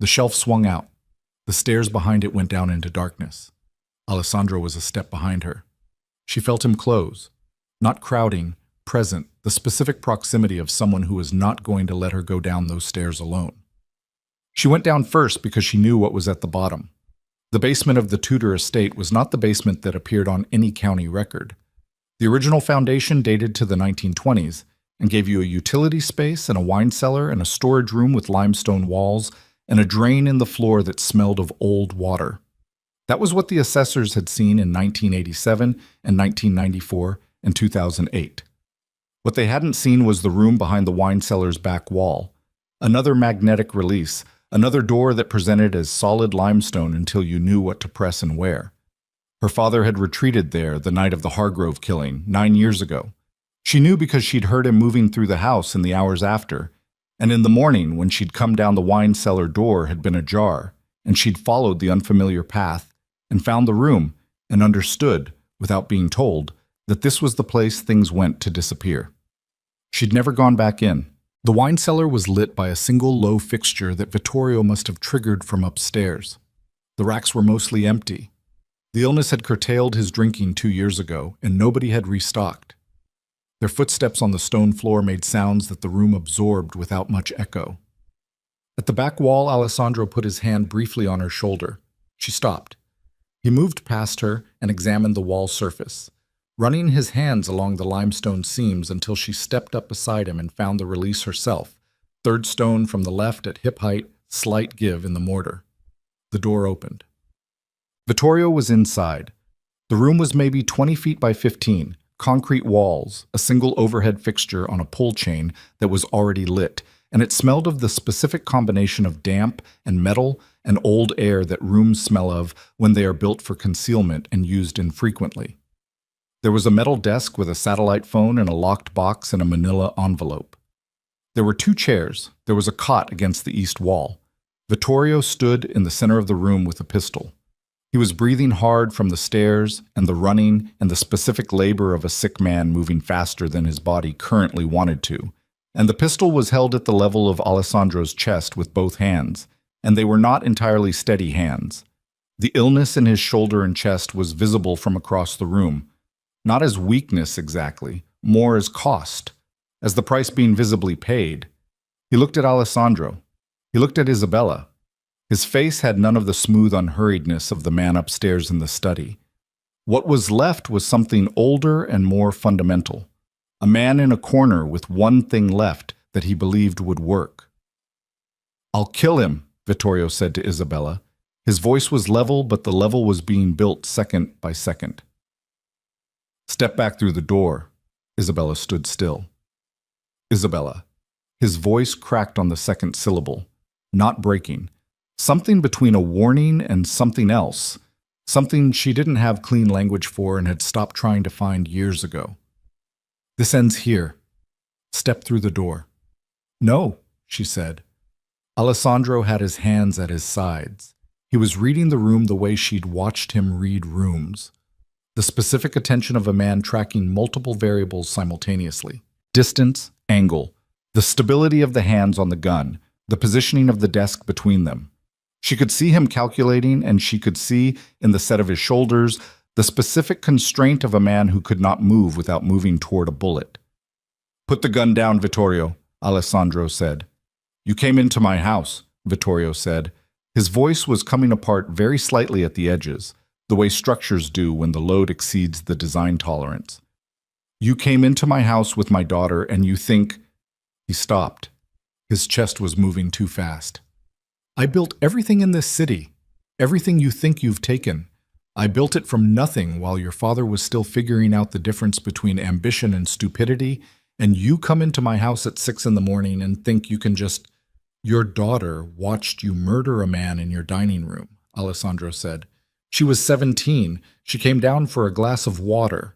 S1: The shelf swung out. The stairs behind it went down into darkness. Alessandro was a step behind her. She felt him close, not crowding, present, the specific proximity of someone who was not going to let her go down those stairs alone. She went down first because she knew what was at the bottom. The basement of the Tudor estate was not the basement that appeared on any county record. The original foundation dated to the 1920s and gave you a utility space and a wine cellar and a storage room with limestone walls and a drain in the floor that smelled of old water. That was what the assessors had seen in 1987 and 1994 and 2008. What they hadn't seen was the room behind the wine cellar's back wall, another magnetic release, another door that presented as solid limestone until you knew what to press and where. Her father had retreated there the night of the Hargrove killing, 9 years ago. She knew because she'd heard him moving through the house in the hours after, and in the morning when she'd come down the wine cellar door had been ajar, and she'd followed the unfamiliar path and found the room and understood, without being told, that this was the place things went to disappear. She'd never gone back in. The wine cellar was lit by a single low fixture that Vittorio must have triggered from upstairs. The racks were mostly empty. The illness had curtailed his drinking 2 years ago, and nobody had restocked. Their footsteps on the stone floor made sounds that the room absorbed without much echo. At the back wall, Alessandro put his hand briefly on her shoulder. She stopped. He moved past her and examined the wall surface, running his hands along the limestone seams until she stepped up beside him and found the release herself, third stone from the left at hip height, slight give in the mortar. The door opened. Vittorio was inside. The room was maybe 20 feet by 15, concrete walls, a single overhead fixture on a pull chain that was already lit, and it smelled of the specific combination of damp and metal and old air that rooms smell of when they are built for concealment and used infrequently. There was a metal desk with a satellite phone and a locked box and a manila envelope. There were 2 chairs. There was a cot against the east wall. Vittorio stood in the center of the room with a pistol. He was breathing hard from the stairs and the running and the specific labor of a sick man moving faster than his body currently wanted to, and the pistol was held at the level of Alessandro's chest with both hands, and they were not entirely steady hands. The illness in his shoulder and chest was visible from across the room, not as weakness exactly, more as cost, as the price being visibly paid. He looked at Alessandro. He looked at Isabella. His face had none of the smooth unhurriedness of the man upstairs in the study. What was left was something older and more fundamental. A man in a corner with one thing left that he believed would work. "I'll kill him," Vittorio said to Isabella. His voice was level, but the level was being built second by second. "Step back through the door." Isabella stood still. "Isabella." His voice cracked on the second syllable, not breaking. Something between a warning and something else. something she didn't have clean language for and had stopped trying to find years ago. "This ends here. Step through the door." "No," she said. Alessandro had his hands at his sides. He was reading the room the way she'd watched him read rooms. The specific attention of a man tracking multiple variables simultaneously. Distance, angle, the stability of the hands on the gun, the positioning of the desk between them. She could see him calculating, and she could see, in the set of his shoulders, the specific constraint of a man who could not move without moving toward a bullet. "Put the gun down, Vittorio," Alessandro said. "You came into my house," Vittorio said. His voice was coming apart very slightly at the edges, the way structures do when the load exceeds the design tolerance. "You came into my house with my daughter, and you think—" He stopped. His chest was moving too fast. "I built everything in this city, everything you think you've taken. I built it from nothing while your father was still figuring out the difference between ambition and stupidity, and you come into my house at 6 in the morning and think you can just—" "Your daughter watched you murder a man in your dining room," Alessandro said. "She was 17. She came down for a glass of water."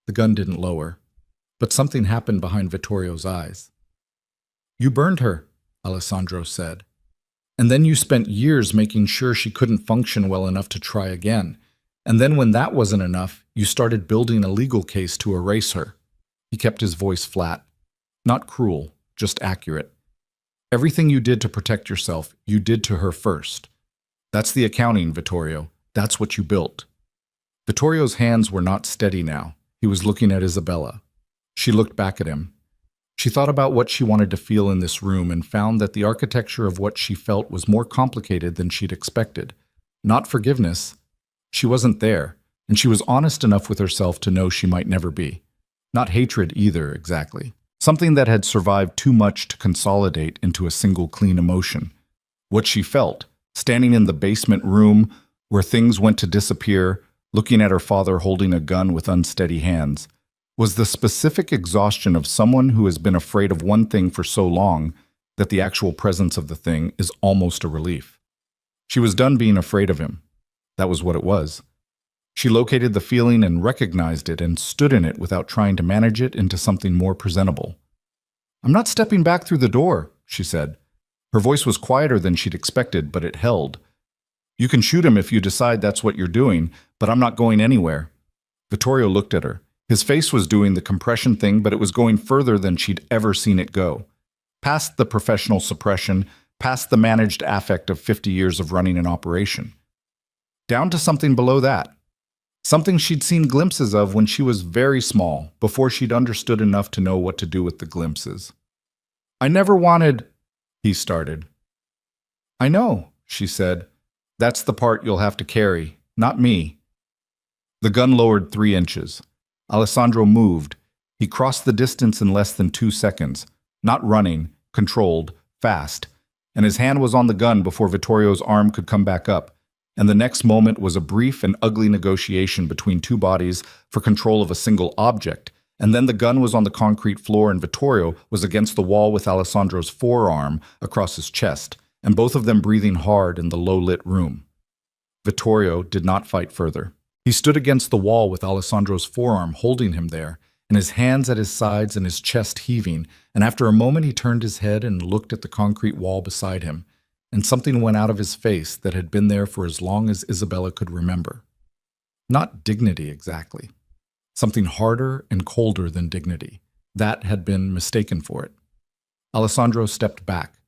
S1: The gun didn't lower, but something happened behind Vittorio's eyes. "You burned her," Alessandro said. "And then you spent years making sure she couldn't function well enough to try again. And then when that wasn't enough, you started building a legal case to erase her." He kept his voice flat. Not cruel, just accurate. "Everything you did to protect yourself, you did to her first. That's the accounting, Vittorio. That's what you built." Vittorio's hands were not steady now. He was looking at Isabella. She looked back at him. She thought about what she wanted to feel in this room and found that the architecture of what she felt was more complicated than she'd expected. Not forgiveness. She wasn't there, and she was honest enough with herself to know she might never be. Not hatred either, exactly. Something that had survived too much to consolidate into a single clean emotion. What she felt, standing in the basement room where things went to disappear, looking at her father holding a gun with unsteady hands, was the specific exhaustion of someone who has been afraid of one thing for so long that the actual presence of the thing is almost a relief. She was done being afraid of him. That was what it was. She located the feeling and recognized it and stood in it without trying to manage it into something more presentable. "I'm not stepping back through the door," she said. Her voice was quieter than she'd expected, but it held. "You can shoot him if you decide that's what you're doing, but I'm not going anywhere." Vittorio looked at her. His face was doing the compression thing, but it was going further than she'd ever seen it go. Past the professional suppression, past the managed affect of 50 years of running an operation. Down to something below that. Something she'd seen glimpses of when she was very small, before she'd understood enough to know what to do with the glimpses. "I never wanted—" he started. "I know," she said. "That's the part you'll have to carry, not me." The gun lowered 3 inches. Alessandro moved. He crossed the distance in less than 2 seconds, not running, controlled, fast, and his hand was on the gun before Vittorio's arm could come back up. And the next moment was a brief and ugly negotiation between two bodies for control of a single object, and then the gun was on the concrete floor and Vittorio was against the wall with Alessandro's forearm across his chest, and both of them breathing hard in the low-lit room. Vittorio did not fight further. He stood against the wall with Alessandro's forearm holding him there, and his hands at his sides and his chest heaving, and after a moment he turned his head and looked at the concrete wall beside him, and something went out of his face that had been there for as long as Isabella could remember. Not dignity exactly. Something harder and colder than dignity. That had been mistaken for it. Alessandro stepped back.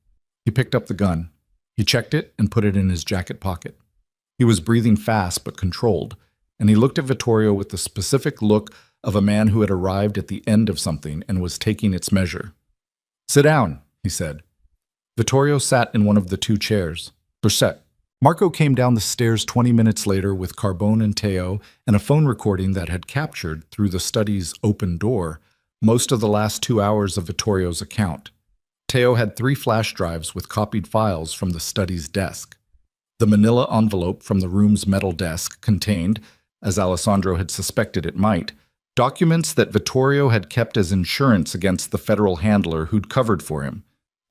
S1: He picked up the gun. He checked it and put it in his jacket pocket. He was breathing fast but controlled, and he looked at Vittorio with the specific look of a man who had arrived at the end of something and was taking its measure. "Sit down," he said. Vittorio sat in one of the 2 chairs. "Set." Marco came down the stairs 20 minutes later with Carbone and Teo and a phone recording that had captured, through the study's open door, most of the last 2 hours of Vittorio's account. Teo had 3 flash drives with copied files from the study's desk. The manila envelope from the room's metal desk contained, as Alessandro had suspected it might, documents that Vittorio had kept as insurance against the federal handler who'd covered for him.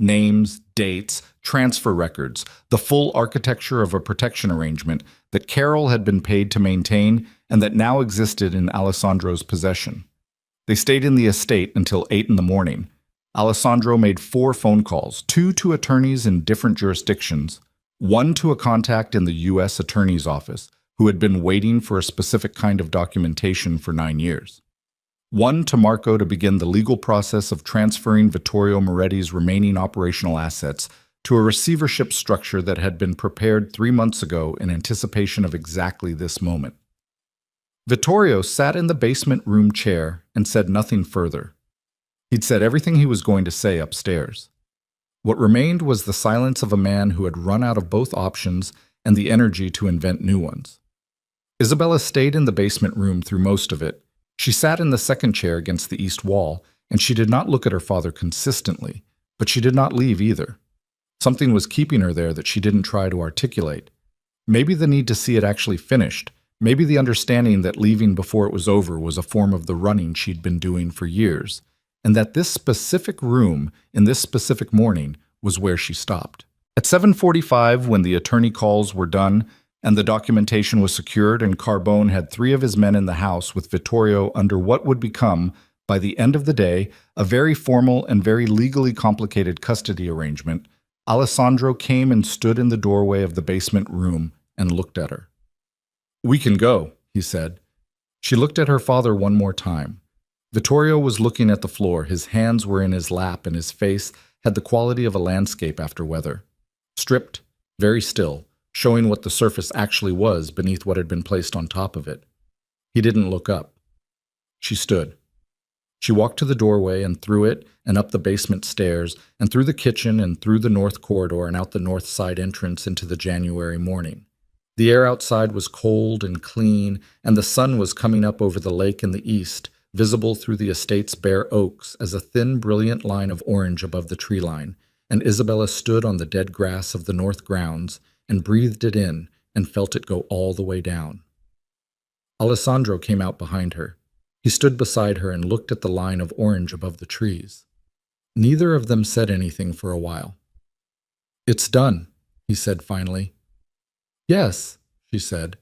S1: names, dates, transfer records, the full architecture of a protection arrangement that Carol had been paid to maintain and that now existed in Alessandro's possession. They stayed in the estate until 8 in the morning. Alessandro made 4 phone calls, 2 to attorneys in different jurisdictions, 1 to a contact in the U.S. Attorney's Office who had been waiting for a specific kind of documentation for 9 years. 1 to Marco to begin the legal process of transferring Vittorio Moretti's remaining operational assets to a receivership structure that had been prepared 3 months ago in anticipation of exactly this moment. Vittorio sat in the basement room chair and said nothing further. He'd said everything he was going to say upstairs. What remained was the silence of a man who had run out of both options and the energy to invent new ones. Isabella stayed in the basement room through most of it. She sat in the second chair against the east wall, and she did not look at her father consistently, but she did not leave either. Something was keeping her there that she didn't try to articulate. Maybe the need to see it actually finished, maybe the understanding that leaving before it was over was a form of the running she'd been doing for years, and that this specific room, in this specific morning, was where she stopped. At 7:45, when the attorney calls were done, and the documentation was secured and Carbone had 3 of his men in the house with Vittorio under what would become, by the end of the day, a very formal and very legally complicated custody arrangement, Alessandro came and stood in the doorway of the basement room and looked at her. "We can go," he said. She looked at her father one more time. Vittorio was looking at the floor, his hands were in his lap, and his face had the quality of a landscape after weather. Stripped, very still, showing what the surface actually was beneath what had been placed on top of it. He didn't look up. She stood. She walked to the doorway and through it and up the basement stairs and through the kitchen and through the north corridor and out the north side entrance into the January morning. The air outside was cold and clean, and the sun was coming up over the lake in the east, visible through the estate's bare oaks as a thin, brilliant line of orange above the tree line, and Isabella stood on the dead grass of the north grounds and breathed it in and felt it go all the way down. Alessandro came out behind her. He stood beside her and looked at the line of orange above the trees. Neither of them said anything for a while. "It's done," he said finally. "Yes," she said.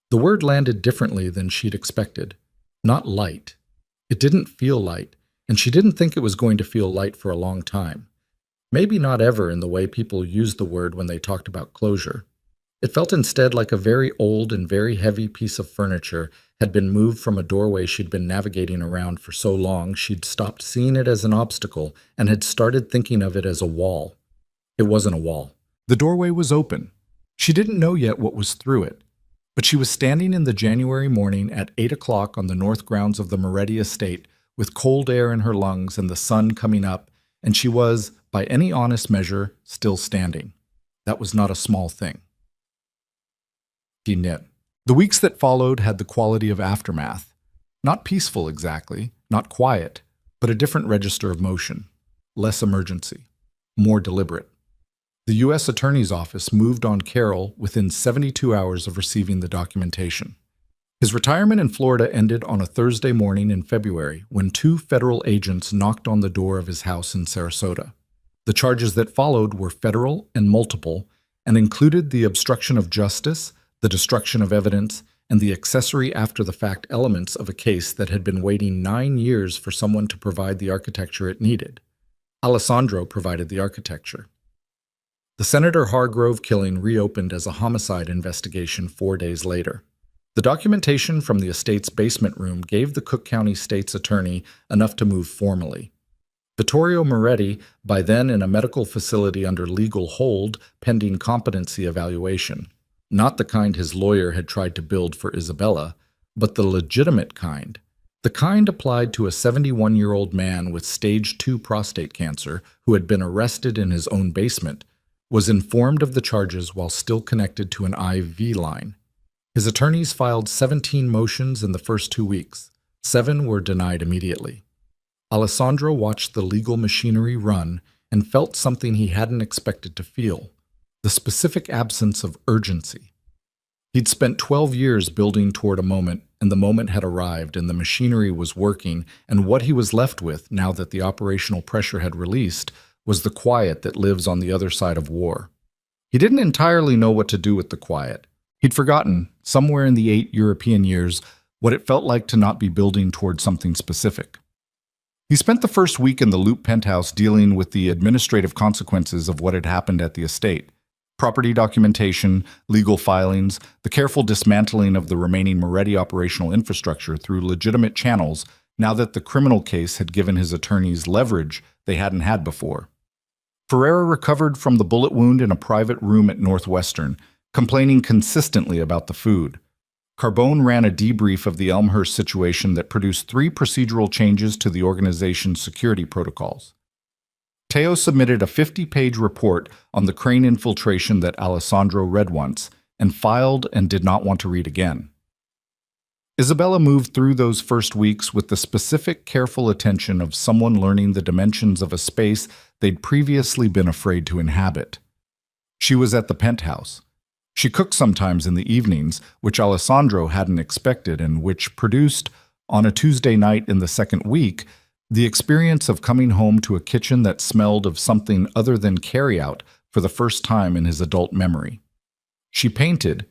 S1: The word landed differently than she'd expected. Not light. It didn't feel light, and she didn't think it was going to feel light for a long time. Maybe not ever in the way people used the word when they talked about closure. It felt instead like a very old and very heavy piece of furniture had been moved from a doorway she'd been navigating around for so long she'd stopped seeing it as an obstacle and had started thinking of it as a wall. It wasn't a wall. The doorway was open. She didn't know yet what was through it, but she was standing in the January morning at 8 o'clock on the north grounds of the Moretti estate with cold air in her lungs and the sun coming up, and she was, by any honest measure, still standing. That was not a small thing. He knit. The weeks that followed had the quality of aftermath. Not peaceful exactly, not quiet, but a different register of motion. Less emergency. More deliberate. The U.S. Attorney's Office moved on Carol within 72 hours of receiving the documentation. His retirement in Florida ended on a Thursday morning in February when 2 federal agents knocked on the door of his house in Sarasota. The charges that followed were federal and multiple and included the obstruction of justice, the destruction of evidence, and the accessory after-the-fact elements of a case that had been waiting 9 years for someone to provide the architecture it needed. Alessandro provided the architecture. The Senator Hargrove killing reopened as a homicide investigation 4 days later. The documentation from the estate's basement room gave the Cook County State's attorney enough to move formally. Vittorio Moretti, by then in a medical facility under legal hold pending competency evaluation, not the kind his lawyer had tried to build for Isabella, but the legitimate kind, the kind applied to a 71-year-old man with stage 2 prostate cancer who had been arrested in his own basement, was informed of the charges while still connected to an IV line. His attorneys filed 17 motions in the first 2 weeks. 7 were denied immediately. Alessandro watched the legal machinery run and felt something he hadn't expected to feel, the specific absence of urgency. He'd spent 12 years building toward a moment, and the moment had arrived, and the machinery was working, and what he was left with, now that the operational pressure had released, was the quiet that lives on the other side of war. He didn't entirely know what to do with the quiet. He'd forgotten, somewhere in the 8 European years, what it felt like to not be building toward something specific. He spent the first week in the Loop penthouse dealing with the administrative consequences of what had happened at the estate. Property documentation, legal filings, the careful dismantling of the remaining Moretti operational infrastructure through legitimate channels now that the criminal case had given his attorneys leverage they hadn't had before. Ferreira recovered from the bullet wound in a private room at Northwestern, complaining consistently about the food. Carbone ran a debrief of the Elmhurst situation that produced 3 procedural changes to the organization's security protocols. Teo submitted a 50-page report on the Crane infiltration that Alessandro read once and filed and did not want to read again. Isabella moved through those first weeks with the specific, careful attention of someone learning the dimensions of a space they'd previously been afraid to inhabit. She was at the penthouse. She cooked sometimes in the evenings, which Alessandro hadn't expected and which produced, on a Tuesday night in the second week, the experience of coming home to a kitchen that smelled of something other than carryout for the first time in his adult memory. She painted,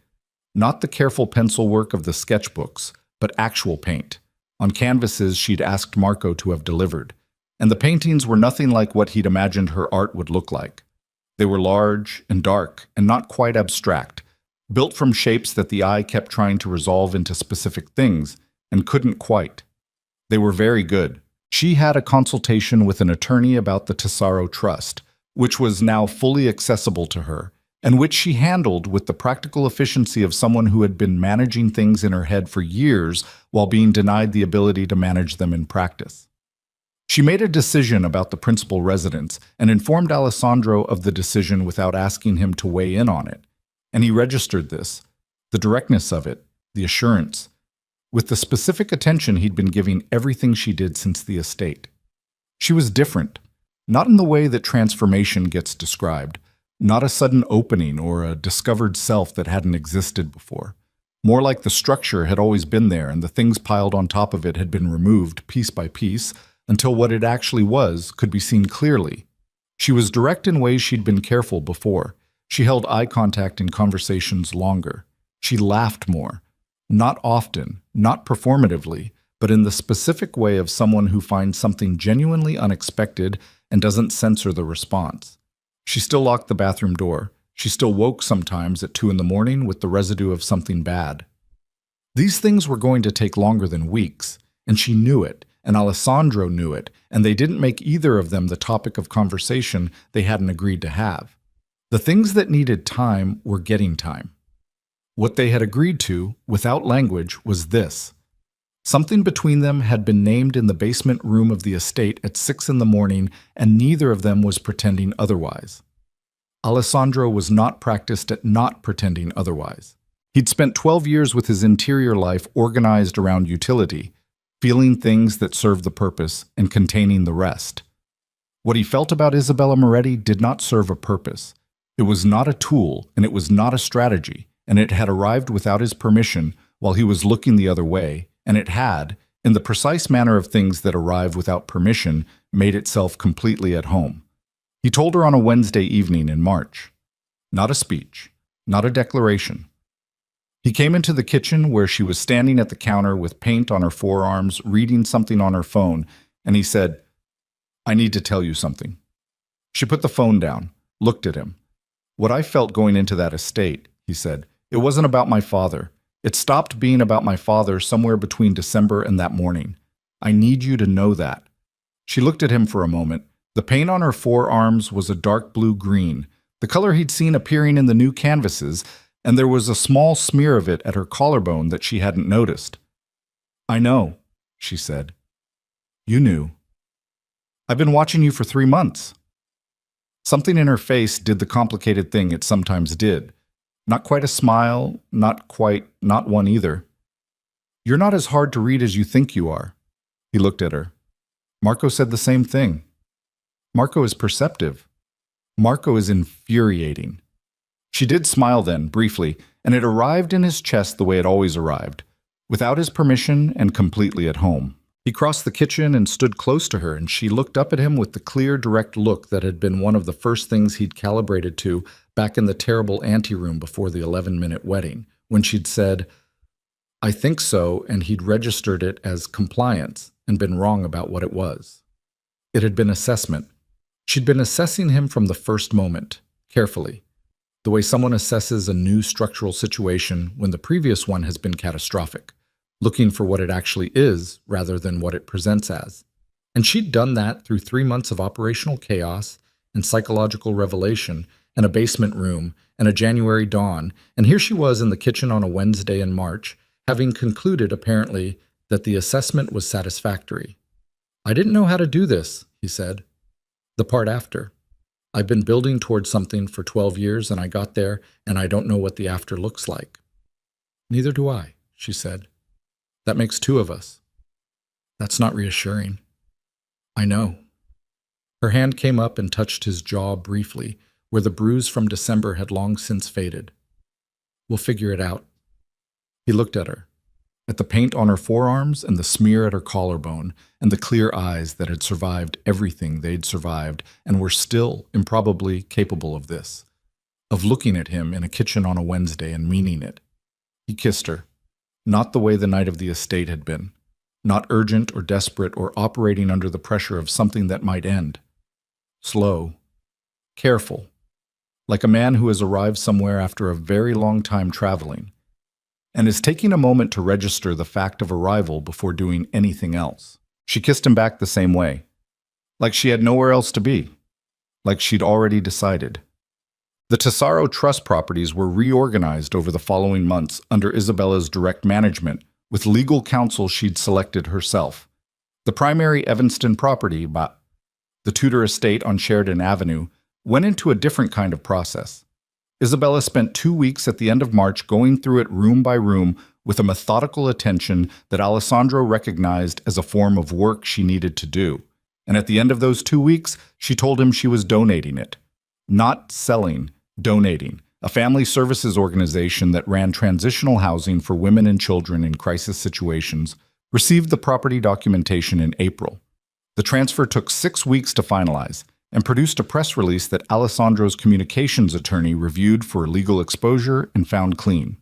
S1: not the careful pencil work of the sketchbooks, but actual paint, on canvases she'd asked Marco to have delivered, and the paintings were nothing like what he'd imagined her art would look like. They were large and dark and not quite abstract, built from shapes that the eye kept trying to resolve into specific things and couldn't quite. They were very good. She had a consultation with an attorney about the Tesoro Trust, which was now fully accessible to her, and which she handled with the practical efficiency of someone who had been managing things in her head for years while being denied the ability to manage them in practice. She made a decision about the principal residence and informed Alessandro of the decision without asking him to weigh in on it, and he registered this, the directness of it, the assurance, with the specific attention he'd been giving everything she did since the estate. She was different, not in the way that transformation gets described, not a sudden opening or a discovered self that hadn't existed before. More like the structure had always been there and the things piled on top of it had been removed piece by piece until what it actually was could be seen clearly. She was direct in ways she'd been careful before. She held eye contact in conversations longer. She laughed more. Not often, not performatively, but in the specific way of someone who finds something genuinely unexpected and doesn't censor the response. She still locked the bathroom door. She still woke sometimes at 2 a.m. with the residue of something bad. These things were going to take longer than weeks, and she knew it, and Alessandro knew it, and they didn't make either of them the topic of conversation they hadn't agreed to have. The things that needed time were getting time. What they had agreed to, without language, was this. Something between them had been named in the basement room of the estate at 6 a.m, and neither of them was pretending otherwise. Alessandro was not practiced at not pretending otherwise. He'd spent 12 years with his interior life organized around utility, feeling things that served the purpose and containing the rest. What he felt about Isabella Moretti did not serve a purpose. It was not a tool, and it was not a strategy, and it had arrived without his permission while he was looking the other way, and it had, in the precise manner of things that arrive without permission, made itself completely at home. He told her on a Wednesday evening in March. Not a speech, not a declaration. He came into the kitchen where she was standing at the counter with paint on her forearms, reading something on her phone, and he said, "I need to tell you something." She put the phone down, looked at him. "What I felt going into that estate," he said, "it wasn't about my father. It stopped being about my father somewhere between December and that morning. I need you to know that." She looked at him for a moment. The paint on her forearms was a dark blue-green, the color he'd seen appearing in the new canvases, and there was a small smear of it at her collarbone that she hadn't noticed. "I know," she said. "You knew. I've been watching you for 3 months." Something in her face did the complicated thing it sometimes did. Not quite a smile, not one either. "You're not as hard to read as you think you are." He looked at her. Marco said the same thing. Marco is perceptive. Marco is infuriating. She did smile then, briefly, and it arrived in his chest the way it always arrived, without his permission and completely at home. He crossed the kitchen and stood close to her, and she looked up at him with the clear, direct look that had been one of the first things he'd calibrated to back in the terrible anteroom before the 11-minute wedding, when she'd said, "I think so," and he'd registered it as compliance and been wrong about what it was. It had been assessment. She'd been assessing him from the first moment, carefully, the way someone assesses a new structural situation when the previous one has been catastrophic, looking for what it actually is rather than what it presents as. And she'd done that through 3 months of operational chaos and psychological revelation and a basement room and a January dawn, and here she was in the kitchen on a Wednesday in March, having concluded, apparently, that the assessment was satisfactory. "I didn't know how to do this," he said. The part after. "I've been building towards something for 12 years, and I got there, and I don't know what the after looks like." "Neither do I," she said. "That makes 2 of us." "That's not reassuring." "I know." Her hand came up and touched his jaw briefly, where the bruise from December had long since faded. "We'll figure it out." He looked at her, at the paint on her forearms and the smear at her collarbone, and the clear eyes that had survived everything they'd survived and were still improbably capable of this, of looking at him in a kitchen on a Wednesday and meaning it. He kissed her, not the way the night of the estate had been, not urgent or desperate or operating under the pressure of something that might end. Slow, careful, like a man who has arrived somewhere after a very long time traveling, and is taking a moment to register the fact of arrival before doing anything else. She kissed him back the same way, like she had nowhere else to be, like she'd already decided. The Tesoro Trust properties were reorganized over the following months under Isabella's direct management, with legal counsel she'd selected herself. The primary Evanston property, the Tudor estate on Sheridan Avenue, went into a different kind of process. Isabella spent 2 weeks at the end of March going through it room by room with a methodical attention that Alessandro recognized as a form of work she needed to do. And at the end of those 2 weeks, she told him she was donating it. Not selling, donating. A family services organization that ran transitional housing for women and children in crisis situations received the property documentation in April. The transfer took 6 weeks to finalize, and produced a press release that Alessandro's communications attorney reviewed for legal exposure and found clean.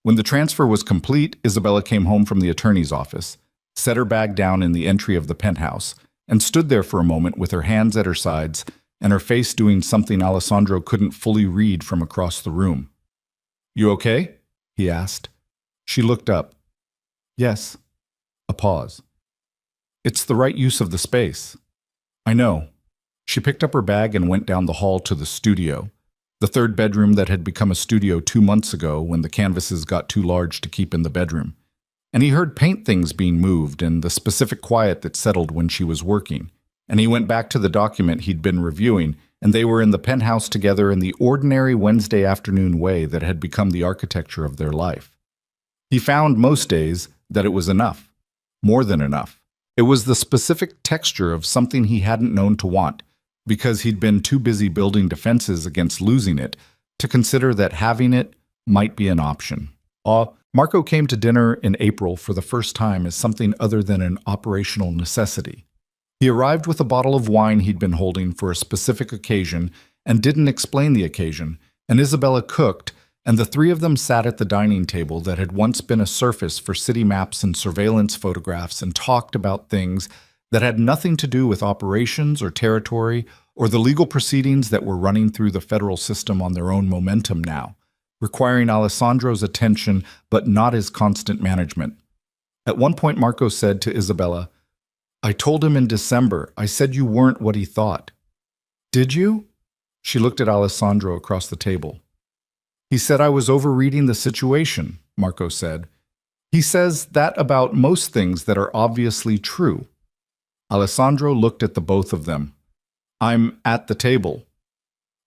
S1: When the transfer was complete, Isabella came home from the attorney's office, set her bag down in the entry of the penthouse, and stood there for a moment with her hands at her sides and her face doing something Alessandro couldn't fully read from across the room. "You okay?" he asked. She looked up. "Yes." A pause. "It's the right use of the space." "I know." She picked up her bag and went down the hall to the studio, the 3rd bedroom that had become a studio 2 months ago when the canvases got too large to keep in the bedroom. And he heard paint things being moved and the specific quiet that settled when she was working. And he went back to the document he'd been reviewing, and they were in the penthouse together in the ordinary Wednesday afternoon way that had become the architecture of their life. He found most days that it was enough, more than enough. It was the specific texture of something he hadn't known to want, because he'd been too busy building defenses against losing it to consider that having it might be an option. Marco came to dinner in April for the first time as something other than an operational necessity. He arrived with a bottle of wine he'd been holding for a specific occasion and didn't explain the occasion, and Isabella cooked, and the 3 of them sat at the dining table that had once been a surface for city maps and surveillance photographs and talked about things that had nothing to do with operations or territory or the legal proceedings that were running through the federal system on their own momentum now, requiring Alessandro's attention but not his constant management. At one point, Marco said to Isabella, "I told him in December, I said you weren't what he thought." "Did you?" She looked at Alessandro across the table. "He said I was overreading the situation," Marco said. "He says that about most things that are obviously true." Alessandro looked at the both of them. "I'm at the table."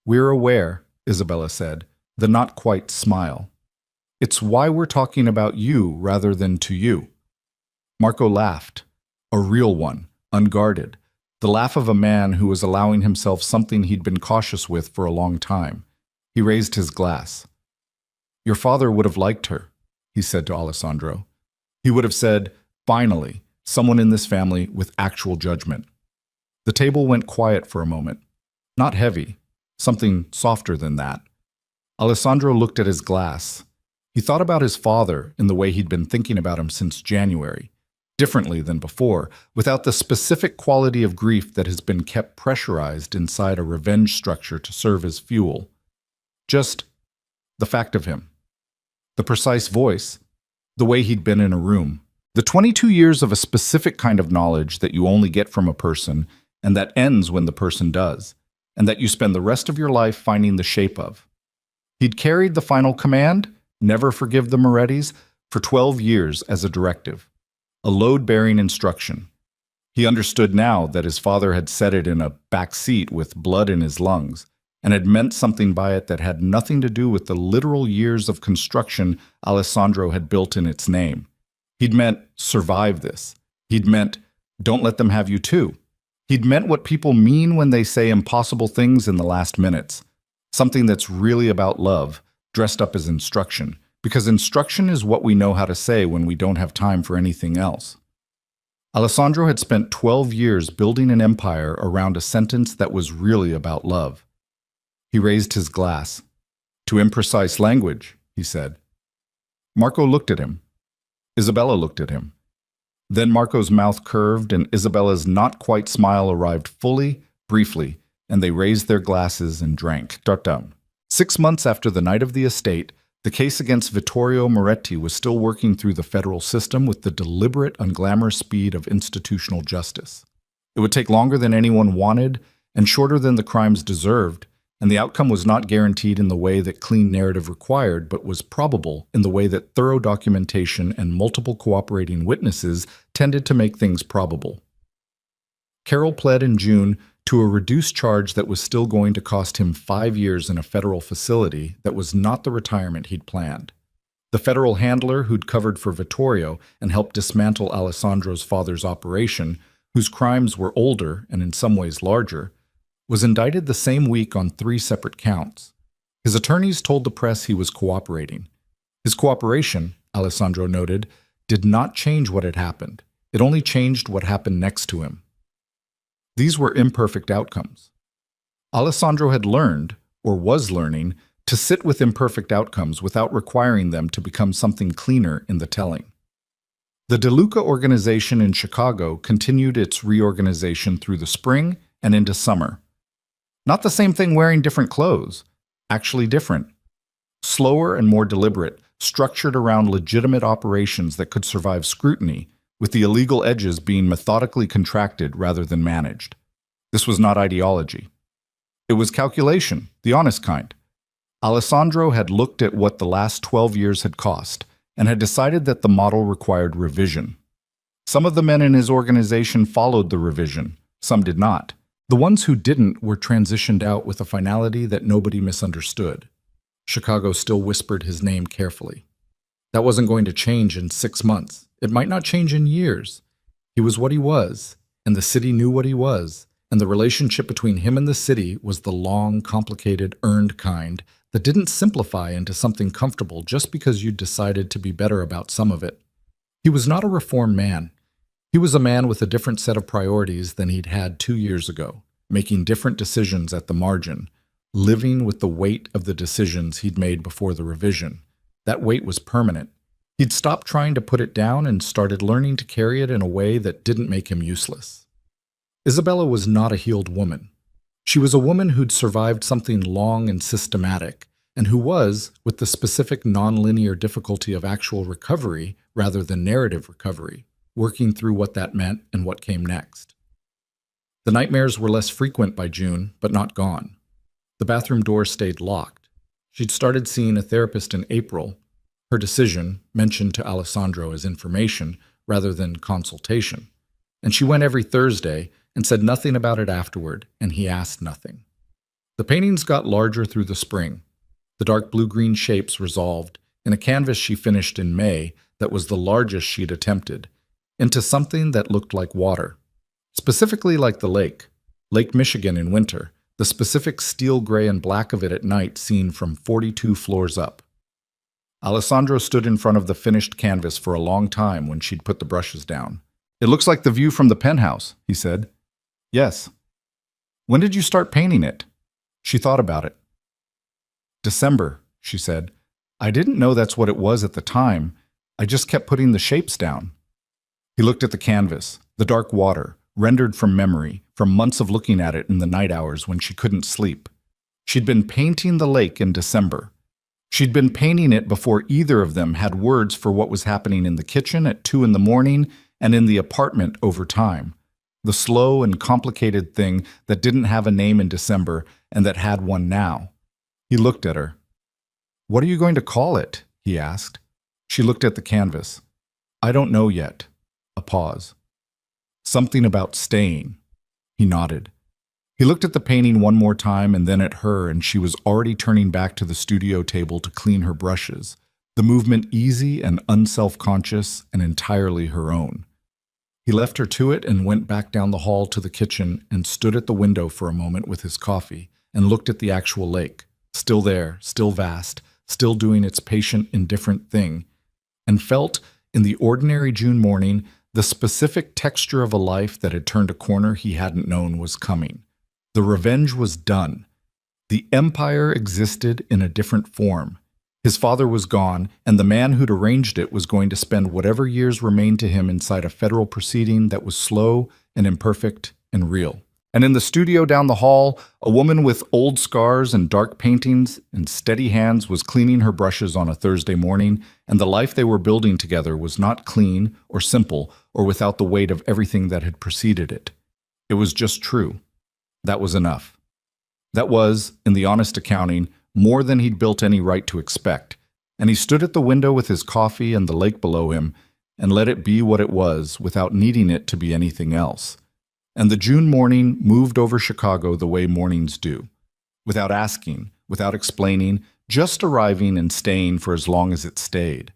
S1: "We're aware," Isabella said, the not quite smile. "It's why we're talking about you rather than to you." Marco laughed, a real one, unguarded, the laugh of a man who was allowing himself something he'd been cautious with for a long time. He raised his glass. "Your father would have liked her," he said to Alessandro. He would have said, "Finally, someone in this family with actual judgment. The table went quiet for a moment. Not heavy, something softer than that. Alessandro looked at his glass. He thought about his father in the way he'd been thinking about him since January, differently than before, without the specific quality of grief that has been kept pressurized inside a revenge structure to serve as fuel. Just the fact of him. The precise voice, the way he'd been in a room. The 22 years of a specific kind of knowledge that you only get from a person and that ends when the person does, and that you spend the rest of your life finding the shape of. He'd carried the final command, never forgive the Morettis, for 12 years as a directive, a load-bearing instruction. He understood now that his father had said it in a back seat with blood in his lungs, and had meant something by it that had nothing to do with the literal years of construction Alessandro had built in its name. He'd meant, survive this. He'd meant, don't let them have you too. He'd meant what people mean when they say impossible things in the last minutes. Something that's really about love, dressed up as instruction, because instruction is what we know how to say when we don't have time for anything else. Alessandro had spent 12 years building an empire around a sentence that was really about love. He raised his glass. To imprecise language, he said. Marco looked at him. Isabella looked at him. Then Marco's mouth curved and Isabella's not-quite smile arrived fully, briefly, and they raised their glasses and drank. 6 months after the night of the estate, the case against Vittorio Moretti was still working through the federal system with the deliberate, unglamorous speed of institutional justice. It would take longer than anyone wanted and shorter than the crimes deserved, and the outcome was not guaranteed in the way that clean narrative required, but was probable in the way that thorough documentation and multiple cooperating witnesses tended to make things probable. Carroll pled in June to a reduced charge that was still going to cost him 5 years in a federal facility that was not the retirement he'd planned. The federal handler who'd covered for Vittorio and helped dismantle Alessandro's father's operation, whose crimes were older and in some ways larger, was indicted the same week on 3 separate counts. His attorneys told the press he was cooperating. His cooperation, Alessandro noted, did not change what had happened. It only changed what happened next to him. These were imperfect outcomes. Alessandro had learned, or was learning, to sit with imperfect outcomes without requiring them to become something cleaner in the telling. The De Luca organization in Chicago continued its reorganization through the spring and into summer. Not the same thing wearing different clothes, actually different. Slower and more deliberate, structured around legitimate operations that could survive scrutiny, with the illegal edges being methodically contracted rather than managed. This was not ideology. It was calculation, the honest kind. Alessandro had looked at what the last 12 years had cost, and had decided that the model required revision. Some of the men in his organization followed the revision, some did not. The ones who didn't were transitioned out with a finality that nobody misunderstood. Chicago still whispered his name carefully. That wasn't going to change in 6 months. It might not change in years. He was what he was, and the city knew what he was, and the relationship between him and the city was the long, complicated, earned kind that didn't simplify into something comfortable just because you decided to be better about some of it. He was not a reformed man. He was a man with a different set of priorities than he'd had 2 years ago, making different decisions at the margin, living with the weight of the decisions he'd made before the revision. That weight was permanent. He'd stopped trying to put it down and started learning to carry it in a way that didn't make him useless. Isabella was not a healed woman. She was a woman who'd survived something long and systematic, and who was, with the specific nonlinear difficulty of actual recovery rather than narrative recovery, working through what that meant and what came next. The nightmares were less frequent by June, but not gone. The bathroom door stayed locked. She'd started seeing a therapist in April. Her decision, mentioned to Alessandro as information rather than consultation. And she went every Thursday and said nothing about it afterward, and he asked nothing. The paintings got larger through the spring. The dark blue-green shapes resolved in a canvas she finished in May that was the largest she'd attempted, into something that looked like water. Specifically like the lake, Lake Michigan in winter, the specific steel gray and black of it at night seen from 42 floors up. Alessandro stood in front of the finished canvas for a long time when she'd put the brushes down. It looks like the view from the penthouse, he said. Yes. When did you start painting it? She thought about it. December, she said. I didn't know that's what it was at the time. I just kept putting the shapes down. He looked at the canvas, the dark water, rendered from memory, from months of looking at it in the night hours when she couldn't sleep. She'd been painting the lake in December. She'd been painting it before either of them had words for what was happening in the kitchen at 2 in the morning and in the apartment over time. The slow and complicated thing that didn't have a name in December and that had one now. He looked at her. What are you going to call it? He asked. She looked at the canvas. I don't know yet. A pause. Something about staying. He nodded. He looked at the painting one more time and then at her, and she was already turning back to the studio table to clean her brushes, the movement easy and unself-conscious and entirely her own. He left her to it and went back down the hall to the kitchen and stood at the window for a moment with his coffee and looked at the actual lake, still there, still vast, still doing its patient, indifferent thing, and felt, in the ordinary June morning, the specific texture of a life that had turned a corner he hadn't known was coming. The revenge was done. The empire existed in a different form. His father was gone, and the man who'd arranged it was going to spend whatever years remained to him inside a federal proceeding that was slow and imperfect and real. And in the studio down the hall, a woman with old scars and dark paintings and steady hands was cleaning her brushes on a Thursday morning, and the life they were building together was not clean or simple or without the weight of everything that had preceded it. It was just true. That was enough. That was, in the honest accounting, more than he'd built any right to expect, and he stood at the window with his coffee and the lake below him and let it be what it was without needing it to be anything else. And the June morning moved over Chicago the way mornings do, without asking, without explaining, just arriving and staying for as long as it stayed.